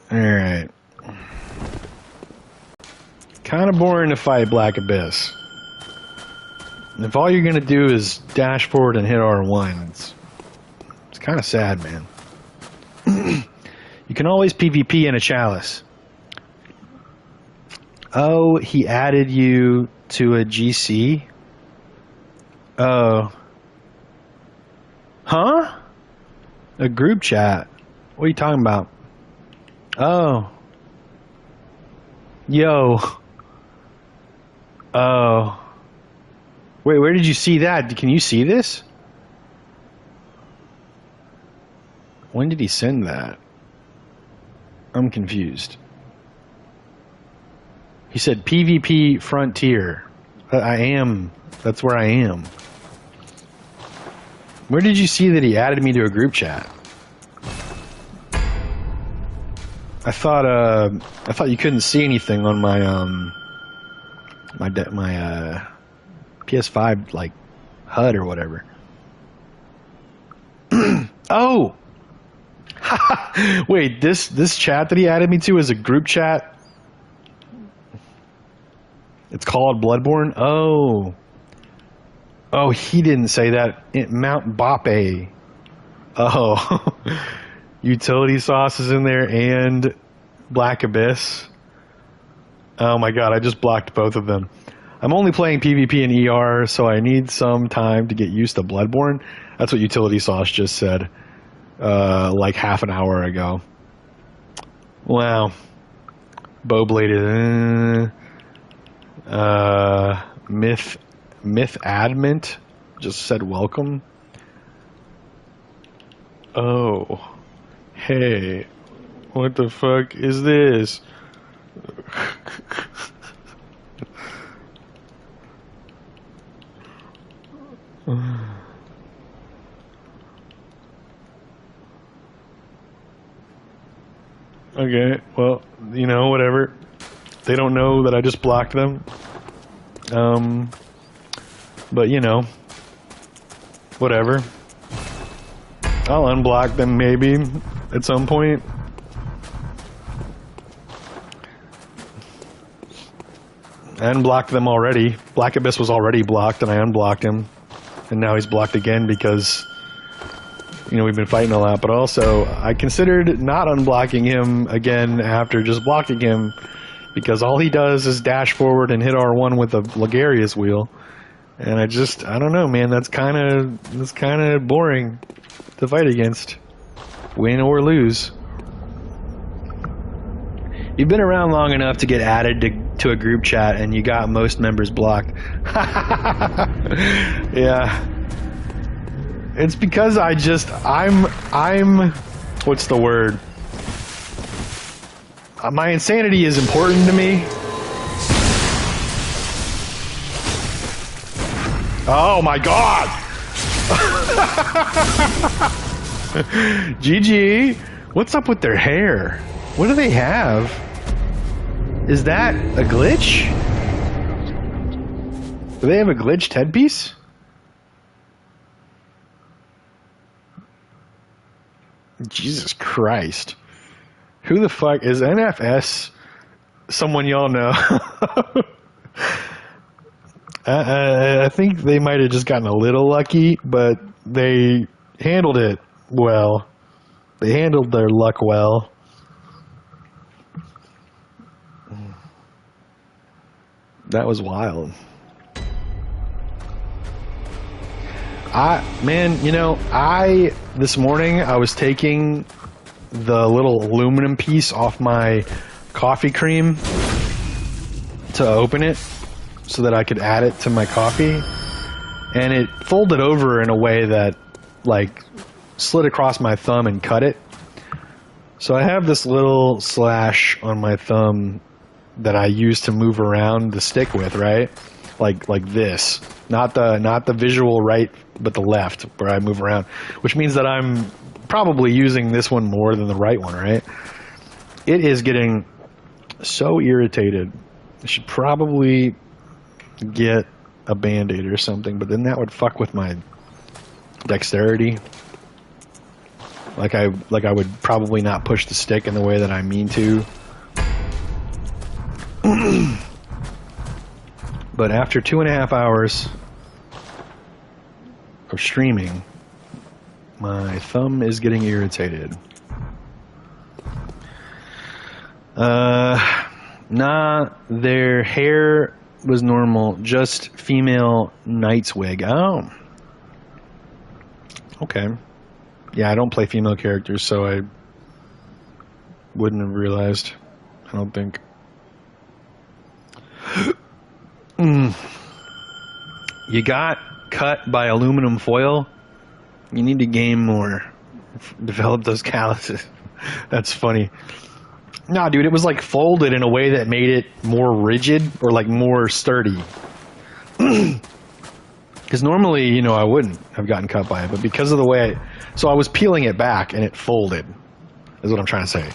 Alright. Kind of boring to fight Black Abyss. If all you're gonna do is dash forward and hit R1, it's kind of sad, man. You can always PvP in a chalice. Oh, he added you to a GC? Oh. Huh? A group chat? What are you talking about? Oh. Yo. Oh. Wait, where did you see that? Can you see this? When did he send that? I'm confused. He said PvP Frontier. I am. That's where I am. Where did you see that he added me to a group chat? I thought you couldn't see anything on my my PS5 like HUD or whatever. Oh. Wait, this chat that he added me to is a group chat. It's called Bloodborne. Oh. Oh, he didn't say that. Mount Bape. Oh. Utility sauce is in there and Black Abyss. Oh my god, I just blocked both of them. I'm only playing PvP and ER, so I need some time to get used to Bloodborne. That's what Utility Sauce just said, like half an hour ago. Wow. Bow-bladed. Myth Admint just said welcome. Oh. Hey. What the fuck is this? Okay, well, you know, whatever. They don't know that I just blocked them. But, you know, whatever. I'll unblock them maybe at some point. I unblocked them already. Black Abyss was already blocked and I unblocked him. and now he's blocked again because, you know, we've been fighting a lot. But also, I considered not unblocking him again after just blocking him, because all he does is dash forward and hit R1 with a Ligarius wheel. And I don't know, man, that's kind of boring to fight against, win or lose. You've been around long enough to get added to a group chat, and you got most members blocked. Yeah. It's because I'm what's the word? My insanity is important to me. Oh my god! GG! What's up with their hair? What do they have? Is that a glitch? Do they have a glitched headpiece? Jesus Christ. Who the fuck is NFS? Someone y'all know. I think they might have just gotten a little lucky, but they handled it well. They handled their luck well. That was wild. Man, you know, this morning I was taking the little aluminum piece off my coffee cream to open it so that I could add it to my coffee, and it folded over in a way that like slid across my thumb and cut it. So I have this little slash on my thumb that I use to move around the stick with, right? Like this, not the visual right, but the left, where I move around, which means that I'm probably using this one more than the right one, right? It is getting so irritated. I should probably get a Band-Aid or something, but then that would fuck with my dexterity. Like I would probably not push the stick in the way that I mean to. But after 2.5 hours of streaming, my thumb is getting irritated. Nah, their hair was normal, just female knight's wig. Oh. Okay. Yeah, I don't play female characters, so I wouldn't have realized, I don't think. You got cut by aluminum foil? You need to game more. Develop those calluses. That's funny. Nah, dude, it was like folded in a way that made it more rigid or like more sturdy. Because normally, you know, I wouldn't have gotten cut by it, but because of the way so I was peeling it back and it folded, is what I'm trying to say.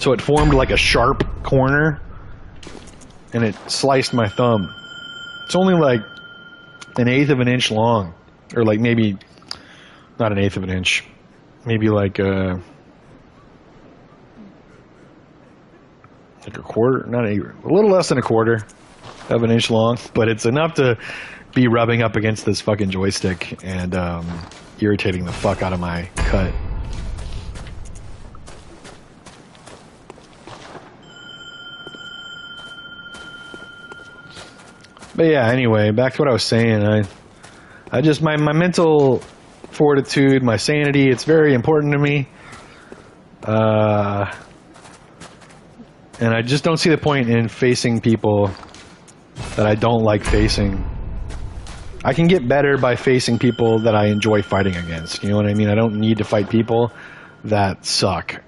So it formed like a sharp corner and it sliced my thumb. It's only like 1/8 of an inch long, or like maybe not 1/8 of an inch, maybe like a quarter, not a little less than 1/4 of an inch long, but it's enough to be rubbing up against this fucking joystick and irritating the fuck out of my cut. But yeah, anyway, back to what I was saying. I just, my mental fortitude, my sanity, it's very important to me. And I just don't see the point in facing people that I don't like facing. I can get better by facing people that I enjoy fighting against. You know what I mean? I don't need to fight people that suck.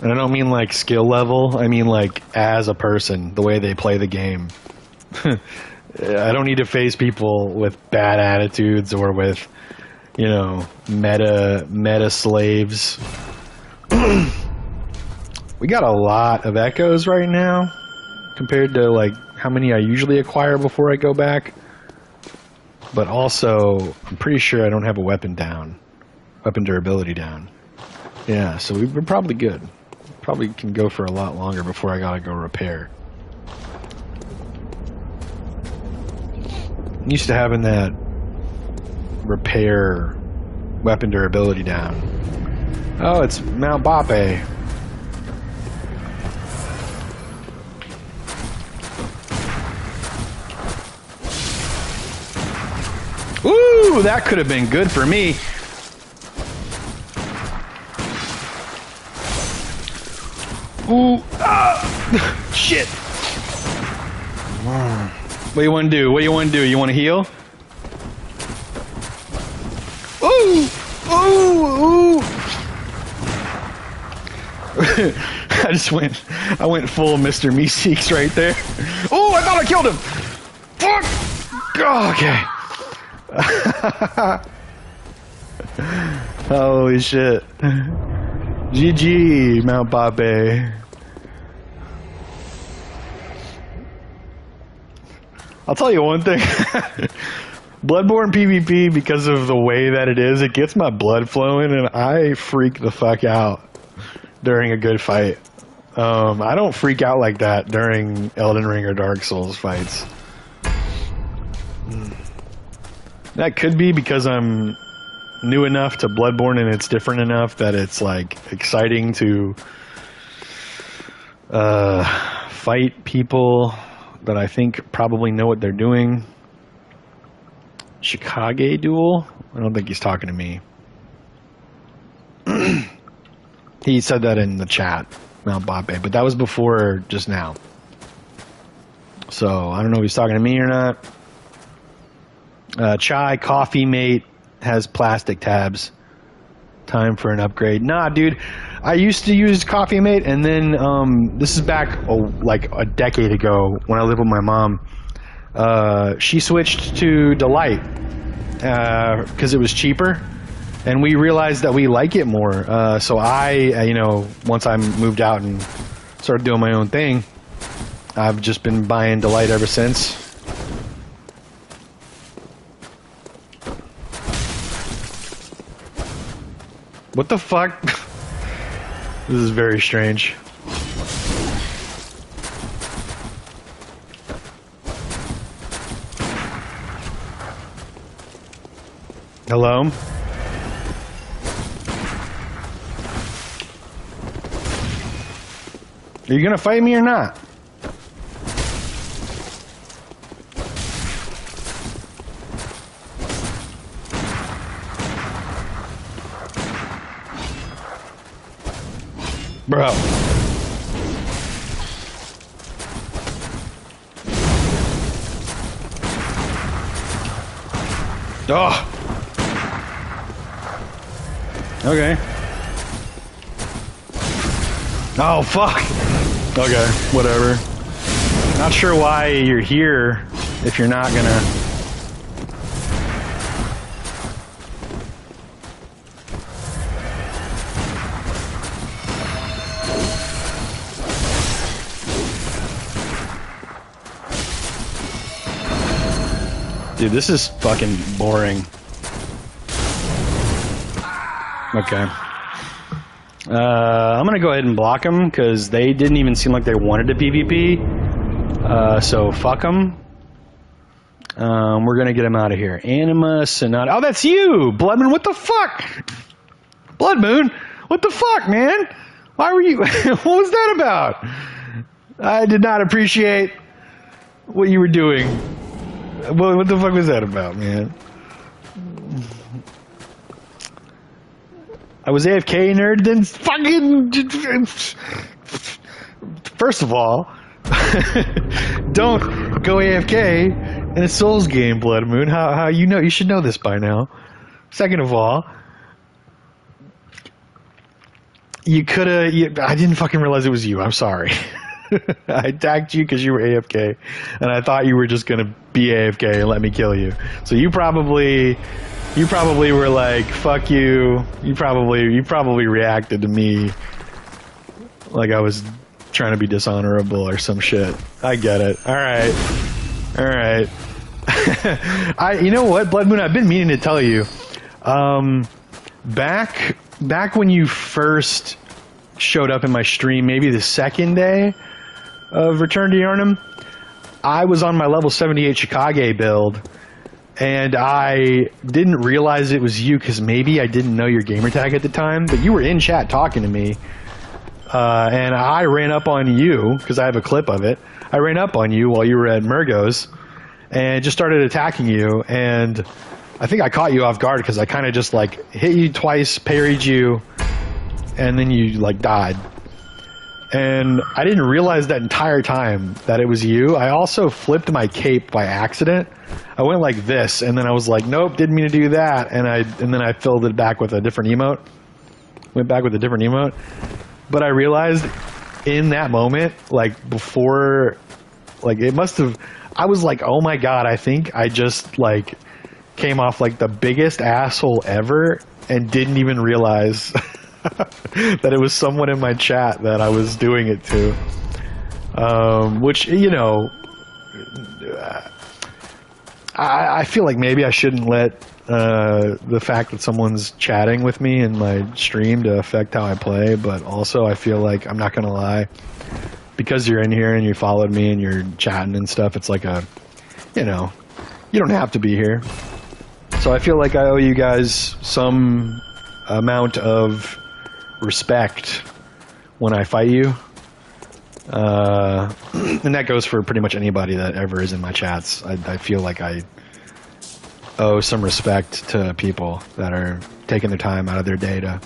And I don't mean like skill level. I mean like as a person, the way they play the game. I don't need to face people with bad attitudes or with, you know, meta slaves. We got a lot of echoes right now compared to like how many I usually acquire before I go back. But also, I'm pretty sure I don't have a weapon down. Weapon durability down. Yeah, so we're probably good. Probably can go for a lot longer before I gotta go repair. I'm used to having that repair weapon durability down. Oh, it's Mount Bape. Ooh, that could have been good for me. Ooh, shit. What do you want to do? What do you want to do? You want to heal? Ooh, ooh, ooh. I went full Mr. Meeseeks right there. Oh, I thought I killed him. Fuck. Oh, okay. Holy shit. GG, Mount Bape. I'll tell you one thing. Bloodborne PvP, because of the way that it is, it gets my blood flowing and I freak the fuck out during a good fight. I don't freak out like that during Elden Ring or Dark Souls fights. That could be because I'm new enough to Bloodborne and it's different enough that it's like exciting to fight people that I think probably know what they're doing. Chicago duel? I don't think he's talking to me. He said that in the chat, Mount Bape, but that was before just now. So I don't know if he's talking to me or not. Chai Coffee Mate has plastic tabs. Time for an upgrade. Nah, dude. I used to use Coffee Mate, and then this is back like a decade ago when I lived with my mom. She switched to Delight because it was cheaper, and we realized that we like it more. So I, once I moved out and started doing my own thing, I've just been buying Delight ever since. What the fuck? This is very strange. Hello? Are you gonna fight me or not? Bro. Oh. Okay. Oh, fuck. Okay, whatever. Not sure why you're here if you're not gonna... Dude, this is fucking boring. Okay. I'm gonna go ahead and block them because they didn't even seem like they wanted to PvP. So fuck them. We're gonna get them out of here. Anima Sonata. Oh, that's you, Blood Moon. What the fuck? Blood Moon. What the fuck, man? Why were you? What was that about? I did not appreciate what you were doing. What the fuck was that about, man? I was AFK, nerd, then fucking... First of all, don't go AFK in a Souls game, Blood Moon. How you know? You should know this by now. Second of all, you coulda... I didn't fucking realize it was you. I'm sorry. I attacked you because you were AFK, and I thought you were just gonna be AFK and let me kill you. So you probably were like, "Fuck you." You probably reacted to me like I was trying to be dishonorable or some shit. I get it. All right. You know what, Blood Moon? I've been meaning to tell you. Back when you first showed up in my stream, maybe the second day of Return to Yharnam, I was on my level 78 Chicago build, and I didn't realize it was you because maybe I didn't know your gamer tag at the time, but you were in chat talking to me, and I ran up on you because I have a clip of it. I ran up on you while you were at Murgo's and just started attacking you, and I think I caught you off guard because I kind of just like hit you twice, parried you, and then you like died. And I didn't realize that entire time that it was you. I also flipped my cape by accident. I went like this, and then I was like, nope, didn't mean to do that. And then I filled it back with a different emote. Went back with a different emote. But I realized in that moment, like before, like it must have, I was like, oh my God, I think I just like came off like the biggest asshole ever and didn't even realize that it was someone in my chat that I was doing it to. Which, you know, I feel like maybe I shouldn't let the fact that someone's chatting with me in my stream to affect how I play, but also I feel like, I'm not going to lie, because you're in here and you followed me and you're chatting and stuff, it's like a, you know, you don't have to be here. So I feel like I owe you guys some amount of respect when I fight you. And that goes for pretty much anybody that ever is in my chats. I feel like I owe some respect to people that are taking their time out of their day to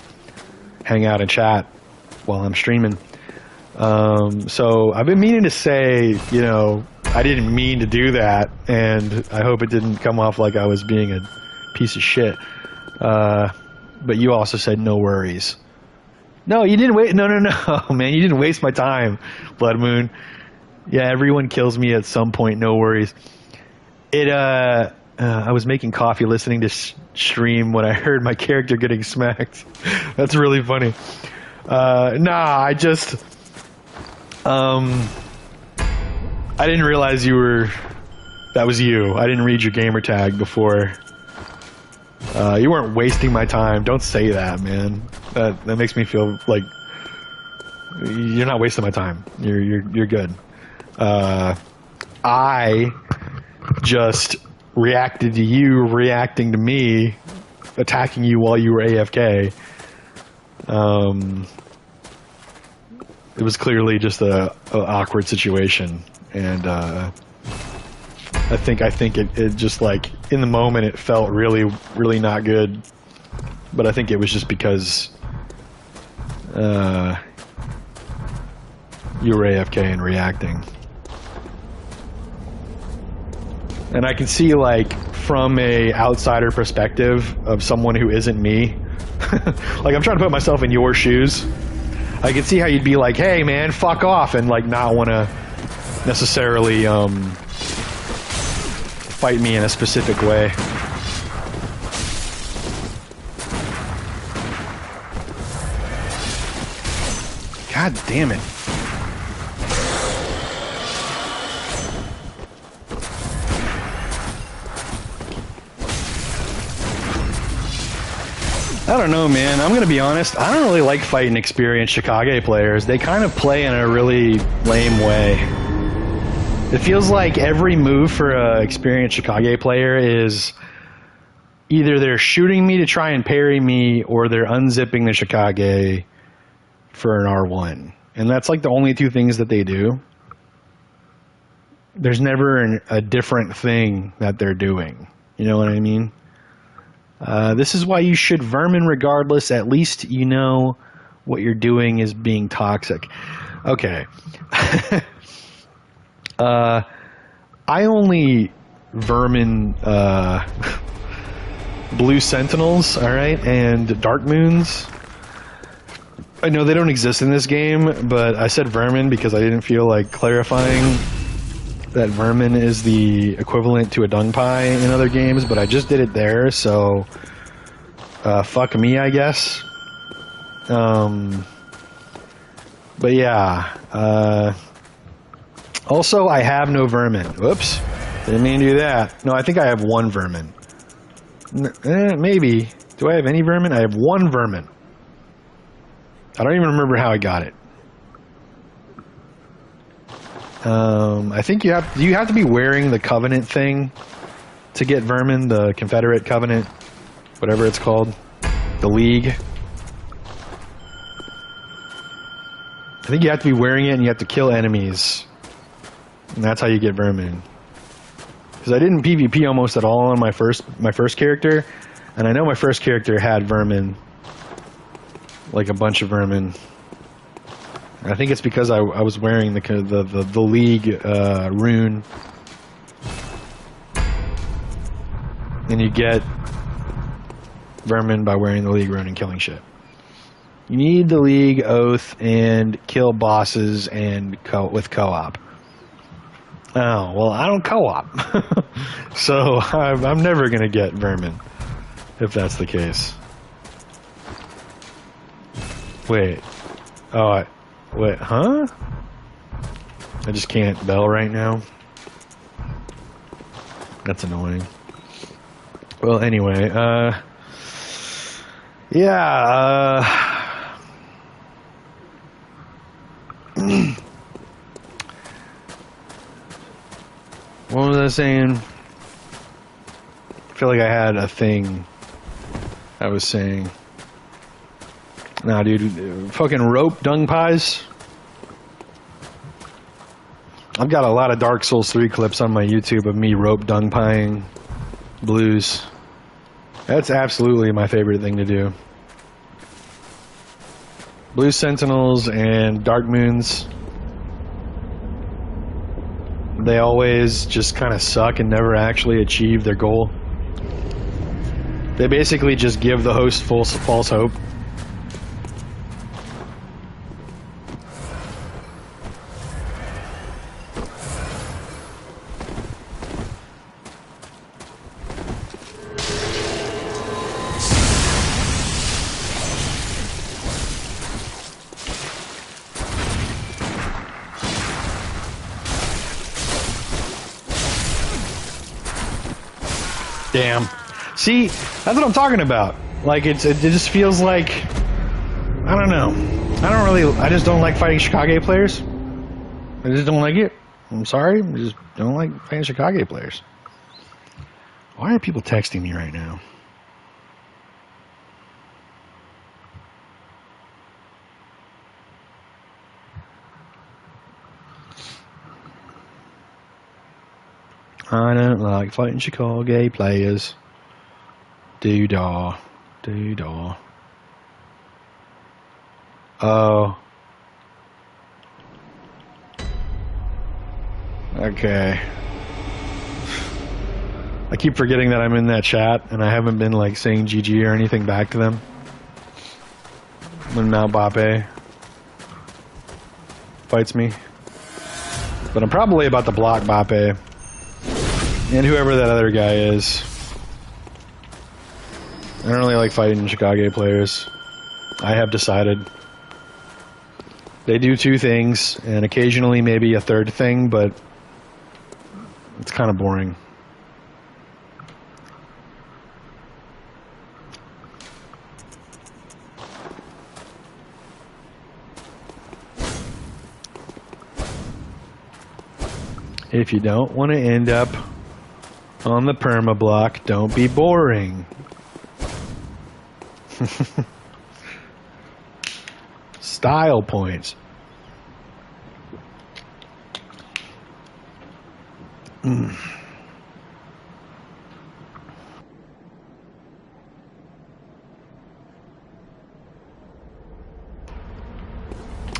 hang out and chat while I'm streaming. So I've been meaning to say, you know, I didn't mean to do that, and I hope it didn't come off like I was being a piece of shit. But you also said no worries. No, you didn't wait. No, man, you didn't waste my time, Blood Moon. Yeah, everyone kills me at some point. No worries. I was making coffee listening to stream when I heard my character getting smacked. That's really funny. I just, I didn't realize that was you. I didn't read your gamer tag before. You weren't wasting my time. Don't say that, man. That makes me feel like you're not wasting my time. You're good. I just reacted to you reacting to me, attacking you while you were AFK. It was clearly just a awkward situation, and I think it just like in the moment it felt really, really not good. But I think it was just because you were AFK and reacting. And I can see, like, from a outsider perspective of someone who isn't me, like, I'm trying to put myself in your shoes. I can see how you'd be like, hey, man, fuck off, and, like, not want to necessarily fight me in a specific way. God damn it. I don't know, man. I'm gonna be honest. I don't really like fighting experienced Chicago players. They kind of play in a really lame way. It feels like every move for an experienced Chicago player is either they're shooting me to try and parry me, or they're unzipping the Chicago for an R1. And that's like the only two things that they do. There's never a different thing that they're doing. You know what I mean? This is why you should vermin regardless. At least you know what you're doing is being toxic. Okay. I only vermin blue sentinels, alright, and dark moons. I know they don't exist in this game, but I said vermin because I didn't feel like clarifying that vermin is the equivalent to a dung pie in other games, but I just did it there, so fuck me, I guess. But yeah, also I have no vermin. Whoops, didn't mean to do that. No, I think I have one vermin. Maybe. Do I have any vermin? I have one vermin. I don't even remember how I got it. I think you have to be wearing the Covenant thing to get vermin, the Confederate Covenant, whatever it's called, the League. I think you have to be wearing it and you have to kill enemies. And that's how you get vermin. Because I didn't PvP almost at all on my first character, and I know my first character had vermin, like a bunch of vermin. I think it's because I was wearing the League rune, and you get vermin by wearing the League rune and killing shit. You need the League oath and kill bosses and with co-op. Oh, well, I don't co-op. So I'm never going to get vermin, if that's the case. Wait. Oh, wait, huh? I just can't bell right now. That's annoying. Well, anyway, yeah, what was I saying? I feel like I had a thing I was saying. Nah, dude, fucking rope dung pies. I've got a lot of Dark Souls 3 clips on my YouTube of me rope dung pieing blues. That's absolutely my favorite thing to do. Blue Sentinels and Dark Moons, they always just kind of suck and never actually achieve their goal. They basically just give the host false hope. Damn. See, that's what I'm talking about. Like, it just feels like, I don't know. I just don't like fighting Chicago players. I just don't like it. I'm sorry. I just don't like fighting Chicago players. Why are people texting me right now? I don't like fighting Chicago players. Doo-dah. Doo-dah. Oh. Okay. I keep forgetting that I'm in that chat, and I haven't been, like, saying GG or anything back to them. When Mount Bape fights me. But I'm probably about to block Bape. And whoever that other guy is. I don't really like fighting Chicago players. I have decided. They do two things, and occasionally maybe a third thing, but it's kind of boring. If you don't want to end up on the perma-block, don't be boring. Style points.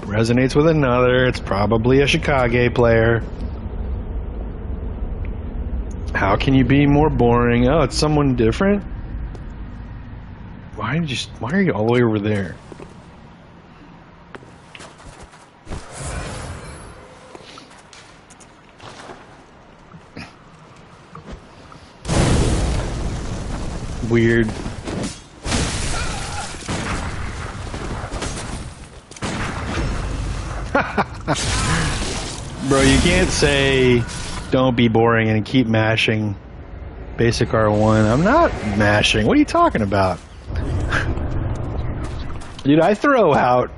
Resonates with another. It's probably a Chicago player. How can you be more boring? Oh, it's someone different? Why are you all the way over there? Weird. Bro, you can't say don't be boring and keep mashing basic R1. I'm not mashing. What are you talking about? Dude, I throw out...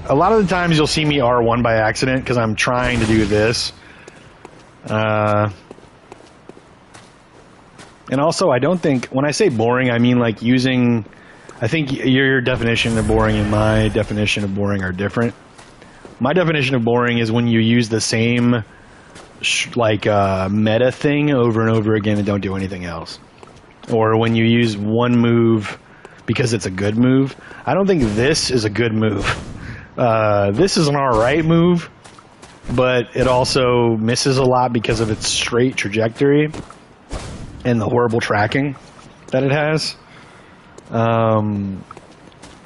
A lot of the times you'll see me R1 by accident because I'm trying to do this. And also, I don't think, when I say boring, I mean like using, I think your definition of boring and my definition of boring are different. My definition of boring is when you use the same meta thing over and over again and don't do anything else. Or when you use one move because it's a good move. I don't think this is a good move. This is an alright move, but it also misses a lot because of its straight trajectory and the horrible tracking that it has. And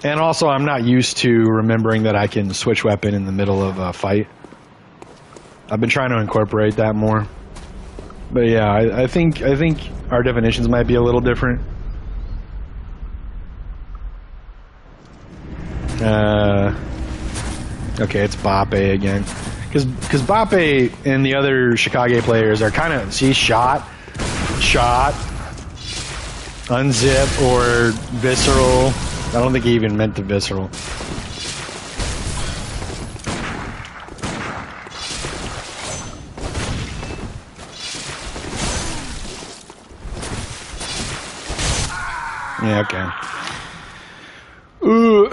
also, I'm not used to remembering that I can switch weapon in the middle of a fight. I've been trying to incorporate that more. But yeah, I think our definitions might be a little different. Okay, it's Bape again. Because Bape and the other Shikage players are kind of, see, shot, unzip, or visceral. I don't think he even meant the visceral. Yeah, okay. Ooh,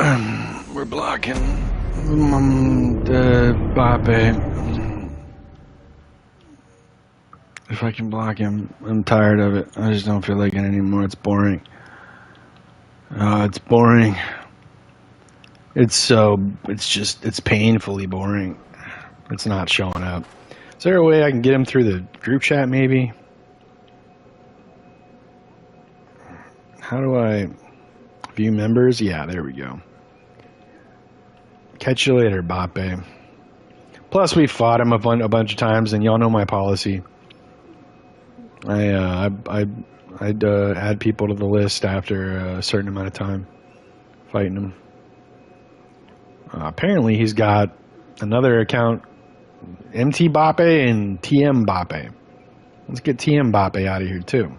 we're blocking the Bape. If I can block him, I'm tired of it. I just don't feel like it anymore. It's boring. It's boring. It's painfully boring. It's not showing up. Is there a way I can get him through the group chat, maybe? How do I view members? Yeah, there we go. Catch you later, Bape. Plus, we fought him a bunch of times, and y'all know my policy. I'd add people to the list after a certain amount of time fighting him. Apparently, he's got another account, MT Bape and TM Bape. Let's get TM Bape out of here, too.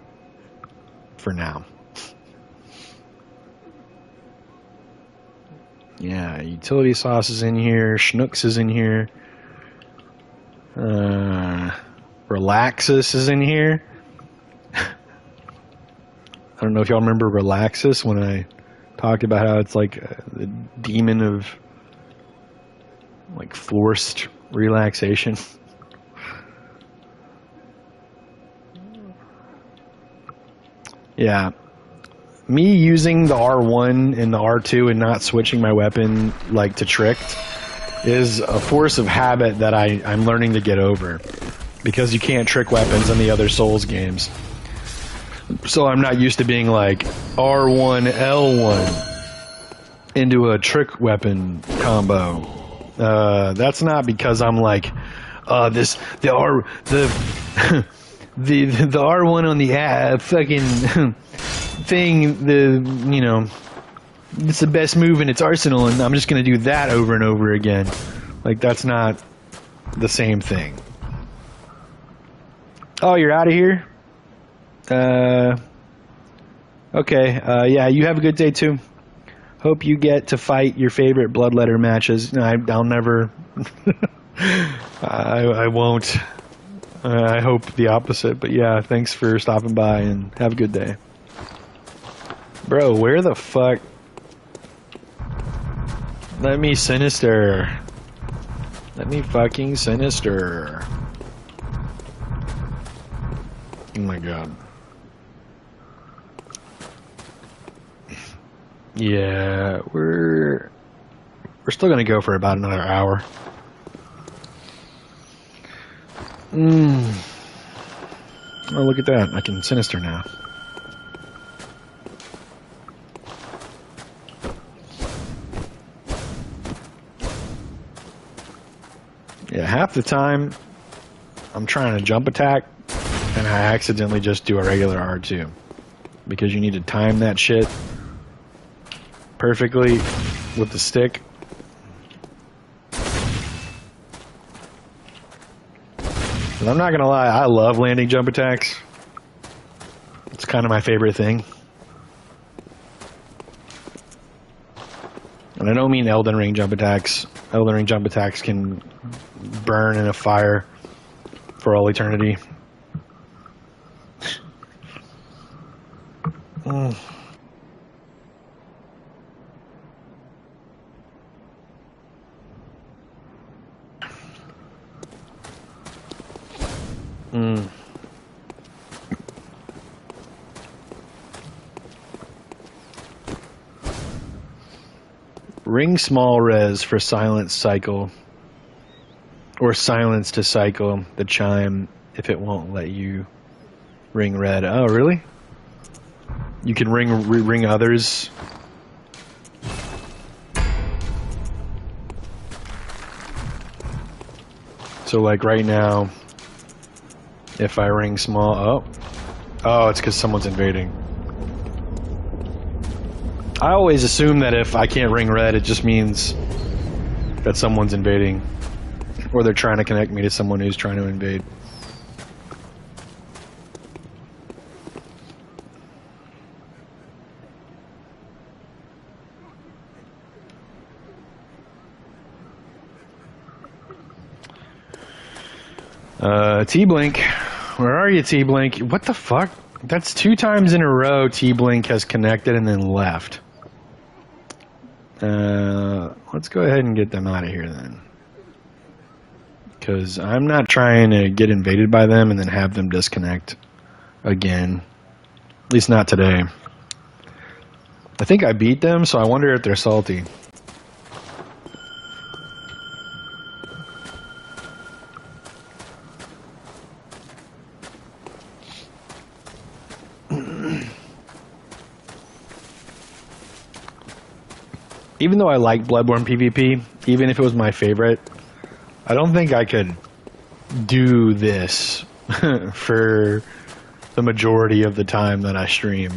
For now. Yeah, Utility Sauce is in here. Schnooks is in here. Relaxus is in here. I don't know if y'all remember Relaxus when I talked about how it's like the demon of like forced relaxation. Yeah. Me using the R1 and the R2 and not switching my weapon like to tricked is a force of habit that I'm learning to get over, because you can't trick weapons in the other Souls games. So I'm not used to being like R1 L1 into a trick weapon combo. That's not because I'm like the R1 on the fucking thing, it's the best move in its arsenal, and I'm just gonna do that over and over again. Like, that's not the same thing. Oh, you're out of here? Okay, yeah, you have a good day too. Hope you get to fight your favorite bloodletter matches. No, I'll never I won't. I hope the opposite, but yeah, thanks for stopping by and have a good day. Bro, where the fuck? Let me sinister. Let me fucking sinister. Oh my god. Yeah, we're still gonna go for about another hour. Oh, look at that. I can sinister now. Yeah, half the time I'm trying to jump attack and I accidentally just do a regular R2, because you need to time that shit perfectly with the stick. And I'm not gonna lie, I love landing jump attacks. It's kind of my favorite thing. And I don't mean Elden Ring jump attacks. Elden Ring jump attacks can burn in a fire for all eternity. Ring small res for silence cycle. Or silence to cycle the chime if it won't let you ring red. Oh, really? You can ring others. So like right now, if I ring small, oh, it's because someone's invading. I always assume that if I can't ring red, it just means that someone's invading. Or they're trying to connect me to someone who's trying to invade. T-Blink. Where are you, T-Blink? What the fuck? That's 2 times in a row T-Blink has connected and then left. Let's go ahead and get them out of here then. Because I'm not trying to get invaded by them and then have them disconnect again. At least not today. I think I beat them, so I wonder if they're salty. Even though I like Bloodborne PvP, even if it was my favorite, I don't think I could do this for the majority of the time that I stream.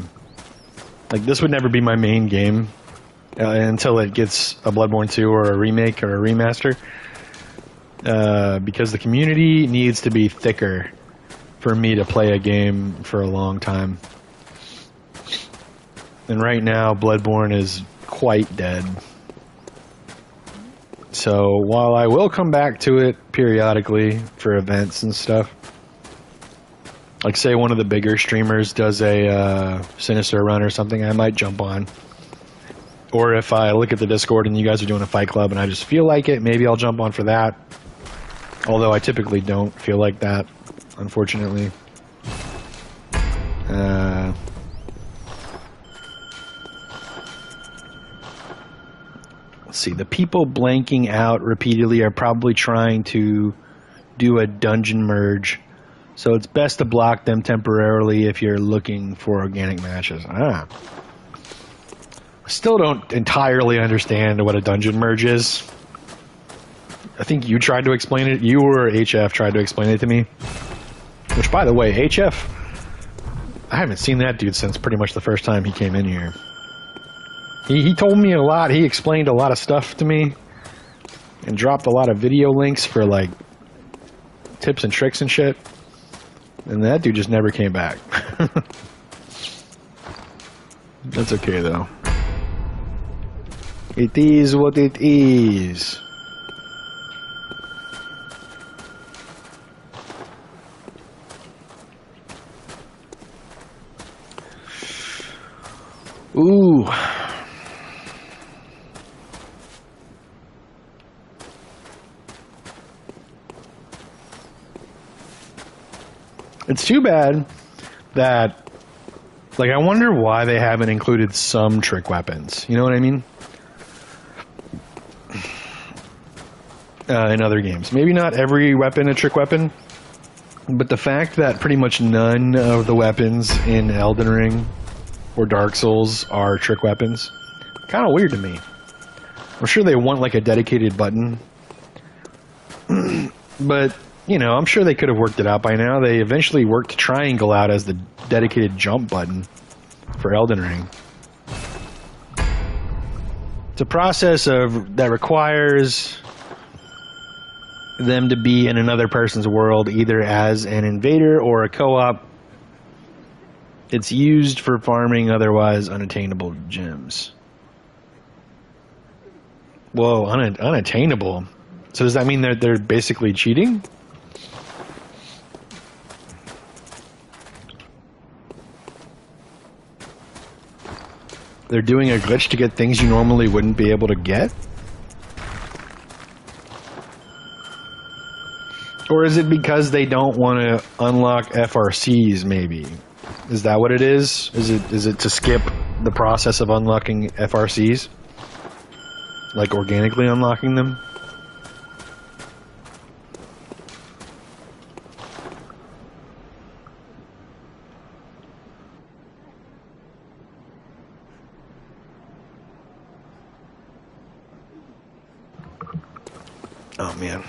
Like, this would never be my main game until it gets a Bloodborne 2 or a remake or a remaster. Because the community needs to be thicker for me to play a game for a long time. And right now, Bloodborne is quite dead. So while I will come back to it periodically for events and stuff, like say one of the bigger streamers does a Sinister run or something, I might jump on. Or if I look at the Discord and you guys are doing a fight club and I just feel like it, maybe I'll jump on for that. Although I typically don't feel like that, unfortunately. Let's see, the people blanking out repeatedly are probably trying to do a dungeon merge. So it's best to block them temporarily if you're looking for organic matches. Still don't entirely understand what a dungeon merge is. I think you tried to explain it. You or HF tried to explain it to me. Which, by the way, HF, I haven't seen that dude since pretty much the first time he came in here. He told me a lot. He explained a lot of stuff to me. And dropped a lot of video links for, like, tips and tricks and shit. And that dude just never came back. That's okay, though. It is what it is. Ooh. It's too bad that, like, I wonder why they haven't included some trick weapons. You know what I mean? In other games. Maybe not every weapon a trick weapon, but the fact that pretty much none of the weapons in Elden Ring or Dark Souls are trick weapons, kind of weird to me. I'm sure they want, like, a dedicated button. But, you know, I'm sure they could have worked it out by now. They eventually worked triangle out as the dedicated jump button for Elden Ring. It's a process that requires them to be in another person's world, either as an invader or a co-op. It's used for farming otherwise unattainable gems. Whoa, unattainable. So does that mean they're basically cheating? they're doing a glitch to get things you normally wouldn't be able to get? Or is it because they don't want to unlock FRCs, maybe? Is that what it is? Is it to skip the process of unlocking FRCs? Like organically unlocking them? Oh man.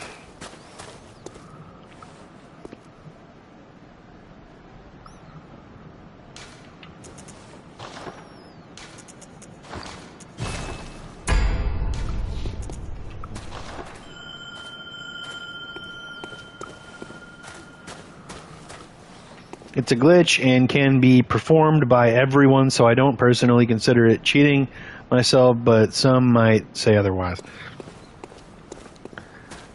It's a glitch and can be performed by everyone, so I don't personally consider it cheating myself, but some might say otherwise.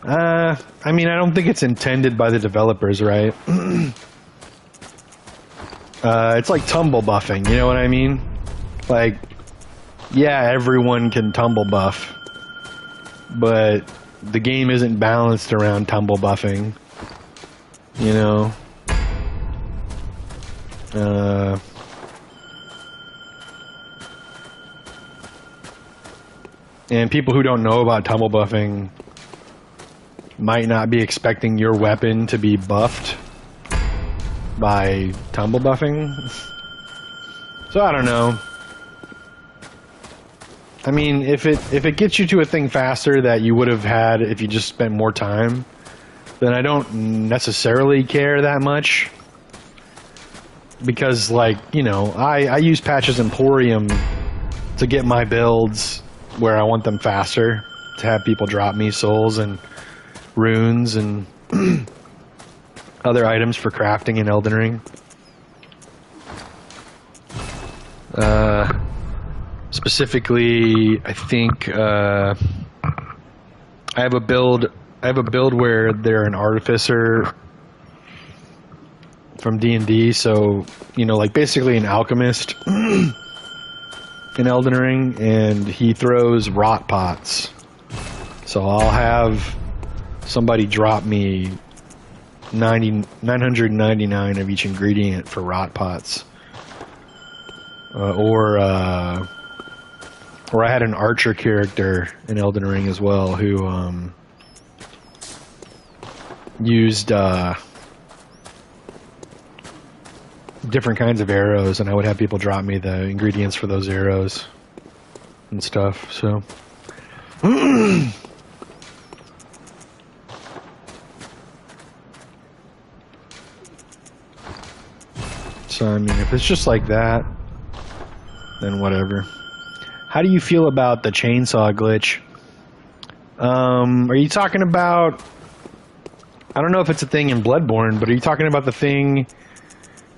I mean, I don't think it's intended by the developers, right? It's like tumble buffing, you know what I mean? Like, yeah, everyone can tumble buff, but the game isn't balanced around tumble buffing, you know? And people who don't know about tumble buffing might not be expecting your weapon to be buffed by tumble buffing. So I don't know. I mean, if it gets you to a thing faster that you would have had if you just spent more time, then I don't necessarily care that much. Because, like, you know, I use Patch's Emporium to get my builds where I want them faster, to have people drop me souls and runes and other items for crafting in Elden Ring. Specifically, I think I have a build where they're an artificer from D&D, so, you know, like basically an alchemist in Elden Ring, and he throws rot pots. So I'll have somebody drop me 999 of each ingredient for rot pots. Or I had an archer character in Elden Ring as well who used different kinds of arrows, and I would have people drop me the ingredients for those arrows and stuff. So so I mean, if it's just like that, then whatever. How do you feel about the chainsaw glitch? Are you talking about, I don't know if it's a thing in Bloodborne, but are you talking about the thing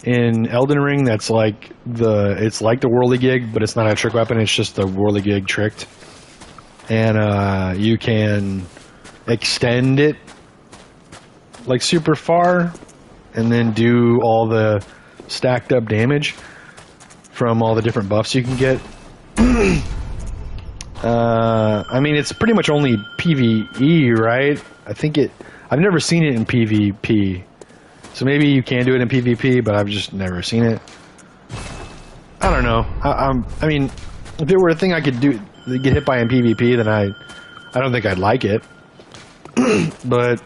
in Elden Ring that's like it's like the whirligig, but it's not a trick weapon, it's just the whirligig tricked, and you can extend it like super far and then do all the stacked up damage from all the different buffs you can get. I mean, it's pretty much only PvE, right? I've never seen it in PvP. So maybe you can do it in PvP, but I've just never seen it. I don't know. I mean, if it were a thing I could do, get hit by in PvP, then I don't think I'd like it. But,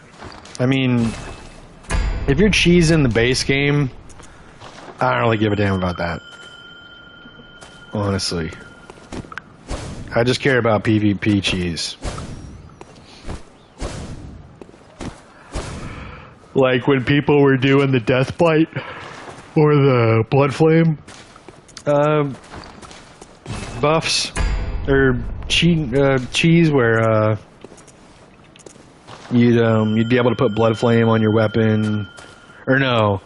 I mean, if you're cheesing the base game, I don't really give a damn about that. Honestly. I just care about PvP cheese. Like when people were doing the Death Bite or the Blood Flame buffs or cheese, where you'd be able to put Blood Flame on your weapon, or no,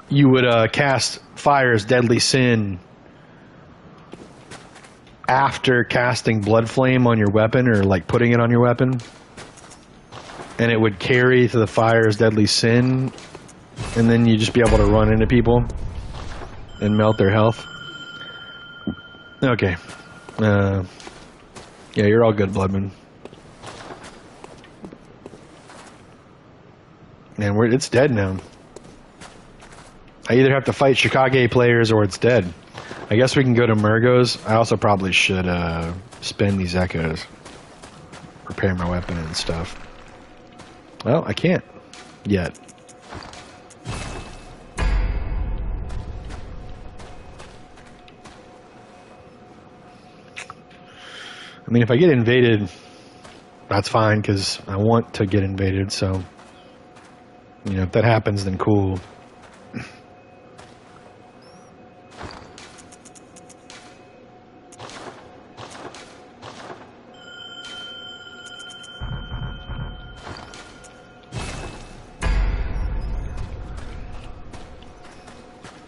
you would cast Fire's Deadly Sin after casting Blood Flame on your weapon, or like putting it on your weapon. And it would carry to the Fire's Deadly Sin, and then you'd just be able to run into people and melt their health. Okay. Yeah, you're all good, Bloodman. Man, it's dead now. I either have to fight Chicago players or it's dead. I guess we can go to Murgo's. I also probably should spend these echoes. Prepare my weapon and stuff. Well, I can't yet. I mean, if I get invaded, that's fine, because I want to get invaded, so... You know, if that happens, then cool.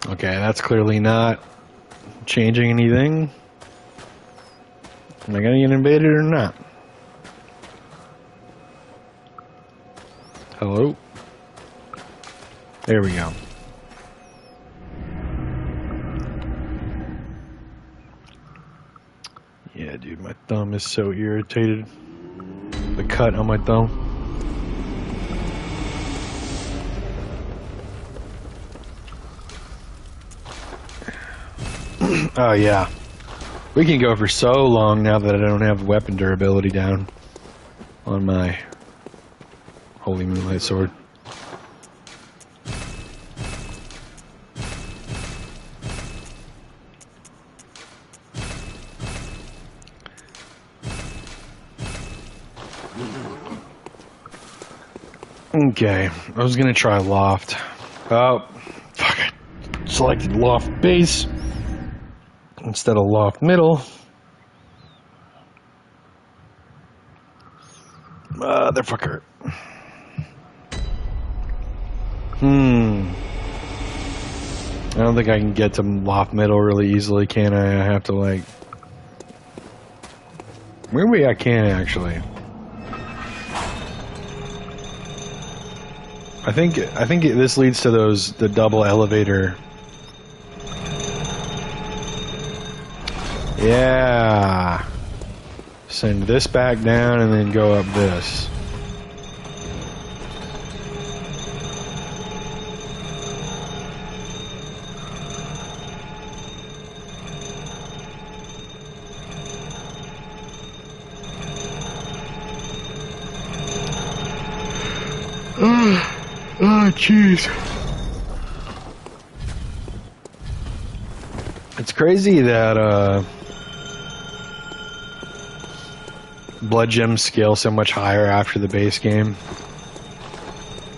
Okay, that's clearly not changing anything. Am I gonna get invaded or not? Hello? There we go. Yeah, dude, my thumb is so irritated. The cut on my thumb. Oh, yeah. We can go for so long now that I don't have weapon durability down on my Holy Moonlight Sword. Okay, I was gonna try Loft. Oh, fuck it. Selected Loft Base instead of Loft Middle. Motherfucker. I don't think I can get to Loft Middle really easily, can I? I have to, like... Maybe I can, actually. I think this leads to the double elevator. Yeah. Send this back down and then go up this. Oh, jeez. It's crazy that blood gems scale so much higher after the base game.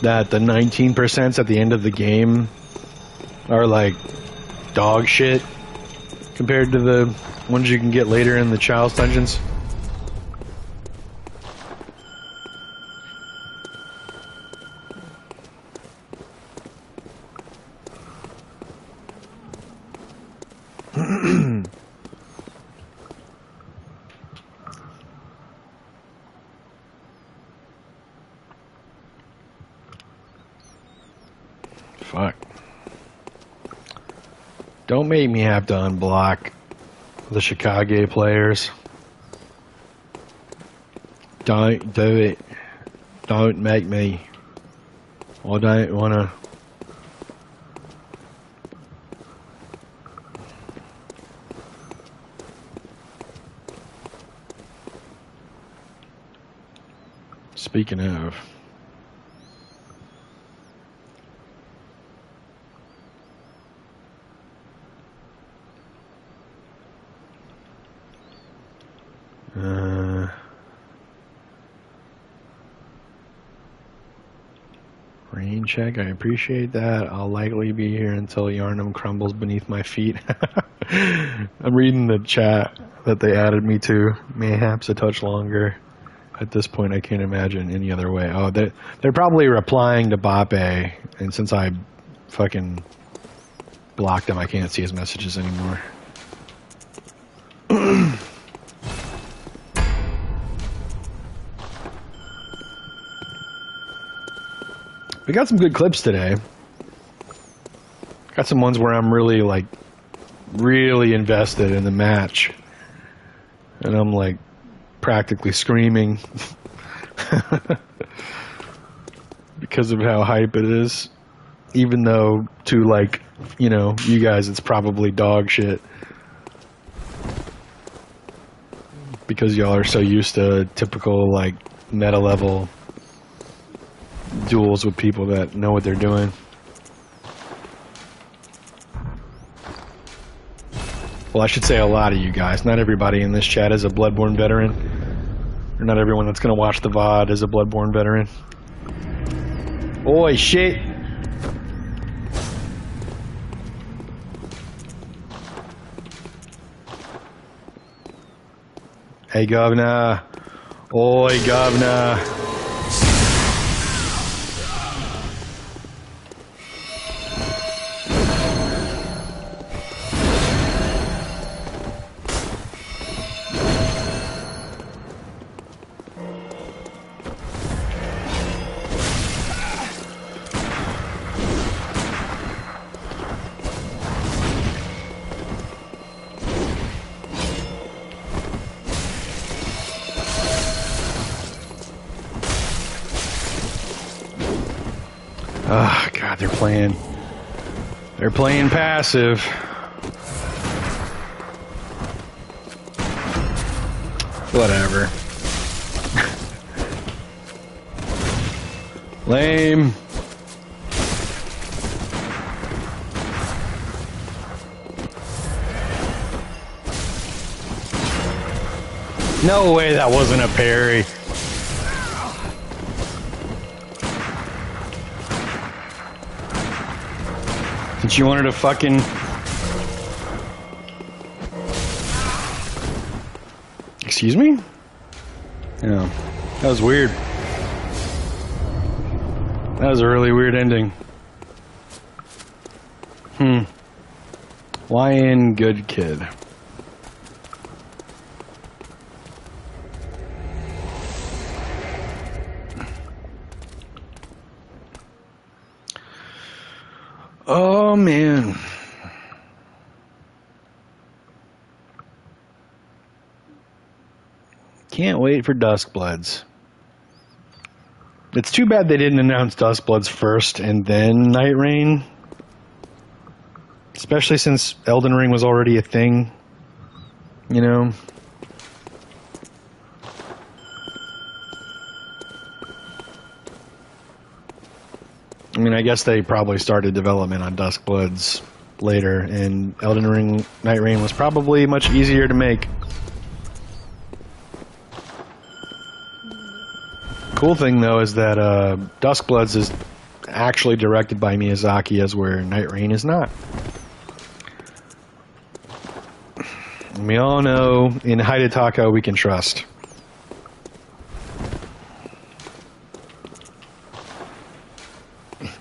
That the 19% at the end of the game are like dog shit compared to the ones you can get later in the Chalice dungeons. Fuck. Don't make me have to unblock the Chicago players. Don't do it. Don't make me. I don't wanna. Speaking of. Rain check, I appreciate that. I'll likely be here until Yharnam crumbles beneath my feet. I'm reading the chat that they added me to. Mayhaps a touch longer. At this point, I can't imagine any other way. Oh, they're probably replying to Bape, and since I fucking blocked him, I can't see his messages anymore. We got some good clips today. Got some ones where I'm really, like, really invested in the match. And I'm like practically screaming because of how hype it is. Even though to like, you know, you guys it's probably dog shit. Because y'all are so used to typical like meta level duels with people that know what they're doing. Well, I should say a lot of you guys. Not everybody in this chat is a Bloodborne veteran. Or not everyone that's going to watch the VOD is a Bloodborne veteran. Oi, shit! Hey, governor. Oi, governor. Oh, God, they're playing passive. Whatever. Lame. No way that wasn't a parry. Since you wanted to fucking... Excuse me? Yeah, that was weird. That was a really weird ending. Lion, good kid. Oh, man. Can't wait for Duskbloods. It's too bad they didn't announce Duskbloods first and then Night Rain. Especially since Elden Ring was already a thing. You know? I mean, I guess they probably started development on Duskbloods later, and Elden Ring Night Rain was probably much easier to make. Cool thing, though, is that Duskbloods is actually directed by Miyazaki, as where Night Rain is not. And we all know in Hidetaka we can trust.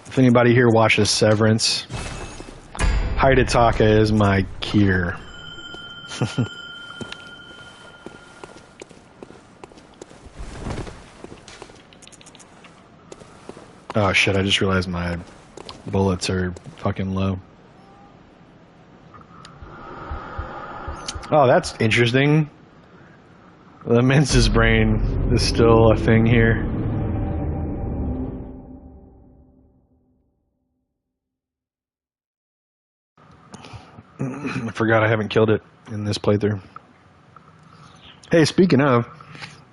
If anybody here watches Severance, Hidetaka is my Kier. Oh shit, I just realized my bullets are fucking low. Oh, that's interesting. The Mensa's brain is still a thing here. I forgot I haven't killed it in this playthrough. Hey, speaking of,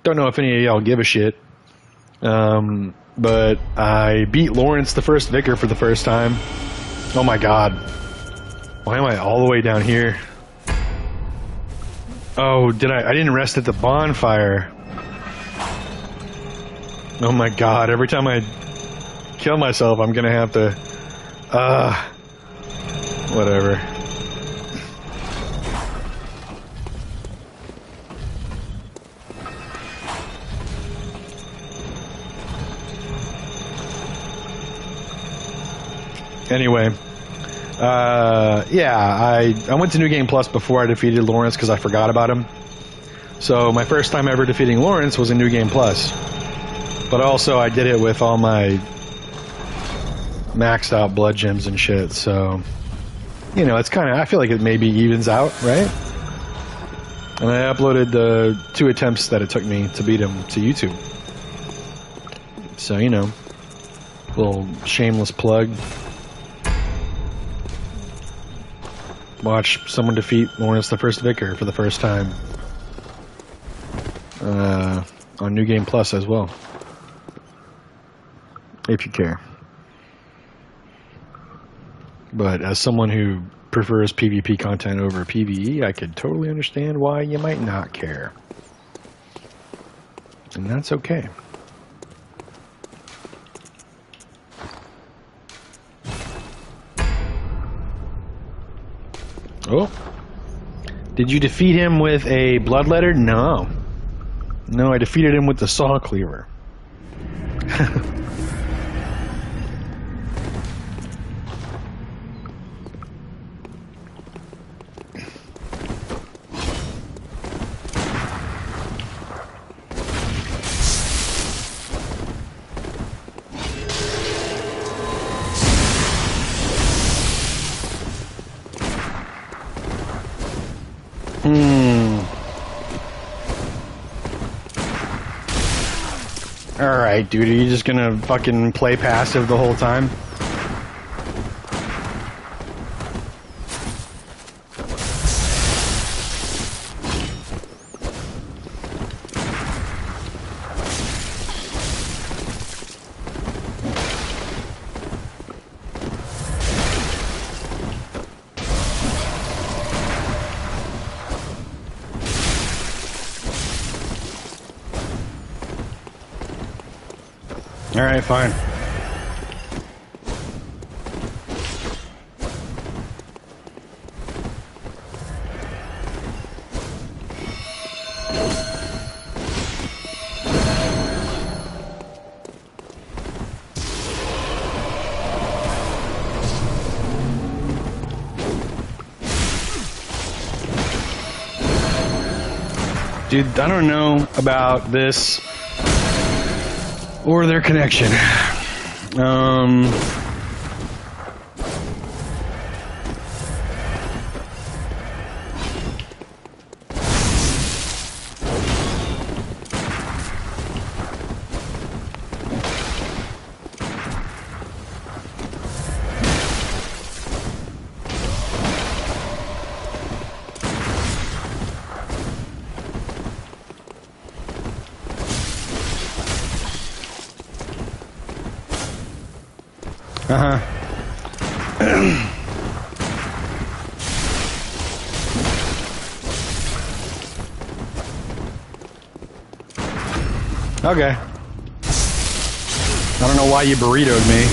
don't know if any of y'all give a shit, but I beat Lawrence the First Vicar for the first time. Oh my god. Why am I all the way down here? Oh, I didn't rest at the bonfire. Oh my god, every time I kill myself, I'm gonna have to... whatever. Anyway, yeah, I went to New Game Plus before I defeated Lawrence because I forgot about him. So my first time ever defeating Lawrence was in New Game Plus. But also I did it with all my maxed out blood gems and shit, so... you know, it's kind of, I feel like it maybe evens out, right? And I uploaded the 2 attempts that it took me to beat him to YouTube. So, you know, little shameless plug. Watch someone defeat Lawrence the First Vicar for the first time. On New Game Plus as well. If you care. But as someone who prefers PvP content over PvE, I could totally understand why you might not care. And that's okay. Oh. Did you defeat him with a bloodletter? No. No, I defeated him with the saw cleaver. Alright, dude, are you just gonna fucking play passive the whole time? Alright, fine. Dude, I don't know about this or their connection. Okay. I don't know why you burritoed me.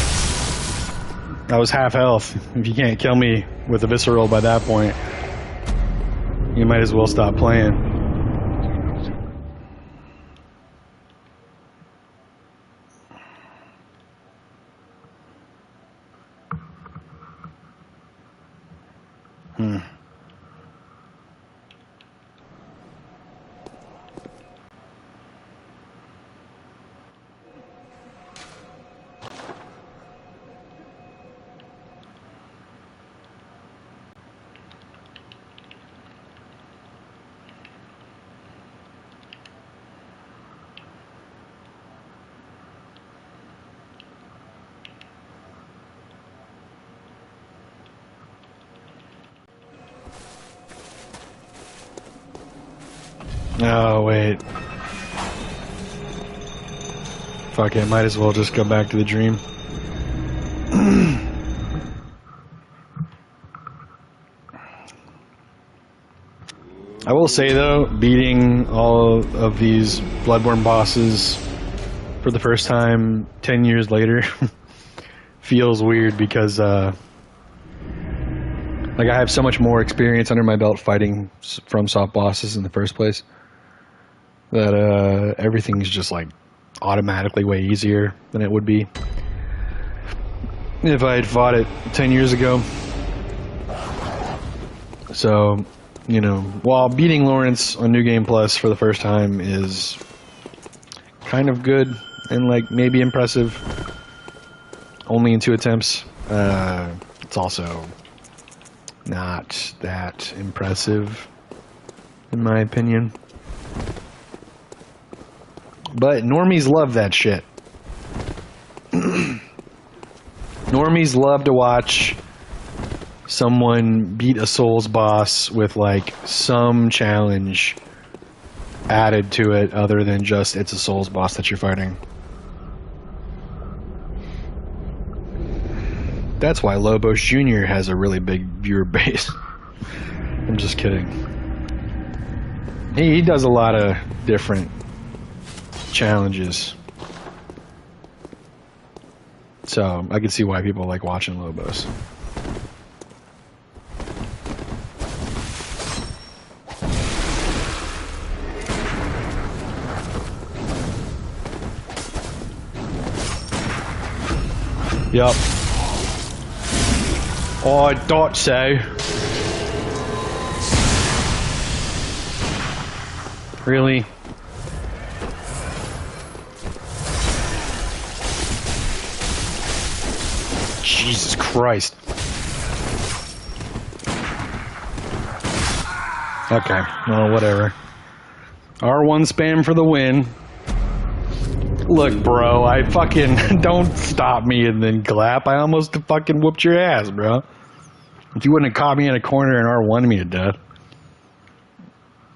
I was half health. If you can't kill me with a visceral by that point, you might as well stop playing. Oh, wait. Fuck it, might as well just go back to the dream. I will say, though, beating all of these Bloodborne bosses for the first time 10 years later feels weird because, like, I have so much more experience under my belt fighting FromSoft bosses in the first place that everything's just like automatically way easier than it would be if I had fought it 10 years ago. So, you know, while beating Lawrence on New Game Plus for the first time is kind of good and like maybe impressive, only in 2 attempts, it's also not that impressive, in my opinion. But normies love that shit. Normies love to watch someone beat a Souls boss with like some challenge added to it other than just it's a Souls boss that you're fighting. That's why Lobos Jr. has a really big viewer base. I'm just kidding. He does a lot of different challenges. So I can see why people like watching Lobos. Yup. Oh, I thought so. Really? Jesus Christ. Okay, well, whatever. R1 spam for the win. Look, bro, I fucking... Don't stop me and then clap. I almost fucking whooped your ass, bro. If you wouldn't have caught me in a corner and R1'd me to death,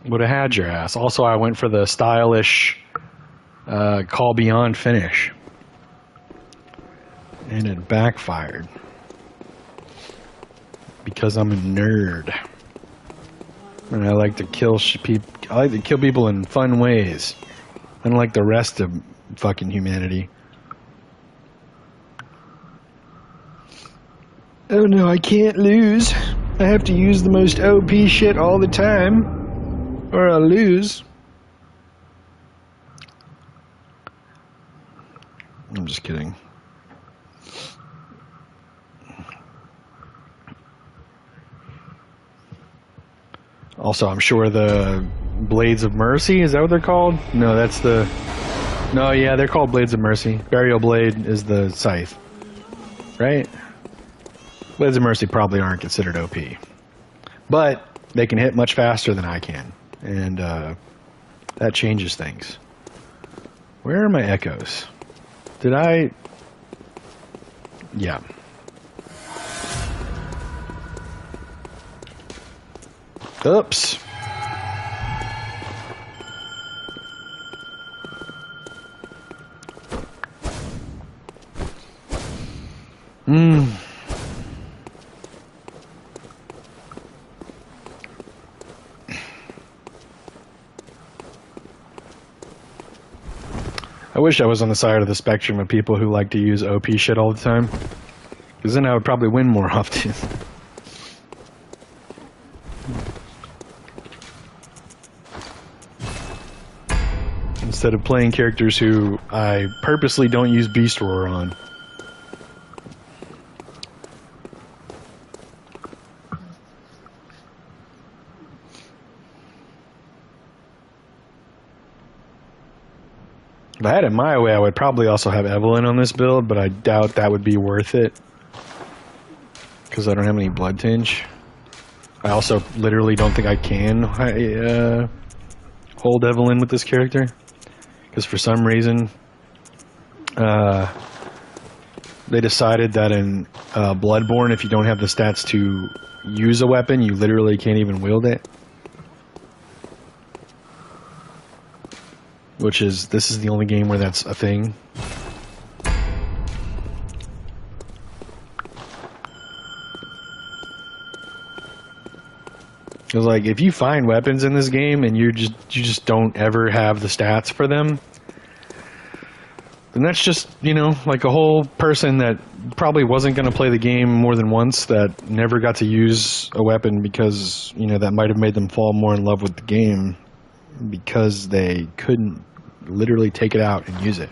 would have had your ass. Also, I went for the stylish Call Beyond finish. And it backfired. Because I'm a nerd. And I like to kill people in fun ways. Unlike the rest of fucking humanity. Oh no, I can't lose. I have to use the most OP shit all the time. Or I'll lose. I'm just kidding. Also, I'm sure the Blades of Mercy, is that what they're called? No, that's the... No, yeah, they're called Blades of Mercy. Burial Blade is the scythe. Right? Blades of Mercy probably aren't considered OP. But they can hit much faster than I can. And that changes things. Where are my echoes? Did I... Yeah. Oops. I wish I was on the side of the spectrum of people who like to use OP shit all the time. Because then I would probably win more often. Instead of playing characters who I purposely don't use Beast Roar on. If I had it my way, I would probably also have Evelyn on this build, but I doubt that would be worth it. Because I don't have any Blood Tinge. I also literally don't think I can hold Evelyn with this character. Because for some reason, they decided that in Bloodborne, if you don't have the stats to use a weapon, you literally can't even wield it. This is the only game where that's a thing. Because like, if you find weapons in this game and you just don't ever have the stats for them, then that's just, you know, like a whole person that probably wasn't going to play the game more than once, that never got to use a weapon because, you know, that might have made them fall more in love with the game because they couldn't literally take it out and use it.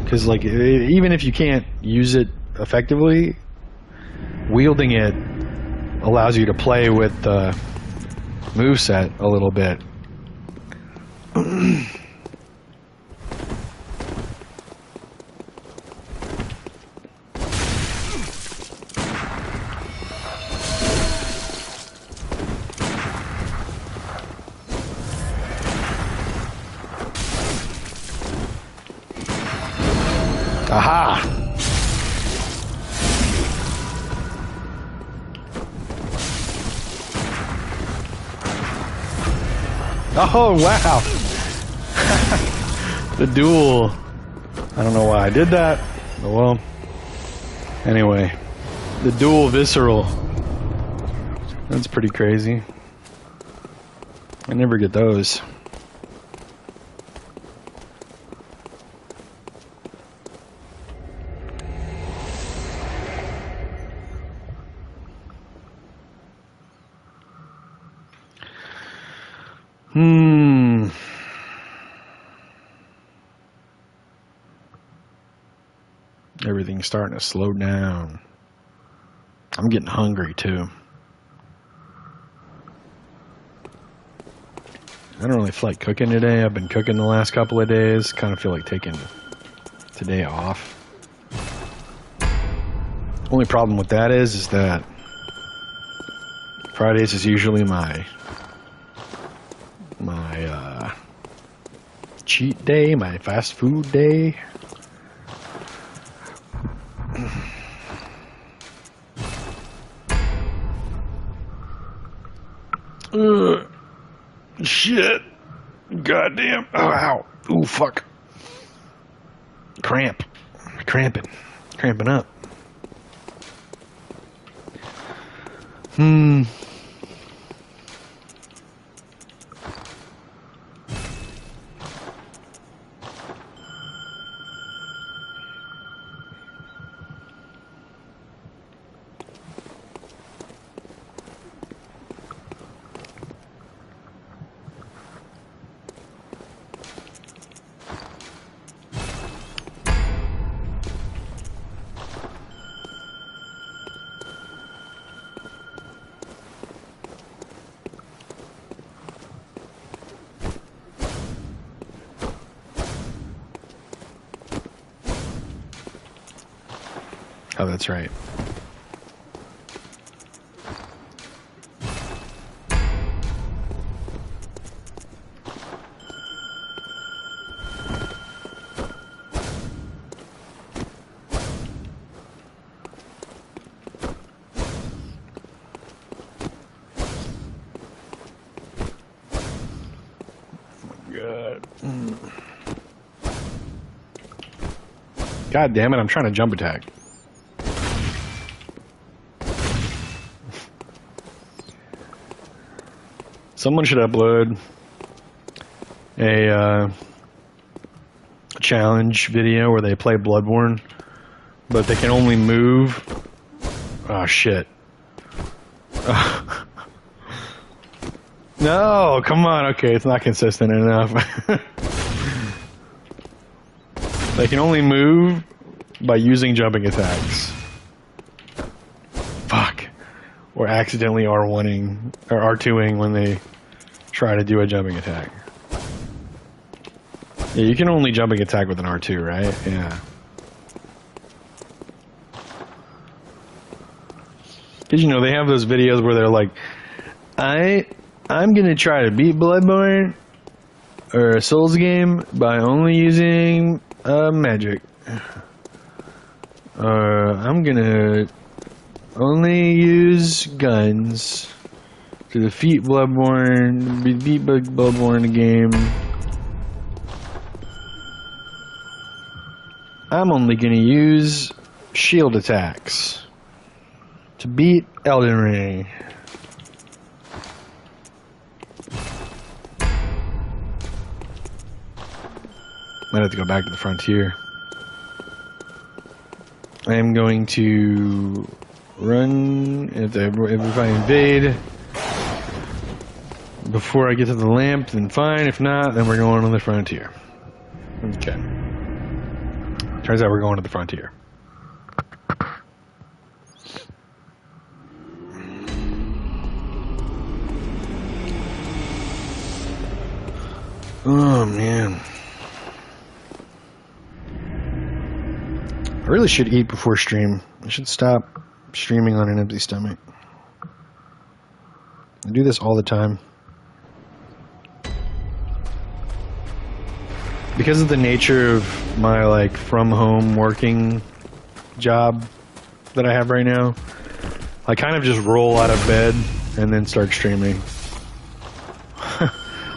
Because like, even if you can't use it effectively, wielding it allows you to play with the moveset a little bit. Aha! Oh, wow! The duel. I don't know why I did that. Oh well. Anyway. The dual visceral. That's pretty crazy. I never get those. Everything's starting to slow down. I'm getting hungry too. I don't really feel like cooking today. I've been cooking the last couple of days. Kind of feel like taking today off. Only problem with that is that Fridays is usually my cheat day, my fast food day. Shit. Goddamn. Oh, ow. Ooh, fuck. Cramping up. Oh, that's right. God damn it, I'm trying to jump attack. Someone should upload a challenge video where they play Bloodborne, but they can only move. Oh, shit. No, come on. Okay, it's not consistent enough. They can only move by using jumping attacks. Fuck. Or accidentally R1ing or R2ing when they try to do a jumping attack. Yeah, you can only jumping attack with an R2, right? Yeah. Because, you know, they have those videos where they're like, I'm gonna try to beat Bloodborne or a Souls game by only using magic. I'm gonna only use guns to defeat Bloodborne, beat Bloodborne in the game. I'm only gonna use shield attacks to beat Elden Ring. Might have to go back to the frontier. I am going to run if I invade before I get to the lamp, then fine. If not, then we're going on the frontier. Okay. Turns out we're going to the frontier. Oh man. I really should eat before stream. I should stop streaming on an empty stomach. I do this all the time. Because of the nature of my like from home working job that I have right now, I kind of just roll out of bed and then start streaming.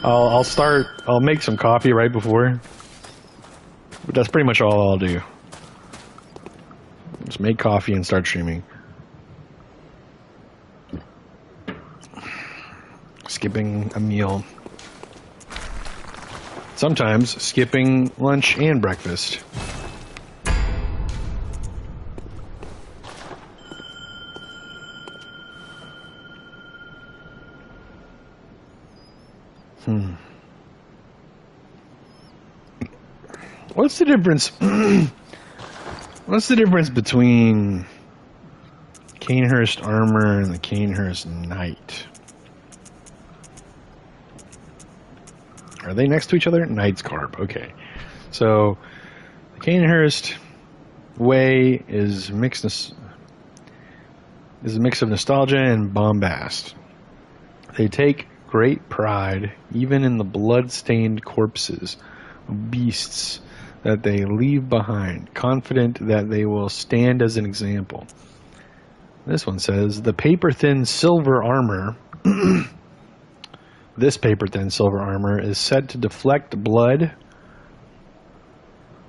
I'll make some coffee right before, but that's pretty much all I'll do. Just make coffee and start streaming. Skipping a meal. Sometimes skipping lunch and breakfast. What's the difference? What's the difference between Canehurst armor and the Canehurst knight? Are they next to each other? Knight's garb. Okay. So the Canehurst way is a mix of nostalgia and bombast. They take great pride even in the blood-stained corpses of beasts that they leave behind, confident that they will stand as an example. This one says, the paper-thin silver armor this paper-thin silver armor is said to deflect blood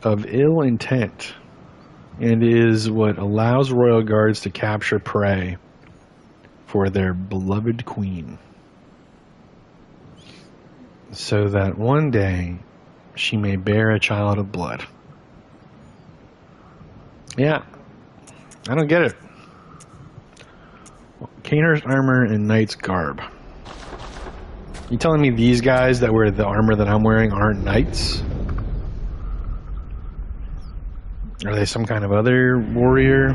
of ill intent and is what allows royal guards to capture prey for their beloved queen, so that one day she may bear a child of blood. Yeah, I don't get it. Canehurst armor and knight's garb. You telling me these guys that wear the armor that I'm wearing aren't knights? Are they some kind of other warrior?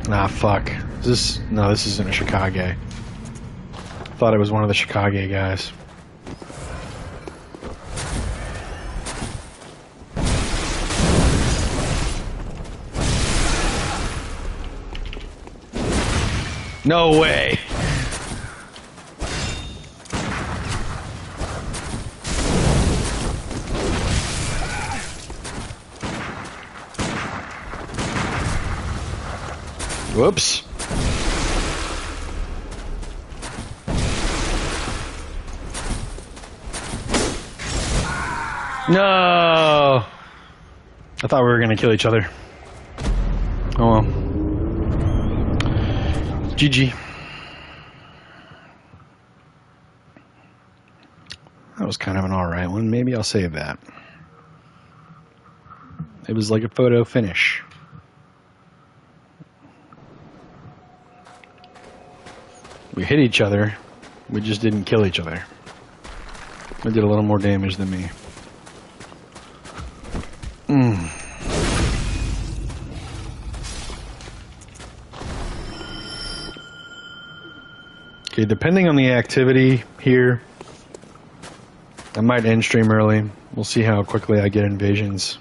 Ah, fuck. This isn't a Chicago. Thought it was one of the Chicago guys. No way. Whoops. No. I thought we were going to kill each other. Oh well. GG. That was kind of an alright one. Maybe I'll save that. It was like a photo finish. We hit each other. We just didn't kill each other. They did a little more damage than me. Okay, depending on the activity here, I might end stream early. We'll see how quickly I get invasions.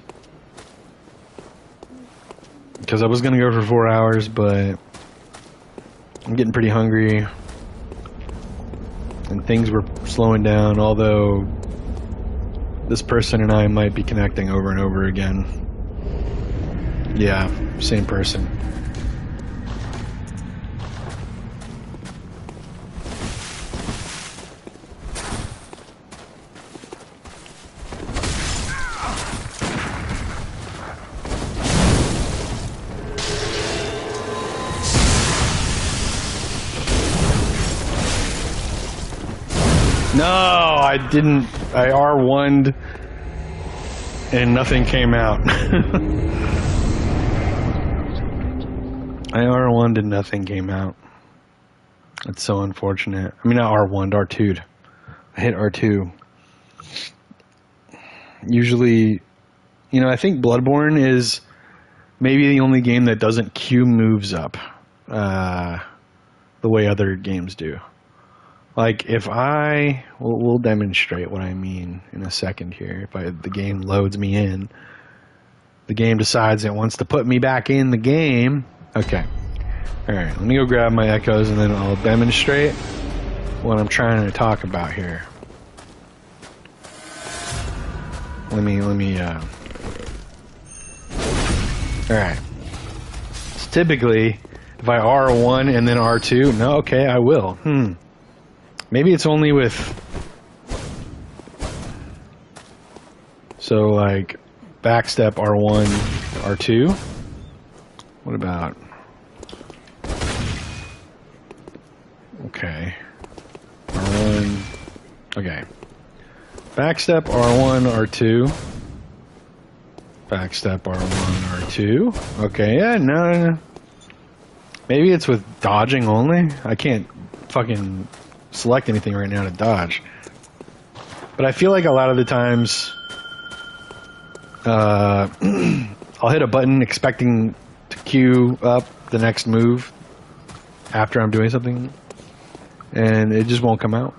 Because I was going to go for 4 hours, but I'm getting pretty hungry. And things were slowing down, although this person and I might be connecting over and over again. Yeah, same person. No, I didn't. I R1'd and nothing came out. I R1'd and nothing came out. That's so unfortunate. I mean, not R1'd, R2'd. I hit R2. Usually, you know, I think Bloodborne is maybe the only game that doesn't queue moves up the way other games do. Like, if we'll demonstrate what I mean in a second here. If the game loads me in, the game decides it wants to put me back in the game. Okay. Alright, let me go grab my echoes and then I'll demonstrate what I'm trying to talk about here. Let me, alright. So typically, if I R1 and then R2, no, okay, I will. Maybe it's only with... So, like, backstep R1, R2. What about... Okay. R1... Okay. Backstep R1, R2. Backstep R1, R2. Okay, yeah, no. Maybe it's with dodging only. I can't fucking select anything right now to dodge. But I feel like a lot of the times I'll hit a button expecting to queue up the next move after I'm doing something, and it just won't come out.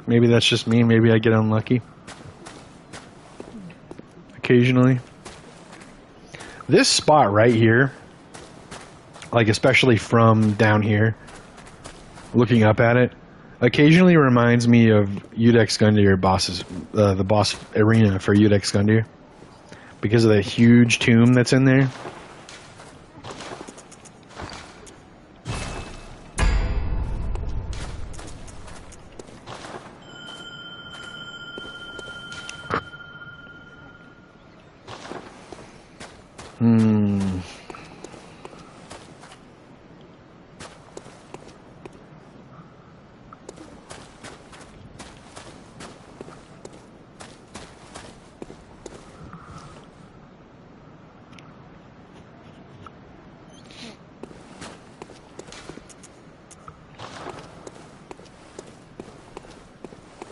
Maybe that's just me. Maybe I get unlucky occasionally. This spot right here, like especially from down here, looking up at it, occasionally reminds me of Udex Gundyr bosses, the boss arena for Udex Gundyr, because of the huge tomb that's in there.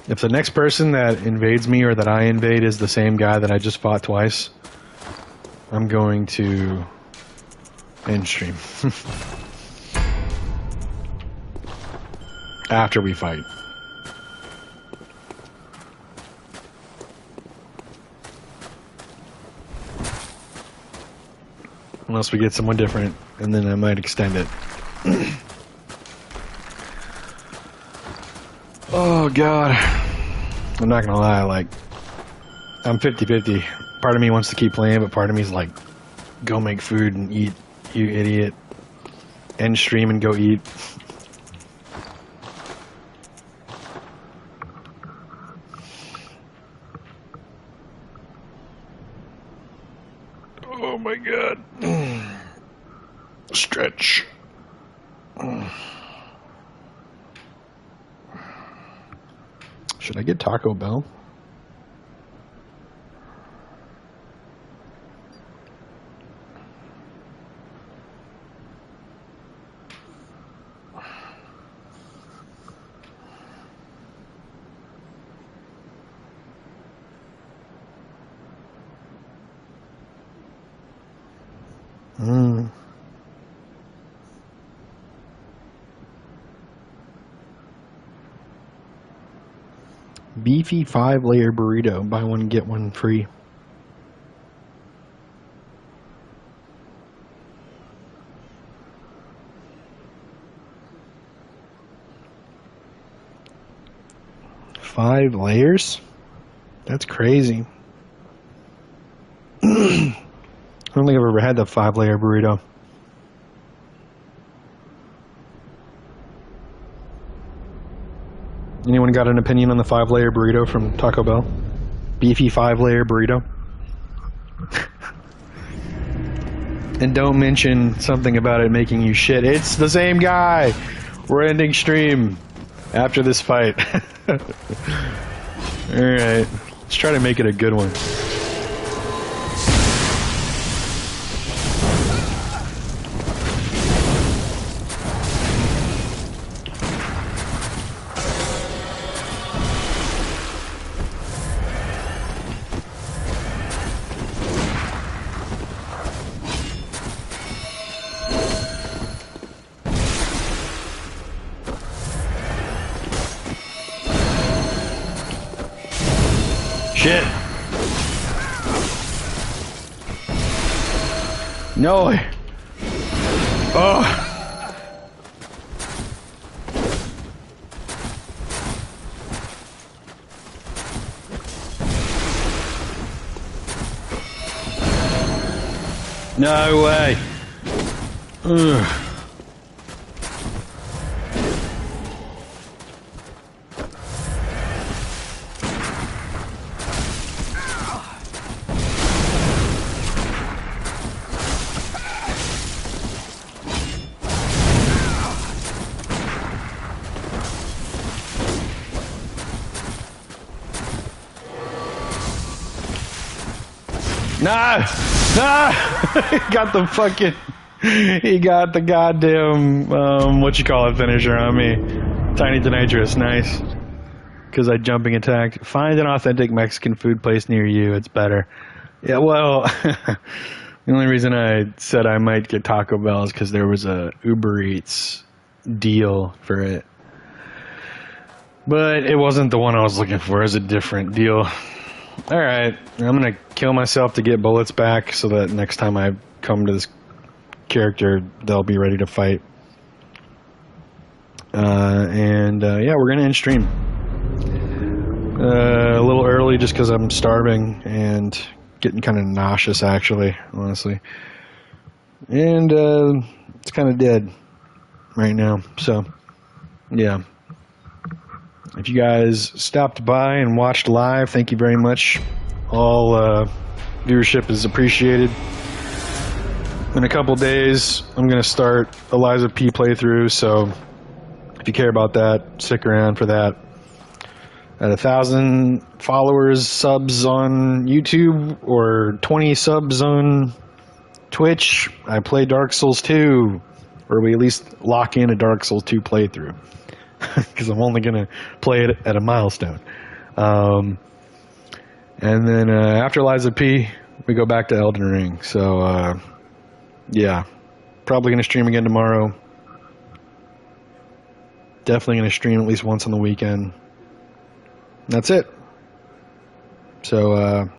If the next person that invades me or that I invade is the same guy that I just fought twice, I'm going to end stream. After we fight. Unless we get someone different, and then I might extend it. Oh god. I'm not gonna lie, like, I'm 50-50. Part of me wants to keep playing, but part of me is like, go make food and eat, you idiot. End stream and go eat. Oh my god. Stretch. Should I get Taco Bell? Beefy 5-layer burrito. Buy one, get one free. Five layers? That's crazy. I don't think I've ever had the 5-layer burrito. Anyone got an opinion on the 5-layer burrito from Taco Bell? Beefy 5-layer burrito? And don't mention something about it making you shit. It's the same guy! We're ending stream after this fight. Alright, let's try to make it a good one. Shit. No. Oh. No way. Ugh. No! No! He got the fucking... He got the goddamn, what you call it, finisher on me. Tiny Denitrous, nice. Because I jumping attacked. Find an authentic Mexican food place near you, it's better. Yeah, well, the only reason I said I might get Taco Bell is because there was a Uber Eats deal for it. But it wasn't the one I was looking for, it was a different deal. Alright, I'm gonna kill myself to get bullets back so that next time I come to this character, they'll be ready to fight. Yeah, we're gonna end stream. A little early just because I'm starving and getting kind of nauseous, actually, honestly. And it's kind of dead right now, so yeah. If you guys stopped by and watched live, thank you very much. All viewership is appreciated. In a couple days, I'm going to start Eliza P playthrough, so if you care about that, stick around for that. At 1,000 followers, subs on YouTube, or 20 subs on Twitch, I play Dark Souls 2, or we at least lock in a Dark Souls 2 playthrough. Because I'm only going to play it at a milestone. And then after Liza P, we go back to Elden Ring. So, yeah. Probably going to stream again tomorrow. Definitely going to stream at least once on the weekend. That's it. So,